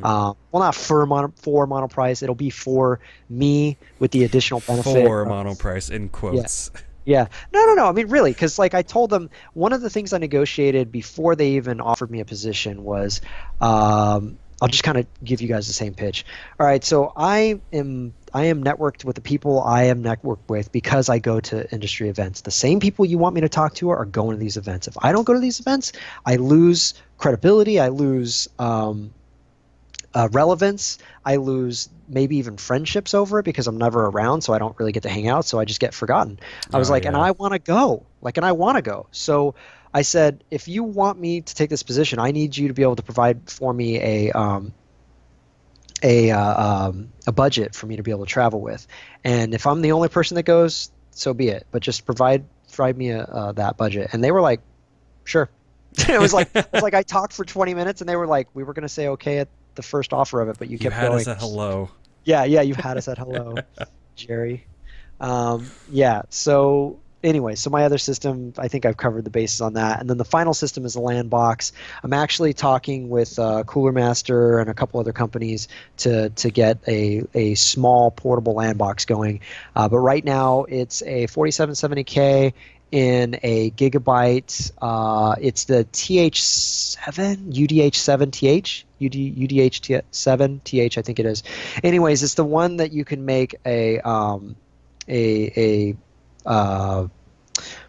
Well, not for Monoprice. It'll be for me with the additional benefit. For Monoprice in quotes. Yeah. No. I mean, really, because like I told them, one of the things I negotiated before they even offered me a position was, I'll just kind of give you guys the same pitch. All right, so I am networked with the people I am networked with because I go to industry events. The same people you want me to talk to are going to these events. If I don't go to these events, I lose credibility. I lose relevance. I lose maybe even friendships over it because I'm never around, so I don't really get to hang out, so I just get forgotten. I was like, yeah. and I want to go. So I said, if you want me to take this position, I need you to be able to provide for me a budget for me to be able to travel with. And if I'm the only person that goes, so be it. But just provide me that budget. And they were like, sure. It was like I talked for 20 minutes, and they were like, we were going to say okay at the first offer of it, but you kept had going. us at hello. Yeah, you had us at hello, Jerry. Yeah. So anyway, so my other system, I think I've covered the bases on that, and then the final system is the LAN box. I'm actually talking with Cooler Master and a couple other companies to get a small portable LAN box going, but right now it's a 4770K in a gigabyte. It's the TH7 UDH7 UDH7 I think it is. Anyways, it's the one that you can make a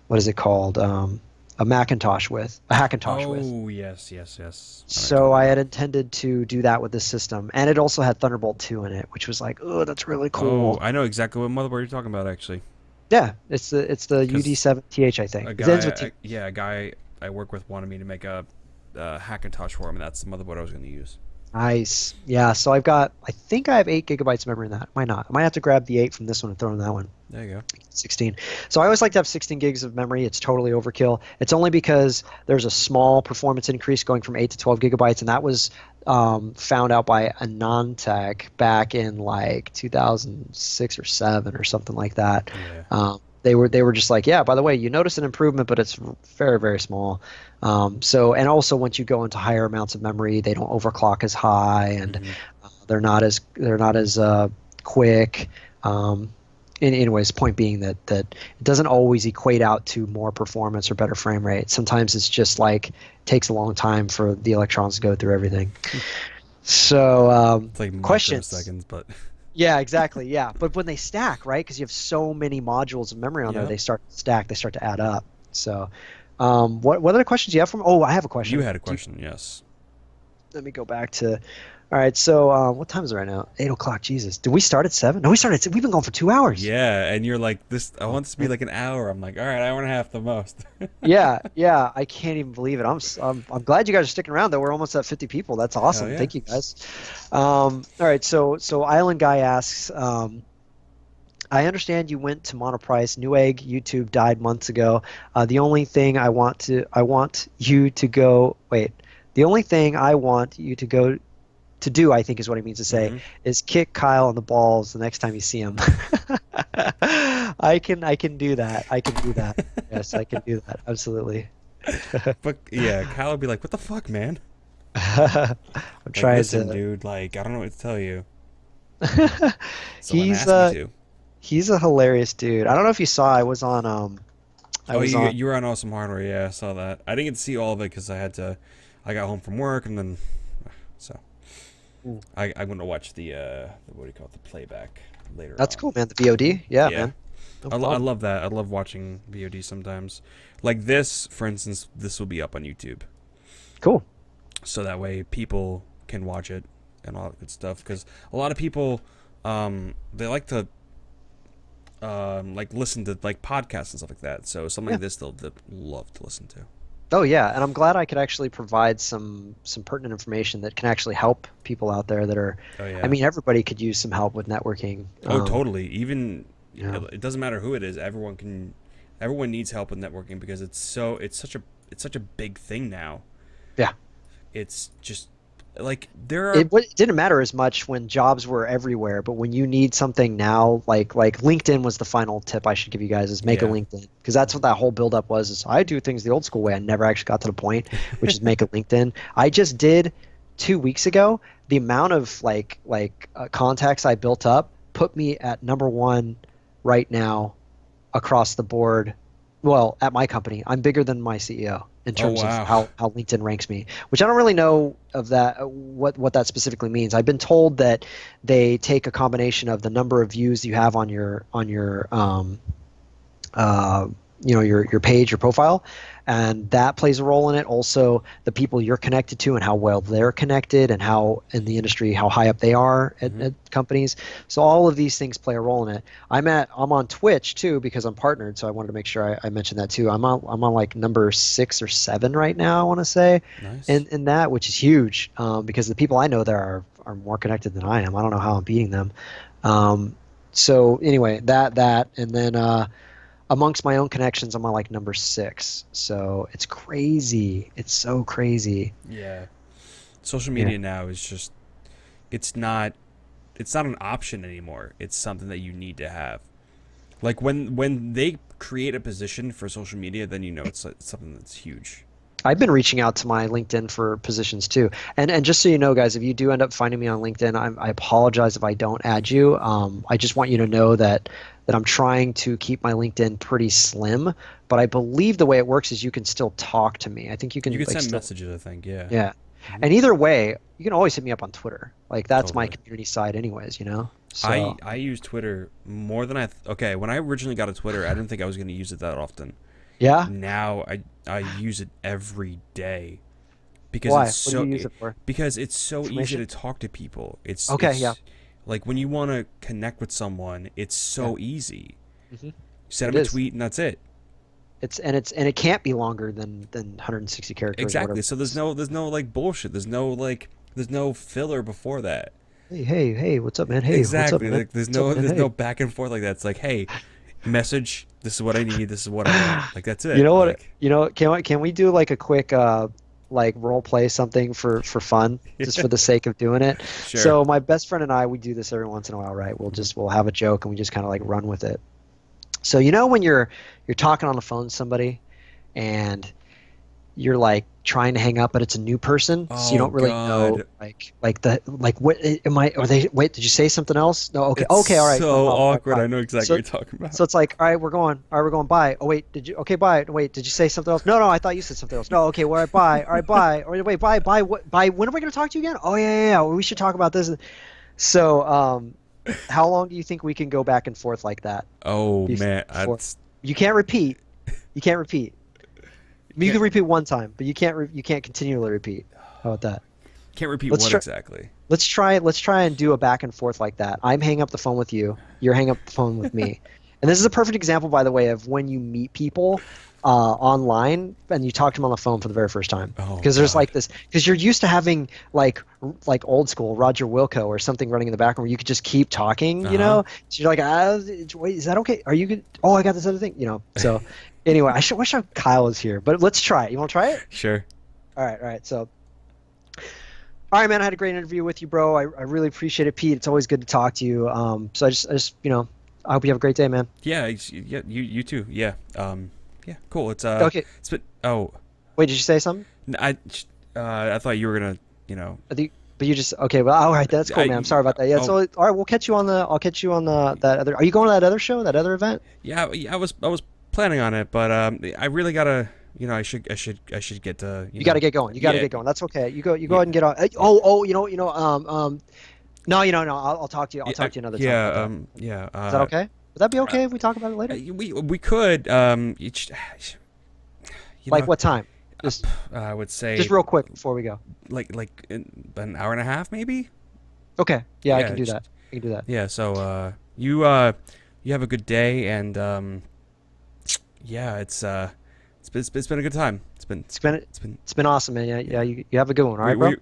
what is it called? A Macintosh with, a Hackintosh with. Oh, yes. So I had intended to do that with this system, and it also had Thunderbolt 2 in it, which was like, oh, that's really cool. Oh, I know exactly what motherboard you're talking about, actually. Yeah, it's the UD7TH, I think. A It ends with guy, a guy I work with wanted me to make a Hackintosh for him, and that's the motherboard I was going to use. Nice. Yeah, so I think I have 8 gigabytes of memory in that. Might not. I might have to grab the 8 from this one and throw in that one. There you go. 16. So I always like to have 16 gigs of memory. It's totally overkill. It's only because there's a small performance increase going from 8 to 12 gigabytes, and that was found out by Anantech back in like 2006 or 7 or something like that. Yeah. They were just like, yeah, by the way, you notice an improvement, but it's very, very small. So, and also once you go into higher amounts of memory, they don't overclock as high, and they're not as quick. Anyways, point being that it doesn't always equate out to more performance or better frame rate. Sometimes it's just like takes a long time for the electrons to go through everything. So It's like questions. microseconds, but Yeah, exactly. Yeah, but when they stack, right? Because you have so many modules of memory on there, they start to stack. They start to add up. So, what other questions do you have from? Oh, I have a question. you had a question, yes. Let me go back to. All right, so what time is it right now? 8:00. Jesus, did we start at 7? No, we started. We've been going for 2 hours. Yeah, and you're like, this. I want this to be like an hour. I'm like, all right, hour and a half the most. yeah. I can't even believe it. I'm glad you guys are sticking around. Though we're almost at 50 people. That's awesome. Yeah. Thank you guys. All right, so Island Guy asks. I understand you went to Monoprice. Newegg YouTube died months ago. The only thing I want you to go. Wait. The only thing I want you to go to do, I think is what he means to say, is kick Kyle in the balls the next time you see him. I can do that. Yes, I can do that. Absolutely. But yeah, Kyle would be like, what the fuck, man? I'm trying listen, to. dude, like, I don't know what to tell you. He's asked me to. He's a hilarious dude. I don't know if you saw. I was on. You were on Awesome Hardware. Yeah, I saw that. I didn't get to see all of it because I got home from work and then, so I'm going to watch the what do you call it, the playback later. That's on. cool, man. The VOD. Yeah, man. No I problem. love that. I love watching VOD sometimes. Like this, for instance, this will be up on YouTube. Cool. So that way people can watch it and all that good stuff. Because a lot of people, they like to like listen to like podcasts and stuff like that. So something like this they'll love to listen to. Oh yeah, and I'm glad I could actually provide some pertinent information that can actually help people out there that are. Oh yeah. I mean, everybody could use some help with networking. Oh totally. Even Yeah. it doesn't matter who it is. Everyone needs help with networking because it's such a big thing now. Yeah. It's just like there are. It didn't matter as much when jobs were everywhere, but when you need something now, like LinkedIn was the final tip I should give you guys is make a Yeah. LinkedIn, because that's what that whole buildup was. Is I do things the old school way. I never actually got to the point, which is make a LinkedIn. I just did 2 weeks ago. The amount of contacts I built up put me at #1 right now across the board. Well, at my company, I'm bigger than my CEO in terms wow. of how LinkedIn ranks me, which I don't really know of that what that specifically means. I've been told that they take a combination of the number of views you have on your your page, your profile, and that plays a role in it. Also, the people you're connected to and how well they're connected, and how in the industry how high up they are at companies. So all of these things play a role in it. I'm on Twitch too because I'm partnered, so I wanted to make sure I mentioned that too. I'm on like number 6 or 7 right now, I want to say, Nice. in that, which is huge because the people I know there are more connected than I am. I don't know how I'm beating them. So anyway, that and then. Amongst my own connections, I'm on like number 6. So it's crazy. It's so crazy. Yeah. Social media now is just it's not an option anymore. It's something that you need to have. Like when they create a position for social media, then it's something that's huge. I've been reaching out to my LinkedIn for positions too. And just so you know, guys, if you do end up finding me on LinkedIn, I apologize if I don't add you. I just want you to know that I'm trying to keep my LinkedIn pretty slim. But I believe the way it works is you can still talk to me. I think you can. You can send still, messages, I think. Yeah. Yeah. And either way, you can always hit me up on Twitter. Like that's my Totally. community side, anyways. So I use Twitter more than okay. When I originally got a Twitter, I didn't think I was going to use it that often. yeah. Now I use it every day because Why? it's What so do you use it for? because it's so easy Information? to talk to people. It's Okay, yeah. Like when you want to connect with someone, it's so easy. Mm-hmm. Send It them a is. tweet and that's it. And it can't be longer than 160 characters. Or Exactly. whatever. So there's no like bullshit. There's no filler before that. Hey, what's up, man? Hey, Exactly. what's up, man? Like there's What's up, man? there's Hey. no back and forth like that. It's like, hey, message. This is what I need. This is what I want. Like that's it. You know what? Like, Can we do like a quick like role play something for fun, just for the sake of doing it? Sure. So my best friend and I, we do this every once in a while, right? We'll have a joke and we just kind of like run with it. So when you're talking on the phone to somebody, and you're like trying to hang up, but it's a new person, so you Oh, don't really know like what am I? Are they? Wait, did you say something else? No. Okay. It's Okay. All right. So all right, awkward. bye. I know exactly So- what you're talking about. So it's like, all right, we're going. All right, we're going. Bye. Oh wait, did you? Okay, bye. Wait, did you say something else? No, I thought you said something else. No, okay. All right, bye. All right, bye. All right, wait, bye. What? Bye. When are we gonna talk to you again? Oh yeah. We should talk about this. So, how long do you think we can go back and forth like that? Oh before- man, before- You can't repeat. You can't repeat. You can repeat one time, but you can't continually repeat. How about that? can't repeat Let's what try- exactly. Let's try and do a back and forth like that. I'm hanging up the phone with you. You're hanging up the phone with me. And this is a perfect example, by the way, of when you meet people online and you talk to them on the phone for the very first time. Oh, Because there's God. like this, because you're used to having like old school Roger Wilco or something running in the background where you could just keep talking, you know? So you're like, wait, is that okay? Are you good? Oh, I got this other thing, So anyway, I wish Kyle was here, but let's try it. You want to try it? Sure. All right. So, all right, man. I had a great interview with you, bro. I really appreciate it, Pete. It's always good to talk to you. So I just I hope you have a great day, man. Yeah. You too. Yeah. Yeah. Cool. It's Okay. It's been. Oh. Wait, did you say something? I thought you were gonna. But you just okay. Well, all right. That's cool, man. I'm sorry about that. Yeah. So all right, we'll catch you on the. I'll catch you on that other. Are you going to that other show? That other event? Yeah. I was planning on it, but I really gotta. I should get to. You got to get going. You got to get going. That's okay. You go ahead and get on. No. I'll talk to you. I'll talk to you another time. Yeah. Is that okay? Would that be okay if we talk about it later? We could. Like what time? Just I would say just real quick before we go. like in an hour and a half, maybe. Okay. Yeah, I Yeah, can do just- that. I can do that. Yeah. So you have a good day, and yeah, it's been a good time. It's been It's been awesome, man. Yeah. You have a good one, all right, bro.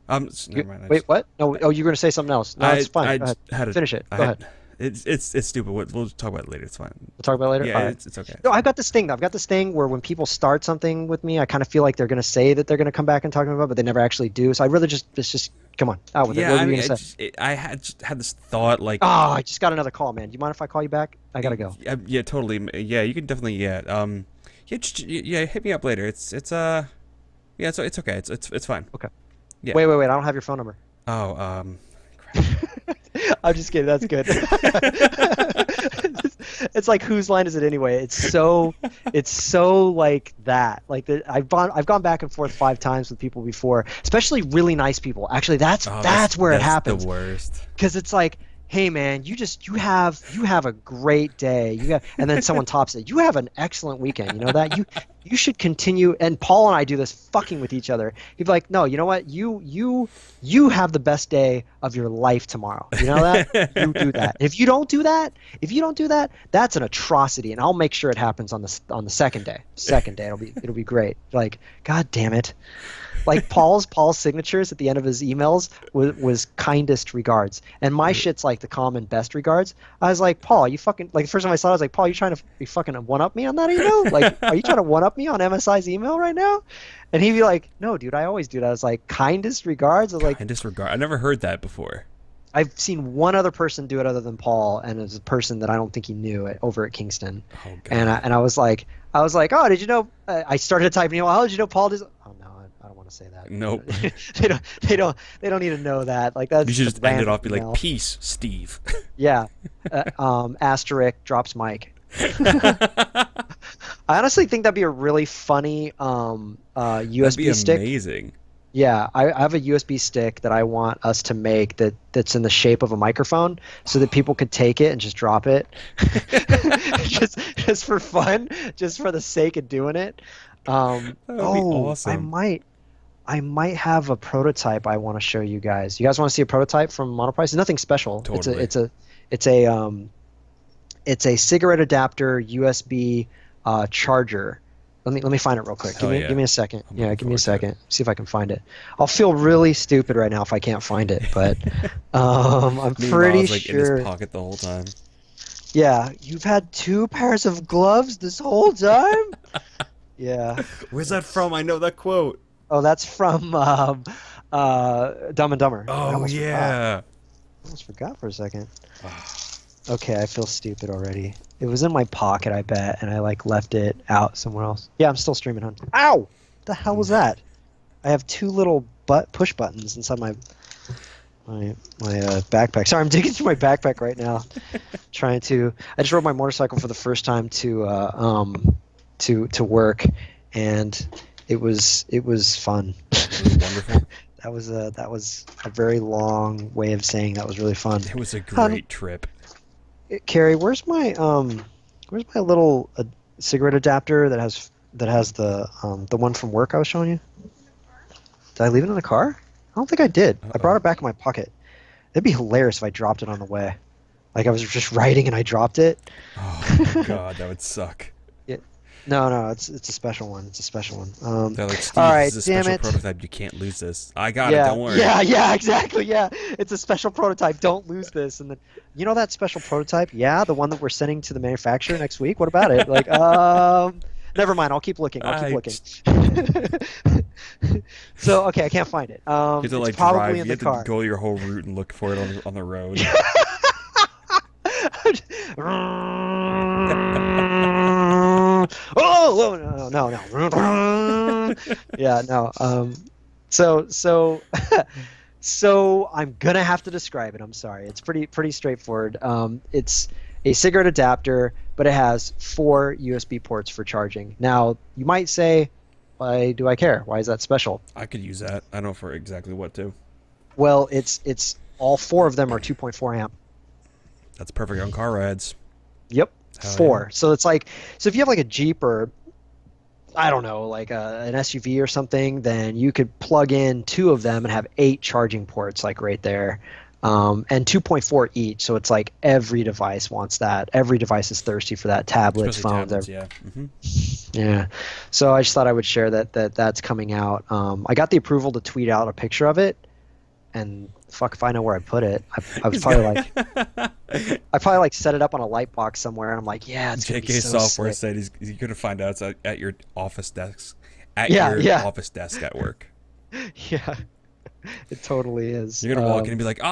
Never mind. Wait, what? No. Oh, you're gonna say something else. No, it's fine. Go ahead. Finish it. Go ahead. It's stupid. We'll talk about it later. It's fine. We'll talk about it later. Yeah, All right. it's okay. No, I've got this thing. I've got this thing where when people start something with me, I kind of feel like they're gonna say that they're gonna come back and talk about, but they never actually do. So I'd rather just come on out with it. Yeah, What I were you mean, gonna say? I had this thought like. Oh, I just got another call, man. Do you mind if I call you back? I gotta go. Yeah, totally. Yeah, you can definitely. Yeah. Yeah. Hit me up later. It's okay. It's fine. Okay. Yeah. Wait. I don't have your phone number. Oh. Crap. I'm just kidding. That's good. It's like, whose line is it anyway? It's so like that. Like I've gone back and forth 5 times with people before, especially really nice people. Actually, that's where it happens. The worst. Because it's like, hey man, you have a great day. And then someone tops it. You have an excellent weekend. You know that? You should continue. And Paul and I do this fucking with each other. He'd be like, no, you know what? You have the best day of your life tomorrow. You know that? You do that. If you don't do that, that's an atrocity. And I'll make sure it happens on the second day. It'll be great. Like, God damn it. Like Paul's signatures at the end of his emails was kindest regards, and my shit's like the common best regards. I was like, Paul, you fucking, like, the first time I saw it, I was like, Paul, you trying to be fucking one up me on that email? Like, are you trying to one up me on MSI's email right now? And he'd be like, no, dude, I always do that. I was like, kindest regards. I was like, kindest regard. I never heard that before. I've seen one other person do it other than Paul, and it was a person that I don't think he knew over at Kingston. Oh, God. And I was like, oh, did you know? I started typing, how did you know Paul does? Oh no, I don't want to say that. Nope. they don't need to know that. Like, that's You should just end it off, be email. like, peace, Steve. Yeah. Asterisk drops mic. I honestly think that'd be a really funny USB That'd be stick. amazing. Yeah, I have a USB stick that I want us to make that's in the shape of a microphone, so that people could take it and just drop it, just for fun, just for the sake of doing it. That would be awesome. I might have a prototype I want to show you guys. You guys want to see a prototype from Monoprice? It's nothing special. Totally. It's a cigarette adapter USB charger. Let me find it real quick. Give me a second. Give me a second. See if I can find it. I'll feel really stupid right now if I can't find it, but I'm pretty sure. In his pocket the whole time. Yeah, you've had 2 pairs of gloves this whole time? Yeah. Where's that from? I know that quote. Oh, that's from Dumb and Dumber. Oh, yeah. I almost forgot for a second. Okay, I feel stupid already. It was in my pocket, I bet, and I left it out somewhere else. Yeah, I'm still streaming, hun. Ow! What the hell was that? I have 2 little push buttons inside my backpack. Sorry, I'm digging through my backpack right now, I just rode my motorcycle for the first time to work, and it was fun. It was wonderful. That was a very long way of saying that was really fun. It was a great trip. Carrie, where's my little cigarette adapter that has the one from work I was showing you? Did I leave it in the car? I don't think I did. I brought it back in my pocket. It'd be hilarious if I dropped it on the way. Like, I was just writing and I dropped it. Oh God, that would suck. No, it's a special one. It's a special one. They're like, Steve, all right, this is a damn special it. prototype. You can't lose this. I got it. Don't worry. Yeah, exactly. Yeah, it's a special prototype. Don't lose this. And then, you know that special prototype? Yeah, the one that we're sending to the manufacturer next week. What about it? Like, never mind. I'll keep looking. So, okay, I can't find it. You have to it's probably in you the have car. to go your whole route and look for it on the road. Oh no. Yeah, no. So I'm gonna have to describe it. I'm sorry. It's pretty straightforward. It's a cigarette adapter, but it has 4 USB ports for charging. Now, you might say, why do I care? Why is that special? I could use that. I don't know for exactly what to. Well, it's all 4 of them are 2.4 amp. That's perfect on car rides. Yep. Hell 4. So it's like, so if you have like a Jeep or I don't know, like an SUV or something, then you could plug in 2 of them and have 8 charging ports like right there. And 2.4 each. So it's like every device wants that. Every device is thirsty for that. Tablets, Especially phones. tablets, yeah. Mm-hmm. Yeah. So I just thought I would share that's coming out. I got the approval to tweet out a picture of it, and fuck if I know where I put it. I was probably like, I probably like set it up on a light box somewhere, and I'm like, yeah, it's gonna be JK so Software sick. said he's gonna find out it's at your office desk. At Yeah, your yeah. office desk at work. Yeah, it totally is. You're gonna walk in and be like,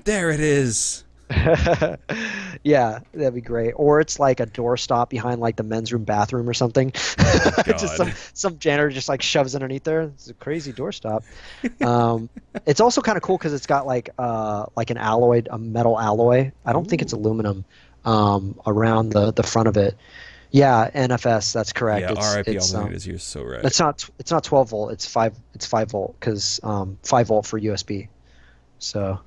there it is. Yeah, that'd be great. Or it's like a doorstop behind like the men's room bathroom or something. Just God. some janitor just like shoves underneath there. It's a crazy doorstop. It's also kind of cool because it's got like an alloy, a metal alloy. I don't think it's aluminum around the front of it. Yeah, NFS. That's correct. Yeah, RIP It's all is you're so right. it's not 12 volt. It's 5 volt because 5 volt for USB. So,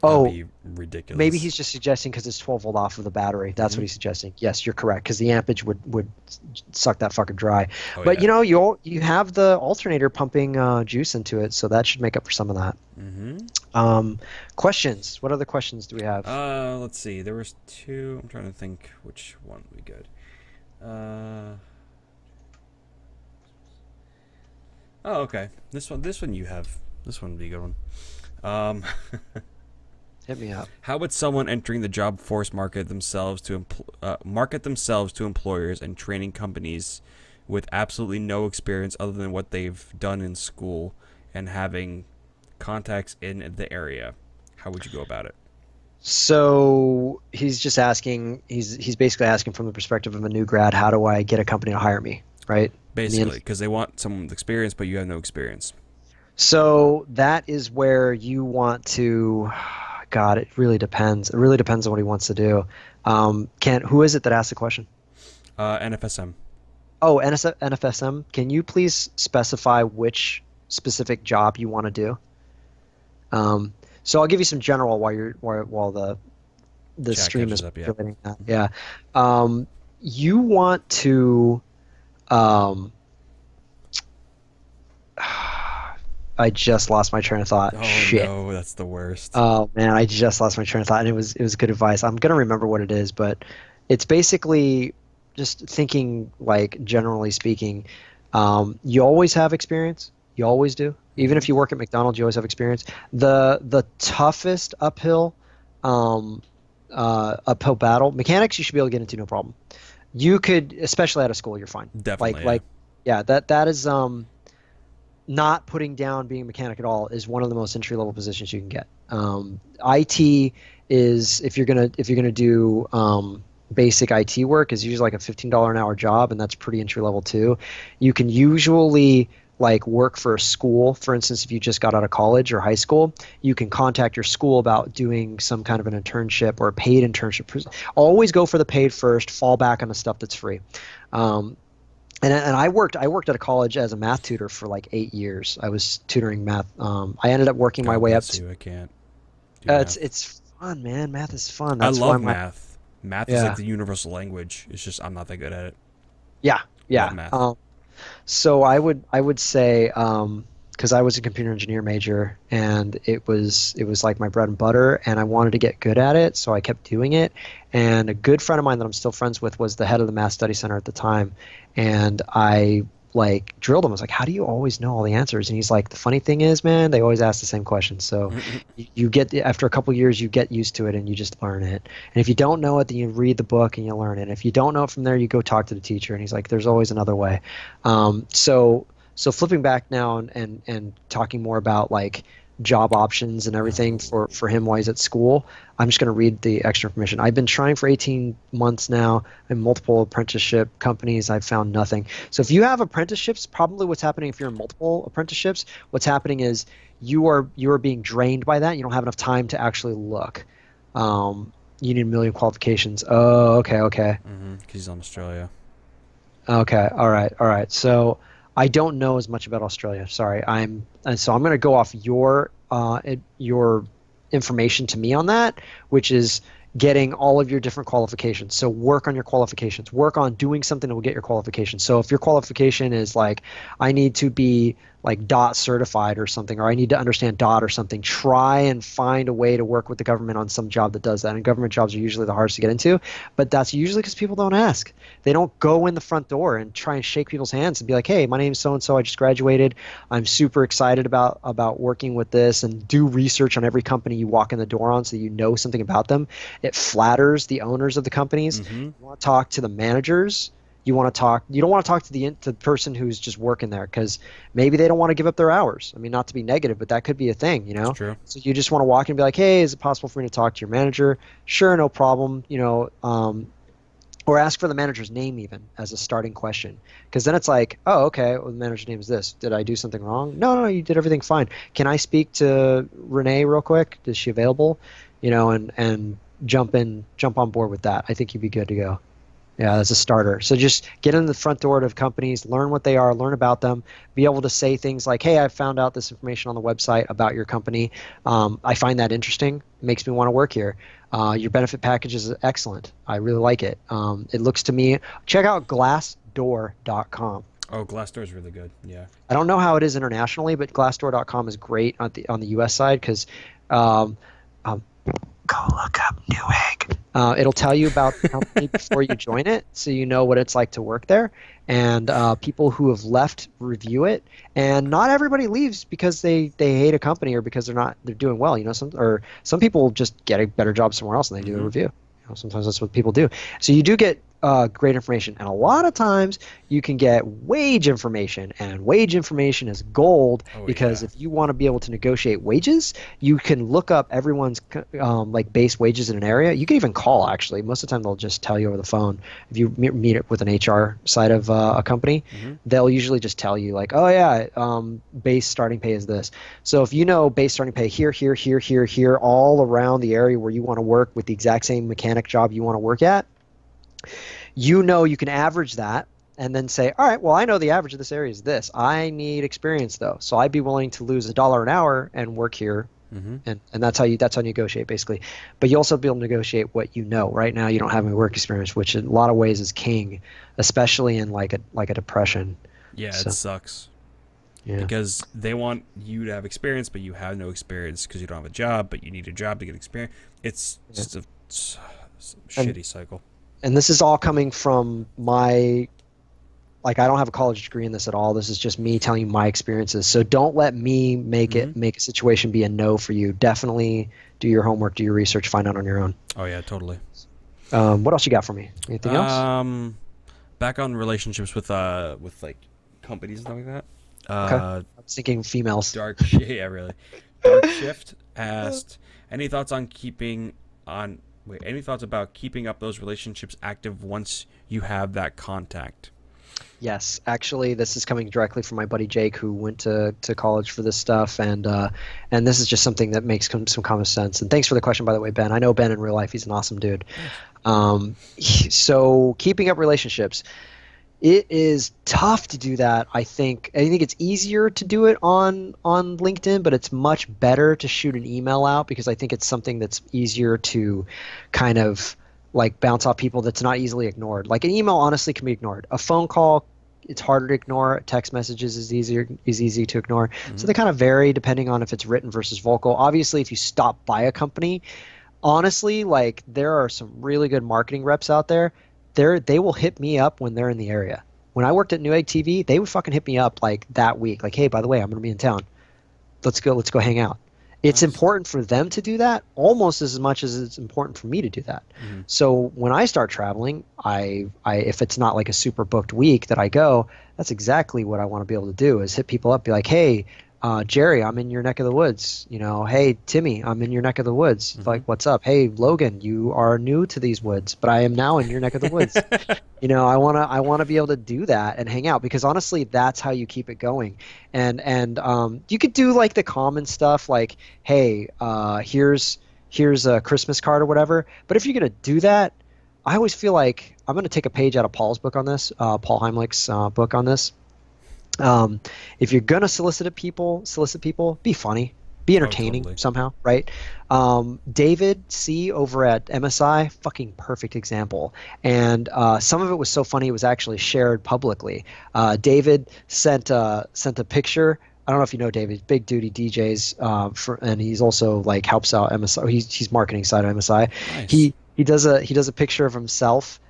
That'd be ridiculous. maybe he's just suggesting because it's 12 volt off of the battery. That's what he's suggesting. Yes, you're correct because the ampage would suck that fucker dry. Oh, But yeah. you have the alternator pumping juice into it, so that should make up for some of that. Questions? What other questions do we have? Let's see. There was 2. I'm trying to think which one would be good. Oh, okay. This one you have. This one would be a good one. Hit me up. How would someone entering the job force market themselves to employers and training companies with absolutely no experience other than what they've done in school and having contacts in the area? How would you go about it? So he's just asking. He's basically asking from the perspective of a new grad. How do I get a company to hire me? Right. Basically, because they want someone with experience, but you have no experience. So that is where you want to. God, it really depends. It really depends on what he wants to do. Who is it that asked the question? NFSM. Oh, NFSM. Can you please specify which specific job you want to do? So I'll give you some general while the Chat stream catches is up, yeah. populating that. Yeah. You want to. I just lost my train of thought. Oh Shit. no, that's the worst. Oh man, I just lost my train of thought, and it was good advice. I'm gonna remember what it is, but it's basically just thinking like generally speaking. You always have experience. You always do. Even if you work at McDonald's, you always have experience. The toughest uphill battle mechanics you should be able to get into no problem. You could, especially out of school, you're fine. Definitely. Yeah, that is not putting down being a mechanic at all is one of the most entry level positions you can get. IT is if you're gonna do basic IT work is usually like a $15 an hour job, and that's pretty entry level too. You can usually like work for a school. For instance, if you just got out of college or high school, you can contact your school about doing some kind of an internship or a paid internship. Always go for the paid first, fall back on the stuff that's free. And I worked at a college as a math tutor for like 8 years. I was tutoring math. I ended up working my way up. I can't. Do math. It's fun, man. Math is fun. I That's love why math. Math is like the universal language. It's just I'm not that good at it. Yeah. Love math. So I would say because I was a computer engineer major, and it was like my bread and butter, and I wanted to get good at it, so I kept doing it. And a good friend of mine that I'm still friends with was the head of the Math Study Center at the time, and I like drilled him. I was like, "How do you always know all the answers?" And he's like, "The funny thing is, man, they always ask the same questions. So you get after a couple years, you get used to it, and you just learn it. And if you don't know it, then you read the book and you learn it. And if you don't know it from there, you go talk to the teacher." And he's like, "There's always another way." So flipping back now and talking more about like job options and everything for him while he's at school, I'm just going to read the extra information. I've been trying for 18 months now in multiple apprenticeship companies. I've found nothing. So if you have apprenticeships, probably what's happening if you're in multiple apprenticeships, what's happening is you are being drained by that. You don't have enough time to actually look. You need a million qualifications. Oh, okay. Because he's in Australia. Okay. All right. So I don't know as much about Australia. Sorry. So I'm going to go off your information to me on that, which is getting all of your different qualifications. So work on your qualifications. Work on doing something that will get your qualifications. So if your qualification is like, I need to be like dot certified or something, or I need to understand dot or something, try and find a way to work with the government on some job that does that. And government jobs are usually the hardest to get into, but that's usually because people don't ask. They don't go in the front door and try and shake people's hands and be like, hey, my name's so-and-so, I just graduated. I'm super excited about working with this, and do research on every company you walk in the door on so you know something about them. It flatters the owners of the companies. You want to talk to the managers. You don't want to talk to the person who's just working there, because maybe they don't want to give up their hours. I mean, not to be negative, but that could be a thing, you know? That's true. So you just want to walk in and be like, hey, is it possible for me to talk to your manager? Sure, no problem, or ask for the manager's name even as a starting question, because then it's like, oh, okay, well, the manager's name is this. Did I do something wrong? No, you did everything fine. Can I speak to Renee real quick? Is she available? And jump on board with that. I think you'd be good to go. Yeah, that's a starter. So just get in the front door of companies, learn what they are, learn about them, be able to say things like, hey, I found out this information on the website about your company. I find that interesting. It makes me want to work here. Your benefit package is excellent. I really like it. It looks to me, check out glassdoor.com. Oh, Glassdoor is really good. Yeah. I don't know how it is internationally, but glassdoor.com is great on the U.S. side, because go look up Newegg. It'll tell you about the company before you join it, so you know what it's like to work there. And people who have left review it. And not everybody leaves because they hate a company or because they're doing well. Some people just get a better job somewhere else and they do a review. Sometimes that's what people do. So you do get great information, and a lot of times you can get wage information, and wage information is gold, because if you want to be able to negotiate wages, you can look up everyone's like base wages in an area. You can even call, actually. Most of the time they'll just tell you over the phone. If you meet it with an HR side of a company, they'll usually just tell you like, oh yeah, base starting pay is this. So if you know base starting pay here, all around the area where you want to work with the exact same mechanic job you want to work at, you can average that and then say, all right, well, I know the average of this area is this. I need experience, though, so I'd be willing to lose $1 an hour and work here. And that's how you negotiate, basically. But you also be able to negotiate what you know. Right now, you don't have any work experience, which in a lot of ways is king, especially in like a depression. Yeah, it sucks. Yeah. Because they want you to have experience, but you have no experience because you don't have a job, but you need a job to get experience. It's just a shitty cycle. And this is all coming from I don't have a college degree in this at all. This is just me telling you my experiences. So don't let me make a situation be a no for you. Definitely do your homework, do your research, find out on your own. Oh yeah, totally. What else you got for me? Anything else? Back on relationships with like companies and stuff like that. Okay. I was thinking females. Yeah, really. Dark Shift asked, any thoughts about keeping up those relationships active once you have that contact? Yes, actually, this is coming directly from my buddy Jake, who went to college for this stuff, and this is just something that makes some common sense. And thanks for the question, by the way, Ben. I know Ben in real life; he's an awesome dude. So keeping up relationships, it is tough to do that. I think it's easier to do it on LinkedIn, but it's much better to shoot an email out, because I think it's something that's easier to kind of like bounce off people, that's not easily ignored. Like an email honestly can be ignored. A phone call, it's harder to ignore. Text messages is easy to ignore. So they kind of vary depending on if it's written versus vocal. Obviously, if you stop by a company, honestly, like there are some really good marketing reps out there. They will hit me up when they're in the area. When I worked at Newegg TV, they would fucking hit me up like that week. Like, hey, by the way, I'm going to be in town. Let's go hang out. It's important for them to do that almost as much as it's important for me to do that. So when I start traveling, I if it's not like a super booked week that I go, that's exactly what I want to be able to do, is hit people up, be like, hey, Jerry, I'm in your neck of the woods. Hey, Timmy, I'm in your neck of the woods. Like, what's up? Hey, Logan, you are new to these woods, but I am now in your neck of the woods. I want to be able to do that and hang out, because honestly, that's how you keep it going. And you could do like the common stuff, like, hey, here's a Christmas card or whatever. But if you're gonna do that, I always feel like I'm gonna take a page out of Paul's book on this, Paul Heimlich's book on this. If you're gonna solicit people, be funny. Be entertaining totally. somehow, right? David C over at MSI, fucking perfect example. And some of it was so funny it was actually shared publicly. David sent a picture. I don't know if you know David, big duty DJs, and he's also like helps out MSI. He's marketing side of MSI. Nice. He does a picture of himself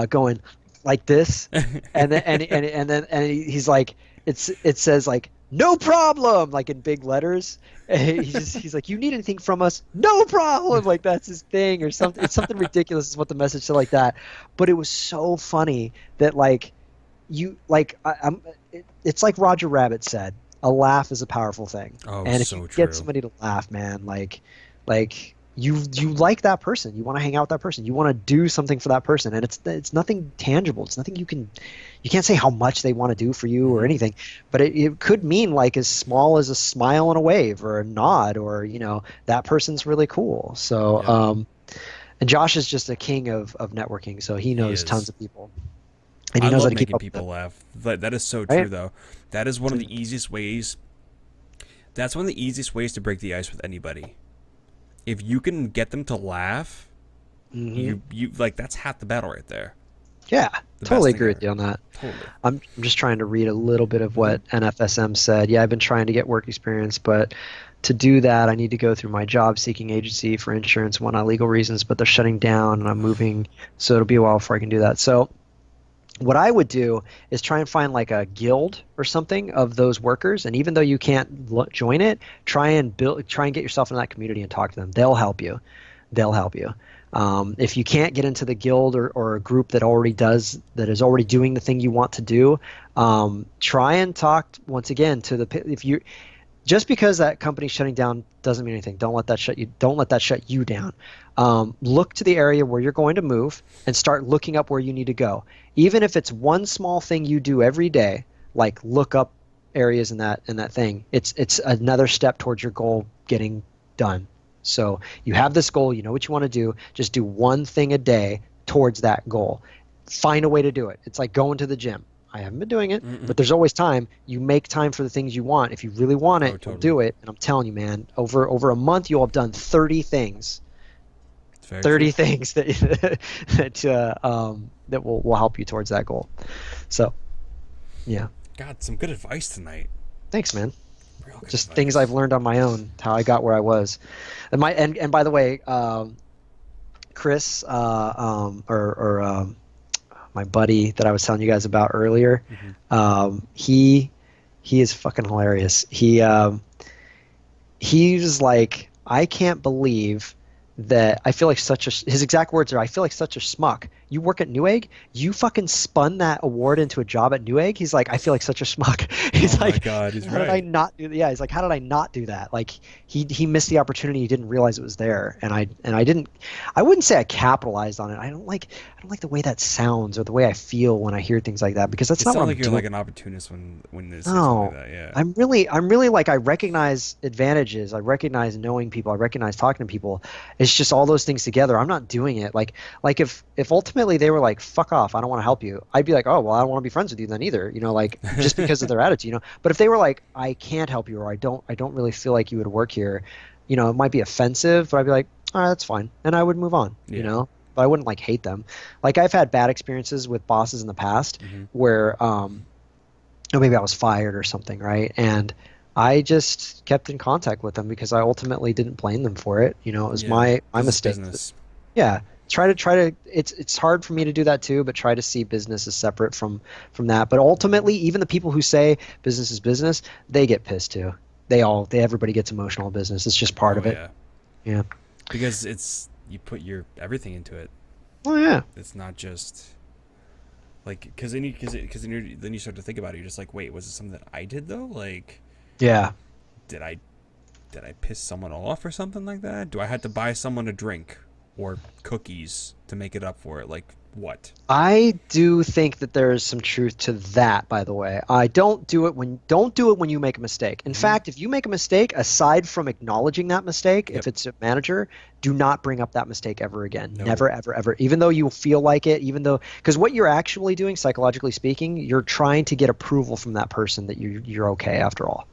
going like this, and then he's like it says like no problem like in big letters. And he's like, you need anything from us? No problem. Like that's his thing or something. It's something ridiculous is what the message said like that. But it was so funny that like you like it's like Roger Rabbit said, a laugh is a powerful thing. Oh, And if so you true. get somebody to laugh, man, like you like that person. You want to hang out with that person. You want to do something for that person, and it's nothing tangible. It's nothing you can't say how much they want to do for you or anything, but it could mean like as small as a smile and a wave or a nod or that person's really cool. So and Josh is just a king of networking, so he knows tons of people. And he knows how to keep up people laugh. That is so Right? true, though. That is one of the easiest ways. That's one of the easiest ways to break the ice with anybody. If you can get them to laugh, you like that's half the battle right there. Yeah, The totally best agree thing with you on that. Totally. I'm just trying to read a little bit of what NFSM said. Yeah, I've been trying to get work experience, but to do that, I need to go through my job-seeking agency for insurance and whatnot, legal reasons, but they're shutting down, and I'm moving, so it'll be a while before I can do that. So what I would do is try and find like a guild or something of those workers, and even though you can't join it, try and get yourself in that community and talk to them. They'll help you. If you can't get into the guild or a group that is already doing the thing you want to do, try and talk once again to just because that company's shutting down doesn't mean anything. Don't let that shut you down. Look to the area where you're going to move and start looking up where you need to go. Even if it's one small thing you do every day, like look up areas in that thing, it's another step towards your goal getting done. So you have this goal, you know what you want to do, just do one thing a day towards that goal. Find a way to do it. It's like going to the gym. I haven't been doing it, but there's always time. You make time for the things you want. If you really want it, totally. you'll do it. And I'm telling you, man, over a month you'll have done 30 things. 30 things that that will help you towards that goal. So, yeah. God, some good advice tonight. Thanks, man. Real good Just advice. things I've learned on my own, how I got where I was. And by the way, Chris my buddy that I was telling you guys about earlier, he is fucking hilarious. He was like, I can't believe that I feel like his exact words are, I feel like such a schmuck. You work at Newegg? You fucking spun that award into a job at Newegg? He's like, I feel like such a schmuck. He's Oh my like, God, he's how did I not do that? Yeah, he's like, how did I not do that? Like he missed the opportunity. He didn't realize it was there. And I wouldn't say I capitalized on it. I don't like the way that sounds or the way I feel when I hear things like that, because that's It not sounds what like I'm you're doing. like an opportunist when there's No, something like that. Yeah. I'm really like, I recognize advantages. I recognize knowing people. I recognize talking to people. It's just all those things together. I'm not doing it. Like if ultimately they were like, fuck off, I don't want to help you, I'd be like, oh, well, I don't want to be friends with you then either. Like just because of their attitude, But if they were like, I can't help you, or I don't really feel like you would work here, it might be offensive, but I'd be like, all right, that's fine. And I would move on, But I wouldn't like hate them. Like I've had bad experiences with bosses in the past where maybe I was fired or something, right? And I just kept in contact with them because I ultimately didn't blame them for it. It was my mistake. Business. Yeah. Try to it's hard for me to do that too, but try to see business as separate from that. But ultimately, even the people who say business is business, they get pissed too. Everybody gets emotional in business. It's just part of it. Yeah. Because you put your everything into it. Oh yeah. It's not just like because then you start to think about it. You're just like, wait, was it something that I did though? Like, yeah. Did I piss someone off or something like that? Do I have to buy someone a drink or cookies to make it up for it? Like what? I do think that there is some truth to that, by the way. Don't do it when you make a mistake. In fact, if you make a mistake, aside from acknowledging that mistake, if it's a manager, do not bring up that mistake ever again. No. Never, ever, ever. Even though you feel like it, because what you're actually doing, psychologically speaking, you're trying to get approval from that person that you're okay after all.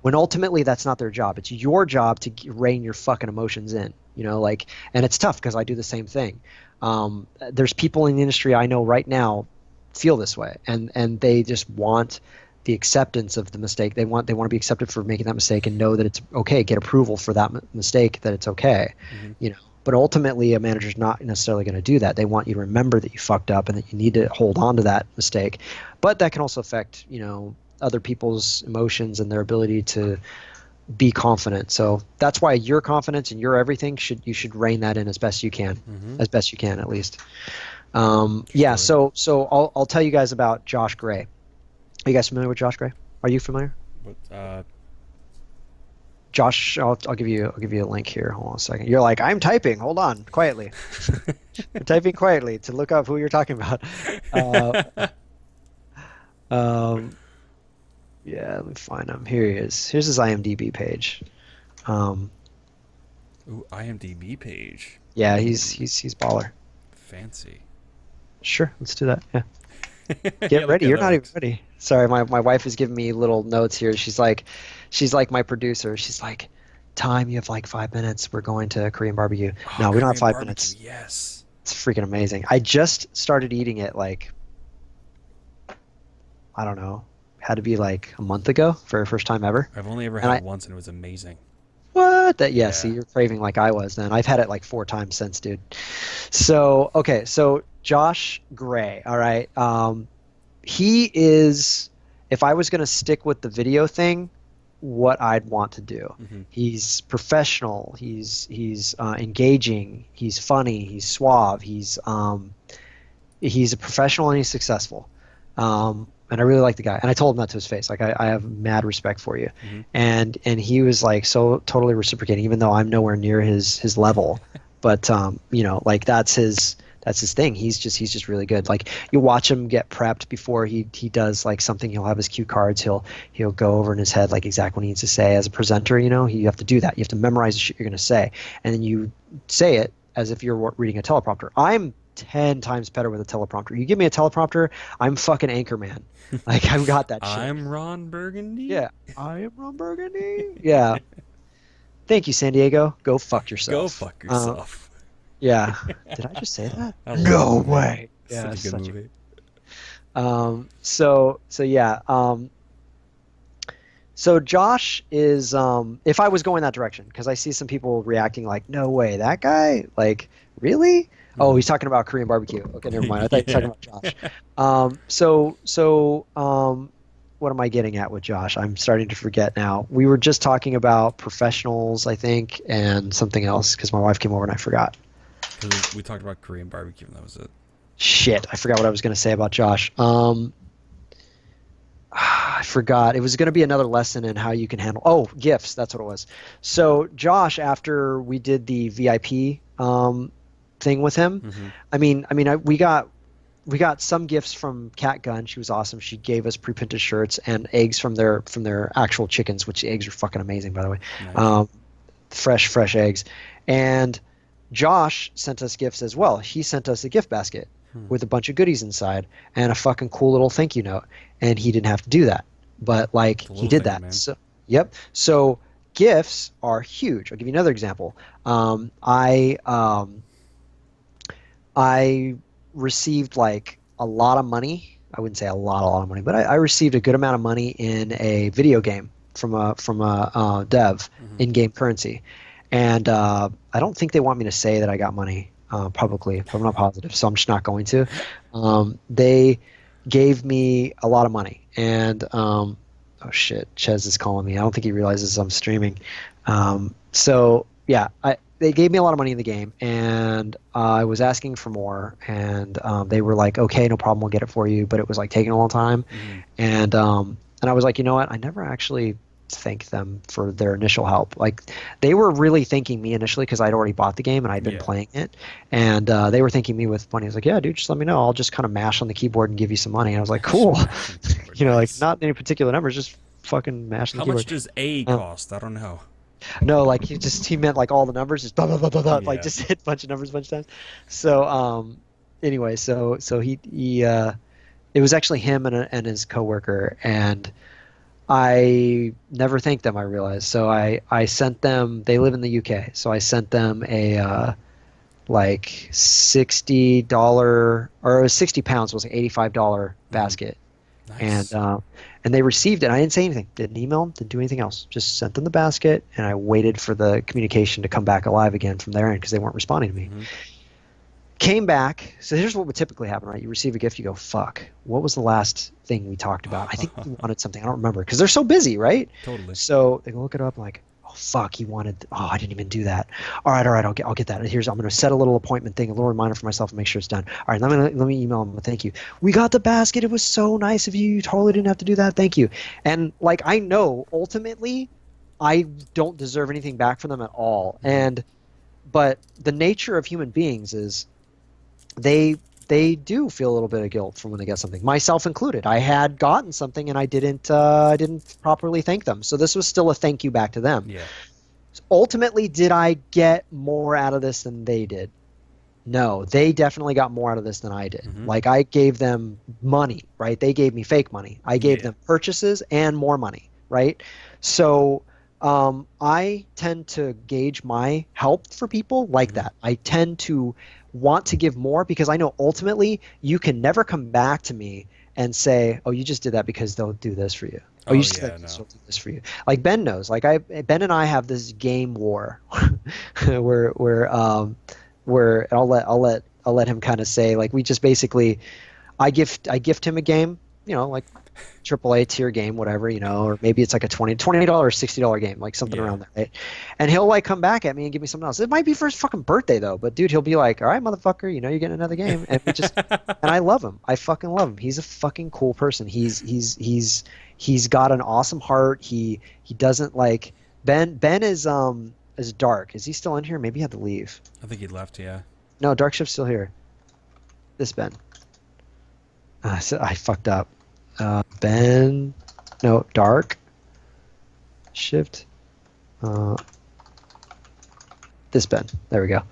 when ultimately that's not their job. It's your job to rein your fucking emotions in, you know, like, and it's tough because I do the same thing. There's people in the industry I know right now feel this way, and they just want the acceptance of the mistake. They want to be accepted for making that mistake and know that it's okay, get approval for that mistake, that it's okay, you know. But ultimately, a manager's not necessarily going to do that. They want you to remember that you fucked up and that you need to hold on to that mistake. But that can also affect, you know, other people's emotions and their ability to be confident. So that's why your confidence and your everything you should rein that in as best you can, as best you can at least. Yeah. So I'll tell you guys about Josh Gray. Are you guys familiar with Josh Gray? Are you familiar? Josh, I'll give you a link here. Hold on a second. You're like, I'm typing. Hold on, quietly. I'm typing quietly to look up who you're talking about. Yeah, let me find him. Here he is. Here's his IMDb page. Ooh, IMDb page. Yeah, he's baller. Fancy. Sure, let's do that. Yeah. Get ready. You're not even ready. Sorry, my wife is giving me little notes here. She's like my producer. She's like, Time, you have like 5 minutes. We're going to Korean barbecue. No, we don't have 5 minutes. Yes. It's freaking amazing. I just started eating it like, I don't know, had to be like a month ago for the first time ever. I've only ever had it once and it was amazing. What? Yeah, see, you're craving like I was then. I've had it like 4 times since, dude. So, okay, so Josh Gray, all right. He is, if I was going to stick with the video thing, what I'd want to do. He's professional. He's engaging. He's funny. He's suave. He's a professional and he's successful. And I really like the guy. And I told him that to his face. Like, I have mad respect for you. And he was like so totally reciprocating, even though I'm nowhere near his level. But you know, like that's his thing. He's just really good. Like, you watch him get prepped before he does like something. He'll have his cue cards. He'll go over in his head like exactly what he needs to say. As a presenter, you know, you have to do that. You have to memorize the shit you're going to say, and then you say it as if you're reading a teleprompter. I'm 10 times better with a teleprompter. You give me a teleprompter, I'm fucking Anchorman. Like, I've got that shit. I'm Ron Burgundy. Yeah, I am Ron Burgundy. Yeah. Thank you, San Diego. Go fuck yourself. Go fuck yourself. Yeah. Did I just say that? No way. Yeah, such a good movie. So yeah. So Josh is, if I was going that direction, because I see some people reacting like, no way, that guy? Like, really? Oh, he's talking about Korean barbecue. Okay, never mind. I thought you were talking about Josh. What am I getting at with Josh? I'm starting to forget now. We were just talking about professionals, I think, and something else, because my wife came over and I forgot. We talked about Korean barbecue and that was it. Shit, I forgot what I was going to say about Josh. I forgot. It was going to be another lesson in how you can handle. Oh, gifts. That's what it was. So Josh, after we did the VIP thing with him, we got some gifts from Cat Gun. She was awesome. She gave us pre-printed shirts and eggs from their actual chickens, which the eggs are fucking amazing, by the way. Nice. Fresh eggs. And Josh sent us gifts as well. He sent us a gift basket with a bunch of goodies inside and a fucking cool little thank you note. And he didn't have to do that, but like he did that. Man. So, yep. So gifts are huge. I'll give you another example. I received like a lot of money. I wouldn't say a lot of money, but I received a good amount of money in a video game from a dev in-game currency. And I don't think they want me to say that I got money publicly, but I'm not positive, so I'm just not going to. They gave me a lot of money, and oh shit, Ches is calling me. I don't think he realizes I'm streaming. So yeah, they gave me a lot of money in the game, and I was asking for more, and they were like, okay, no problem, we'll get it for you, but it was like taking a long time. And I was like, you know what, I never actually thanked them for their initial help. Like, they were really thanking me initially because I'd already bought the game and I'd been playing it, and they were thanking me with money. I was like, yeah, dude, just let me know, I'll just kind of mash on the keyboard and give you some money. And I was like, cool. You know, like, not any particular numbers, just fucking mash on the keyboard. How much does A cost? I don't know. No, like, he meant like all the numbers, just blah, blah, blah, blah, blah, like just hit a bunch of numbers a bunch of times. So anyway, so he it was actually him and his coworker, and I never thanked them, I realized. So I sent them, they live in the UK, so I sent them a like $60, or it was 60 pounds, was like $85 basket. Nice. And they received it. I didn't say anything, didn't email them, didn't do anything else. Just sent them the basket, and I waited for the communication to come back alive again from their end because they weren't responding to me. Came back. So here's what would typically happen, right? You receive a gift, you go, fuck, what was the last thing we talked about? I think you wanted something. I don't remember, because they're so busy, right? Totally. So they go look it up, like, oh, fuck, he wanted, oh, I didn't even do that. All right, I'll get that. I'm going to set a little appointment thing, a little reminder for myself and make sure it's done. All right, let me email him. Thank you. We got the basket. It was so nice of you. You totally didn't have to do that. Thank you. And like, I know ultimately I don't deserve anything back from them at all. But the nature of human beings is they do feel a little bit of guilt from when they get something, myself included. I had gotten something and I didn't properly thank them, so this was still a thank you back to them. Yeah. Ultimately, did I get more out of this than they did? No, they definitely got more out of this than I did. Like, I gave them money, right? They gave me fake money. I gave them purchases and more money, right? So I tend to gauge my help for people like that. I tend to want to give more because I know ultimately you can never come back to me and say, oh, you just did that because they'll do this for you. Oh, you just did that because they'll do this for you. Like Ben knows. Like Ben and I have this game war where I'll let him kind of say, like, we just basically, I gift him a game, like AAA tier game, whatever, or maybe it's like a $20 or $60 game, like something around there, right? And he'll like come back at me and give me something else. It might be for his fucking birthday though, but dude, he'll be like, all right, motherfucker, you're getting another game. And we just, and I love him. I fucking love him. He's a fucking cool person. He's got an awesome heart. He doesn't like, Ben is Dark. Is he still in here? Maybe he had to leave. I think he left, yeah. No, Dark Shift's still here. Ben. So I fucked up. Ben, no, Dark Shift. This Ben. There we go.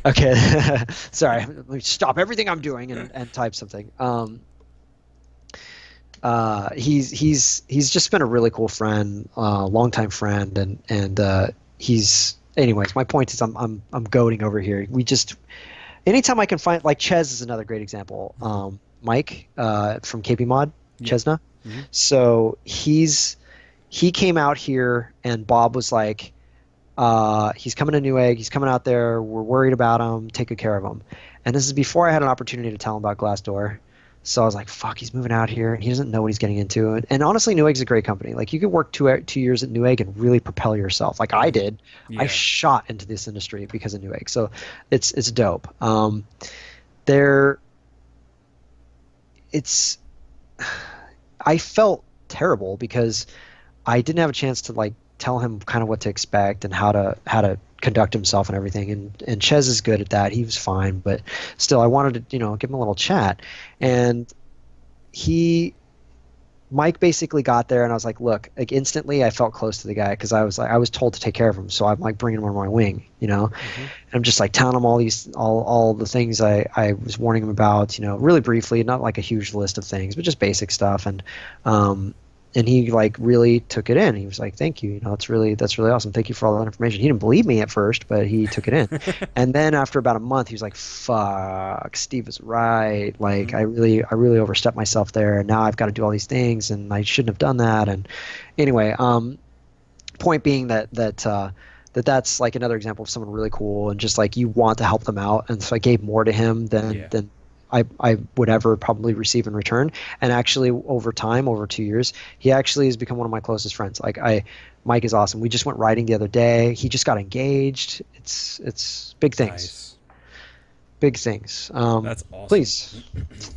Okay. Sorry. Let me stop everything I'm doing and type something. He's just been a really cool friend, longtime friend, and he's. Anyways, my point is I'm goading over here. Anytime I can find, like, Ches is another great example. Mike from KP Mod, Chesna. So he came out here and Bob was like, he's coming to Newegg, he's coming out there, we're worried about him, take good care of him. And this is before I had an opportunity to tell him about Glassdoor. So I was like, fuck, he's moving out here and he doesn't know what he's getting into. And honestly, Newegg's a great company. Like, you could work 2 years at Newegg and really propel yourself. Like I did. I shot into this industry because of Newegg. So it's dope. I felt terrible because I didn't have a chance to like tell him kind of what to expect and how to conduct himself and everything. And Ches is good at that. He was fine, but still I wanted to, give him a little chat. And Mike basically got there and I was like, look, like instantly I felt close to the guy because I was told to take care of him. So I'm like bringing him on my wing, and I'm just like telling him all the things I was warning him about, really briefly, not like a huge list of things, but just basic stuff. And he like really took it in. He was like, thank you. That's really awesome. Thank you for all that information. He didn't believe me at first, but he took it in. And then after about a month, he was like, fuck, Steve was right. Like I really overstepped myself there. And now I've got to do all these things and I shouldn't have done that. And anyway, point being that's like another example of someone really cool and just like you want to help them out. And so I gave more to him than I would ever probably receive in return. And actually over time, over 2 years, he actually has become one of my closest friends. Mike is awesome. We just went riding the other day. He just got engaged. It's big things. Nice. Big things. That's awesome. Please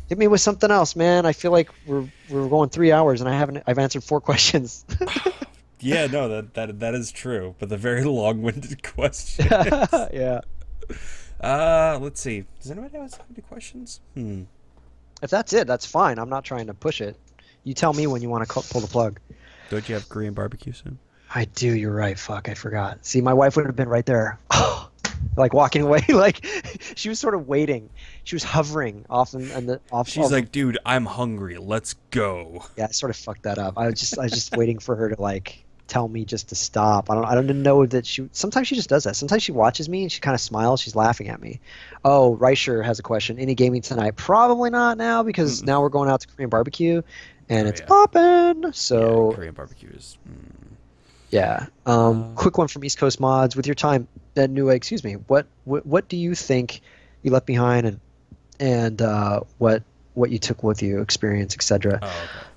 hit me with something else, man. I feel like we're going 3 hours and I've answered 4 questions. Yeah, no, that is true, but the very long-winded question. Yeah. Let's see. Does anybody else have any questions? If that's it, that's fine. I'm not trying to push it. You tell me when you want to pull the plug. Don't you have Korean barbecue soon? I do. You're right. Fuck, I forgot. See, my wife would have been right there. Oh, like walking away. Like she was sort of waiting. She was hovering off and the off. She's off like, dude, I'm hungry. Let's go. yeah, I sort of fucked that up. I was just waiting for her to like tell me just to stop. I don't even know that she. Sometimes she just does that. Sometimes she watches me and she kind of smiles. She's laughing at me. Oh, Reicher has a question. Any gaming tonight? Probably not now because now we're going out to Korean barbecue, and Oh, it's yeah. poppin'. So Yeah, Korean barbecue is. yeah. Quick one from East Coast Mods. With your time at Newegg, excuse me, what do you think you left behind, and what you took with you, experience, etc. Oh, okay.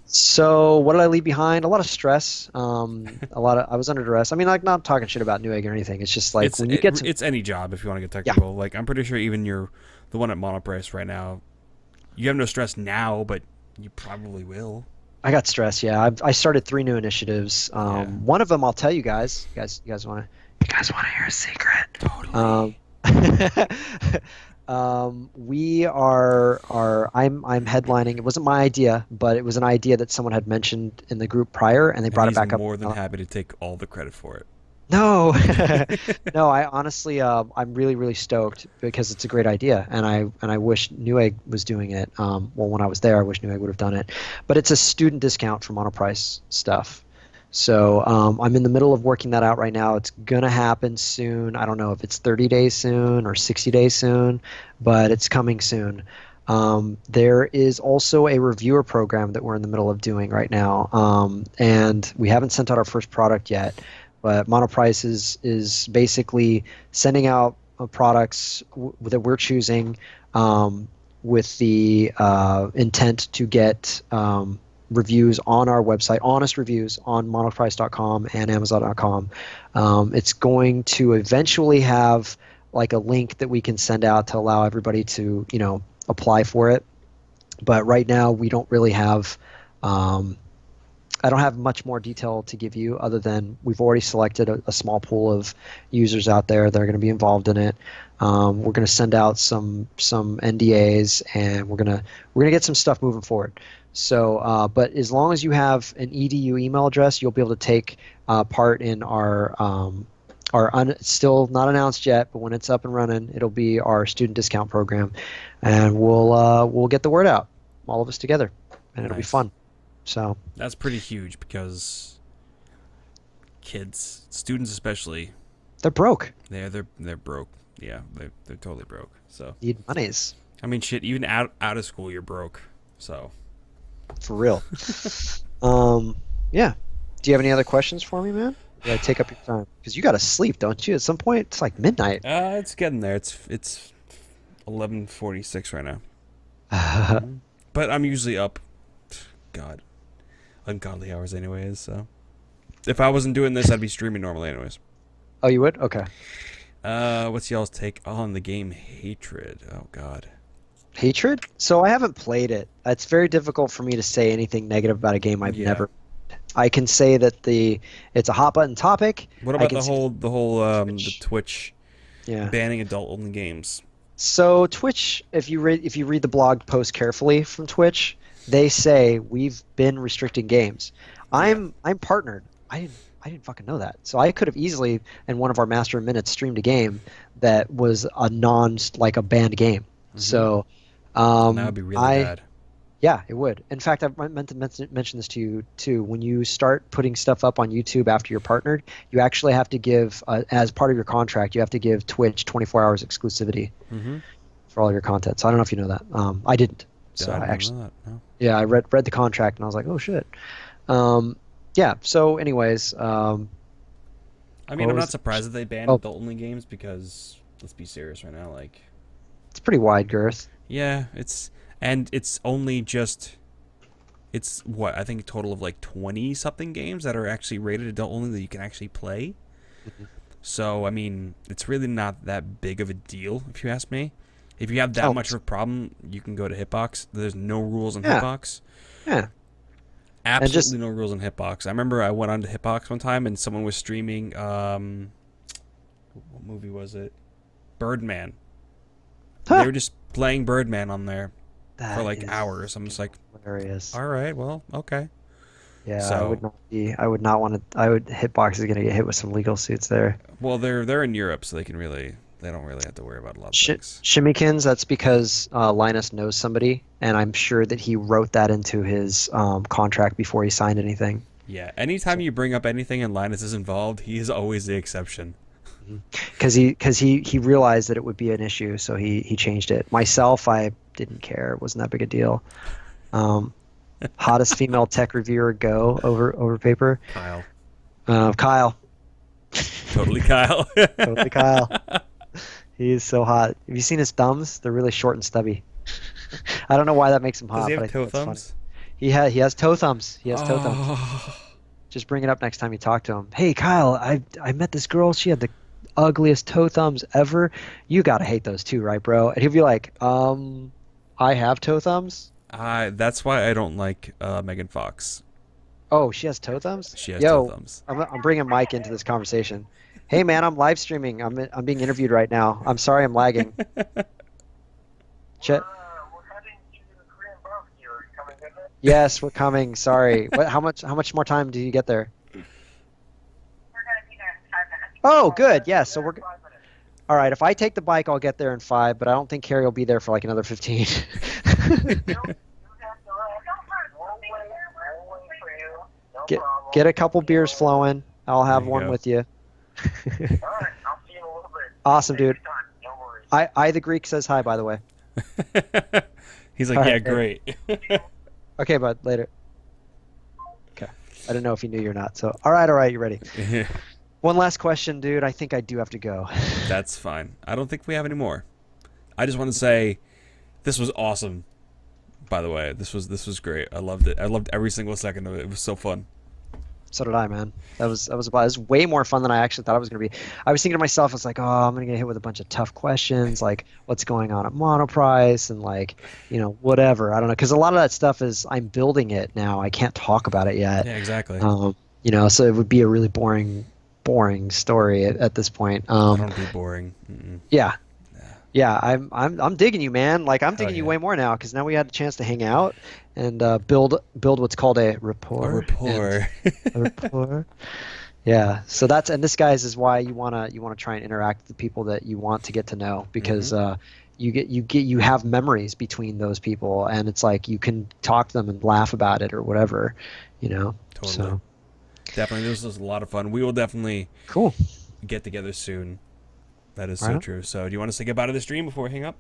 So what did I leave behind? A lot of stress. I was under duress. I mean, like not talking shit about Newegg or anything. It's just like when you get to It's any job if you want to get yeah, technical. Like I'm pretty sure even the one at Monoprice right now, you have no stress now, but you probably will. I got stressed. Yeah, I started 3 new initiatives. Yeah. One of them I'll tell you guys. You guys want to hear a secret? Totally. We are I'm headlining. It wasn't my idea, but it was an idea that someone had mentioned in the group prior, and they brought it back up. More than happy to take all the credit for it. No, no. I honestly, I'm really stoked because it's a great idea, and I wish Newegg was doing it. Well, when I was there, I wish Newegg would have done it. But it's a student discount for Monoprice stuff. So I'm in the middle of working that out right now. It's gonna happen soon. I don't know if it's 30 days soon or 60 days soon, but it's coming soon. There is also a reviewer program that we're in the middle of doing right now, and we haven't sent out our first product yet. But Monoprice is basically sending out products that we're choosing with the intent to get reviews on our website, honest reviews on monoprice.com and amazon.com. It's going to eventually have like a link that we can send out to allow everybody to, apply for it. But right now we don't really have I don't have much more detail to give you other than we've already selected a small pool of users out there that are going to be involved in it. We're going to send out some NDAs, and we're gonna get some stuff moving forward. So, but as long as you have an edu email address, you'll be able to take part in our still not announced yet, but when it's up and running, it'll be our student discount program, and we'll get the word out, all of us together, and it'll be fun. So that's pretty huge because kids, students especially, they're broke. They're broke. Yeah, they're totally broke. So need monies. I mean, shit. Even out of school, you're broke. So for real. Yeah. Do you have any other questions for me, man? Did I take up your time? Because you got to sleep, don't you? At some point, it's like midnight. It's getting there. It's 11:46 right now. But I'm usually up. God. Ungodly hours anyways, so if I wasn't doing this, I'd be streaming normally anyways. Oh, you would? Okay. What's y'all's take on the game Hatred? Oh god. Hatred? So I haven't played it. It's very difficult for me to say anything negative about a game I've never. I can say that it's a hot button topic. What about the whole the Twitch banning adult only games? So Twitch, if you read the blog post carefully from Twitch, they say we've been restricting games. I'm partnered. I didn't fucking know that. So I could have easily, in one of our Master Minutes, streamed a game that was a a banned game. Mm-hmm. So that would be really bad. Yeah, it would. In fact, I meant to mention this to you too. When you start putting stuff up on YouTube after you're partnered, you actually have to give, as part of your contract, you have to give Twitch 24 hours exclusivity for all your content. So I don't know if you know that. I didn't. So I actually, know that. No. Yeah, I read the contract and I was like, oh shit. Yeah. So, anyways, I mean, I'm not surprised that they banned adult-only games because let's be serious right now. Like, it's pretty wide girth. Yeah, it's only just what I think a total of like 20 something games that are actually rated adult-only that you can actually play. Mm-hmm. So, I mean, it's really not that big of a deal if you ask me. If you have that much of a problem, you can go to Hitbox. There's no rules on Hitbox. Yeah. Absolutely no rules on Hitbox. I remember I went onto Hitbox one time and someone was streaming, what movie was it? Birdman. Huh. They were just playing Birdman on there for like hours. I'm just like, hilarious. All right, well, okay. Yeah, so, I would not want to. Hitbox is going to get hit with some legal suits there. Well, they're in Europe, so they can really they don't really have to worry about a lot of things. Shimmykins, that's because Linus knows somebody, and I'm sure that he wrote that into his contract before he signed anything. Yeah, anytime you bring up anything and Linus is involved, he is always the exception. Because he realized that it would be an issue, so he changed it. Myself, I didn't care. It wasn't that big a deal. Hottest female tech reviewer, go over paper. Kyle. Kyle. Totally Kyle. Totally Kyle. He is so hot. Have you seen his thumbs? They're really short and stubby. I don't know why that makes him hot. Does he have but I toe think that's thumbs? Funny. He has toe thumbs. He has toe thumbs. Just bring it up next time you talk to him. Hey, Kyle, I met this girl. She had the ugliest toe thumbs ever. You gotta hate those too, right, bro? And he'll be like, I have toe thumbs. That's why I don't like Megan Fox. Oh, she has toe thumbs? She has toe thumbs. I'm bringing Mike into this conversation. Hey, man, I'm live streaming. I'm being interviewed right now. I'm sorry I'm lagging. Chet. We're heading to the Korean barbecue. Are you coming with us? Yes, we're coming. Sorry. How much more time do you get there? We're going to be there in 5 minutes. Oh, good. Yeah, so we're 5 minutes. all right. If I take the bike, I'll get there in 5, but I don't think Carrie will be there for like another 15. You have to run. We'll wait for you. No problem. Get a couple beers flowing. I'll have There you one go. with you. All right, I'll see you in a little bit. Awesome, Take your dude. time. No worries. I the Greek says hi, by the way. He's like, All yeah, right, great. Okay, bud. Later. Okay. I don't know if he knew you or not. So, all right. You ready? One last question, dude. I think I do have to go. That's fine. I don't think we have any more. I just want to say, this was awesome. By the way, this was great. I loved it. I loved every single second of it. It was so fun. So did I, man. It was way more fun than I actually thought it was going to be. I was thinking to myself, I was like, oh, I'm going to get hit with a bunch of tough questions, like what's going on at Monoprice and like, whatever. I don't know, because a lot of that stuff is I'm building it now. I can't talk about it yet. Yeah, exactly. So it would be a really boring story at this point. I don't be boring. Mm-mm. Yeah, I'm digging you, man. Like I'm digging you yeah. way more now because now we had a chance to hang out and build what's called a rapport. A rapport. A rapport. Yeah. So and this, guys, is why you wanna try and interact with the people that you want to get to know because you have memories between those people and it's like you can talk to them and laugh about it or whatever, Totally. So Definitely, this was a lot of fun. We will definitely cool. get together soon. That is Right so on. true. So, do you want to say goodbye to the stream before we hang up?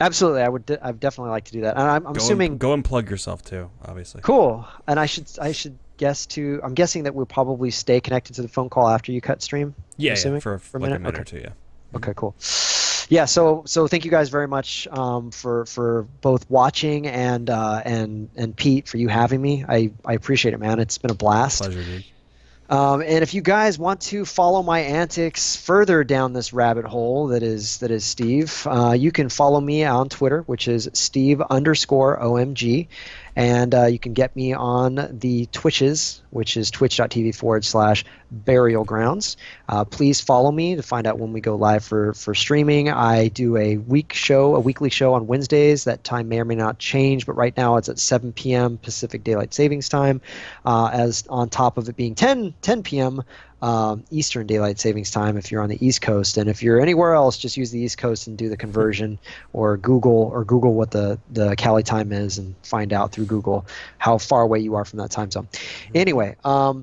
Absolutely, I'd definitely like to do that. And I'm assuming Go and plug yourself too, obviously. cool. And I should guess to. I'm guessing that we'll probably stay connected to the phone call after you cut stream. Yeah, assuming, for a like a minute? minute Okay. or two, yeah. Okay, cool. Yeah, so thank you guys very much for both watching and Pete for you having me. I appreciate it, man. It's been a blast. Pleasure, dude. And if you guys want to follow my antics further down this rabbit hole that is Steve, you can follow me on Twitter, which is Steve_OMG. And you can get me on the Twitches, which is twitch.tv/Burial Grounds. Please follow me to find out when we go live for streaming. I do a weekly show on Wednesdays. That time may or may not change, but right now it's at 7 p.m. Pacific Daylight Savings Time, as on top of it being 10 p.m. Eastern Daylight Savings Time if you're on the East Coast. And if you're anywhere else, just use the East Coast and do the conversion, or Google what the Cali time is and find out through Google how far away you are from that time zone. Anyway, I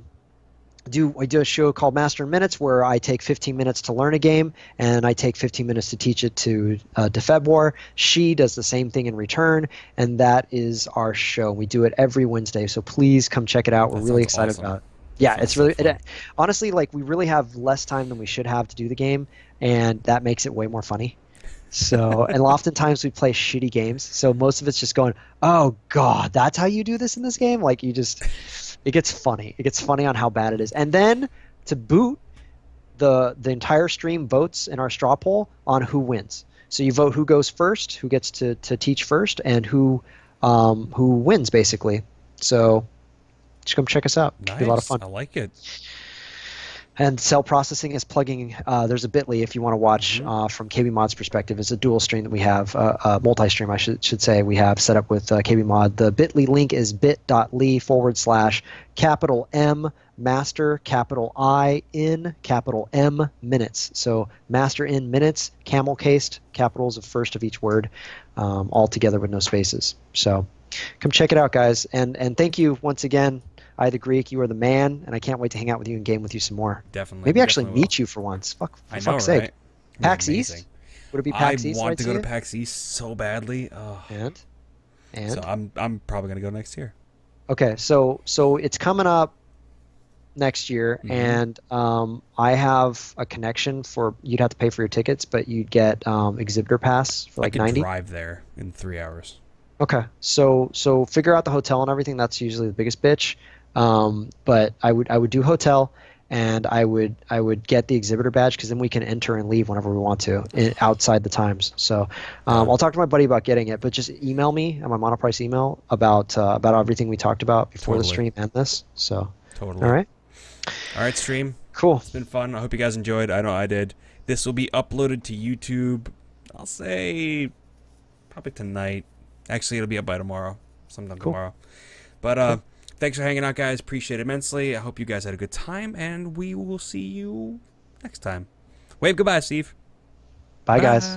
do a show called Master in Minutes where I take 15 minutes to learn a game and I take 15 minutes to teach it to Defebwar. She does the same thing in return, and that is our show. We do it every Wednesday, so please come check it out. We're That really sounds excited awesome. about it. Yeah, Sounds it's really so fun. honestly, like, we really have less time than we should have to do the game, and that makes it way more funny. So, and oftentimes we play shitty games, so most of it's just going, oh god, that's how you do this in this game? Like, it gets funny. It gets funny on how bad it is. And then to boot, the entire stream votes in our straw poll on who wins. So you vote who goes first, who gets to teach first, and who wins, basically. So just come check us out. It'll be a lot of fun. I like it. And cell processing is plugging. There's a Bitly if you want to watch from KB Mod's perspective. It's a dual stream that we have, multi-stream I should say, we have set up with KB Mod. The Bitly link is bit.ly/M master capital I in capital M minutes. So master in minutes, camel cased, capitals of first of each word, all together with no spaces. So come check it out, guys. And thank you once again. I the Greek, you are the man, and I can't wait to hang out with you and game with you some more. Definitely. Maybe we actually definitely meet you for once. For I know, fuck's sake. right? PAX Amazing. East? Would it be PAX East? I want I'd to go see to it? PAX East so badly. Oh. And So I'm probably gonna go next year. okay, so it's coming up next year, and I have a connection for. You'd have to pay for your tickets, but you'd get exhibitor pass for like I could 90. drive there in 3 hours. Okay, so figure out the hotel and everything. That's usually the biggest bitch. But I would do hotel, and I would get the exhibitor badge because then we can enter and leave whenever we want to outside the times. So I'll talk to my buddy about getting it, but just email me on my Monoprice email about everything we talked about before the stream and this. So Totally. all right, stream. cool. It's been fun. I hope you guys enjoyed. I know I did. This will be uploaded to YouTube. I'll say probably tonight. Actually, it'll be up by tomorrow, sometime tomorrow. But thanks for hanging out, guys. Appreciate it immensely. I hope you guys had a good time, and we will see you next time. Wave goodbye, Steve. Bye. Guys.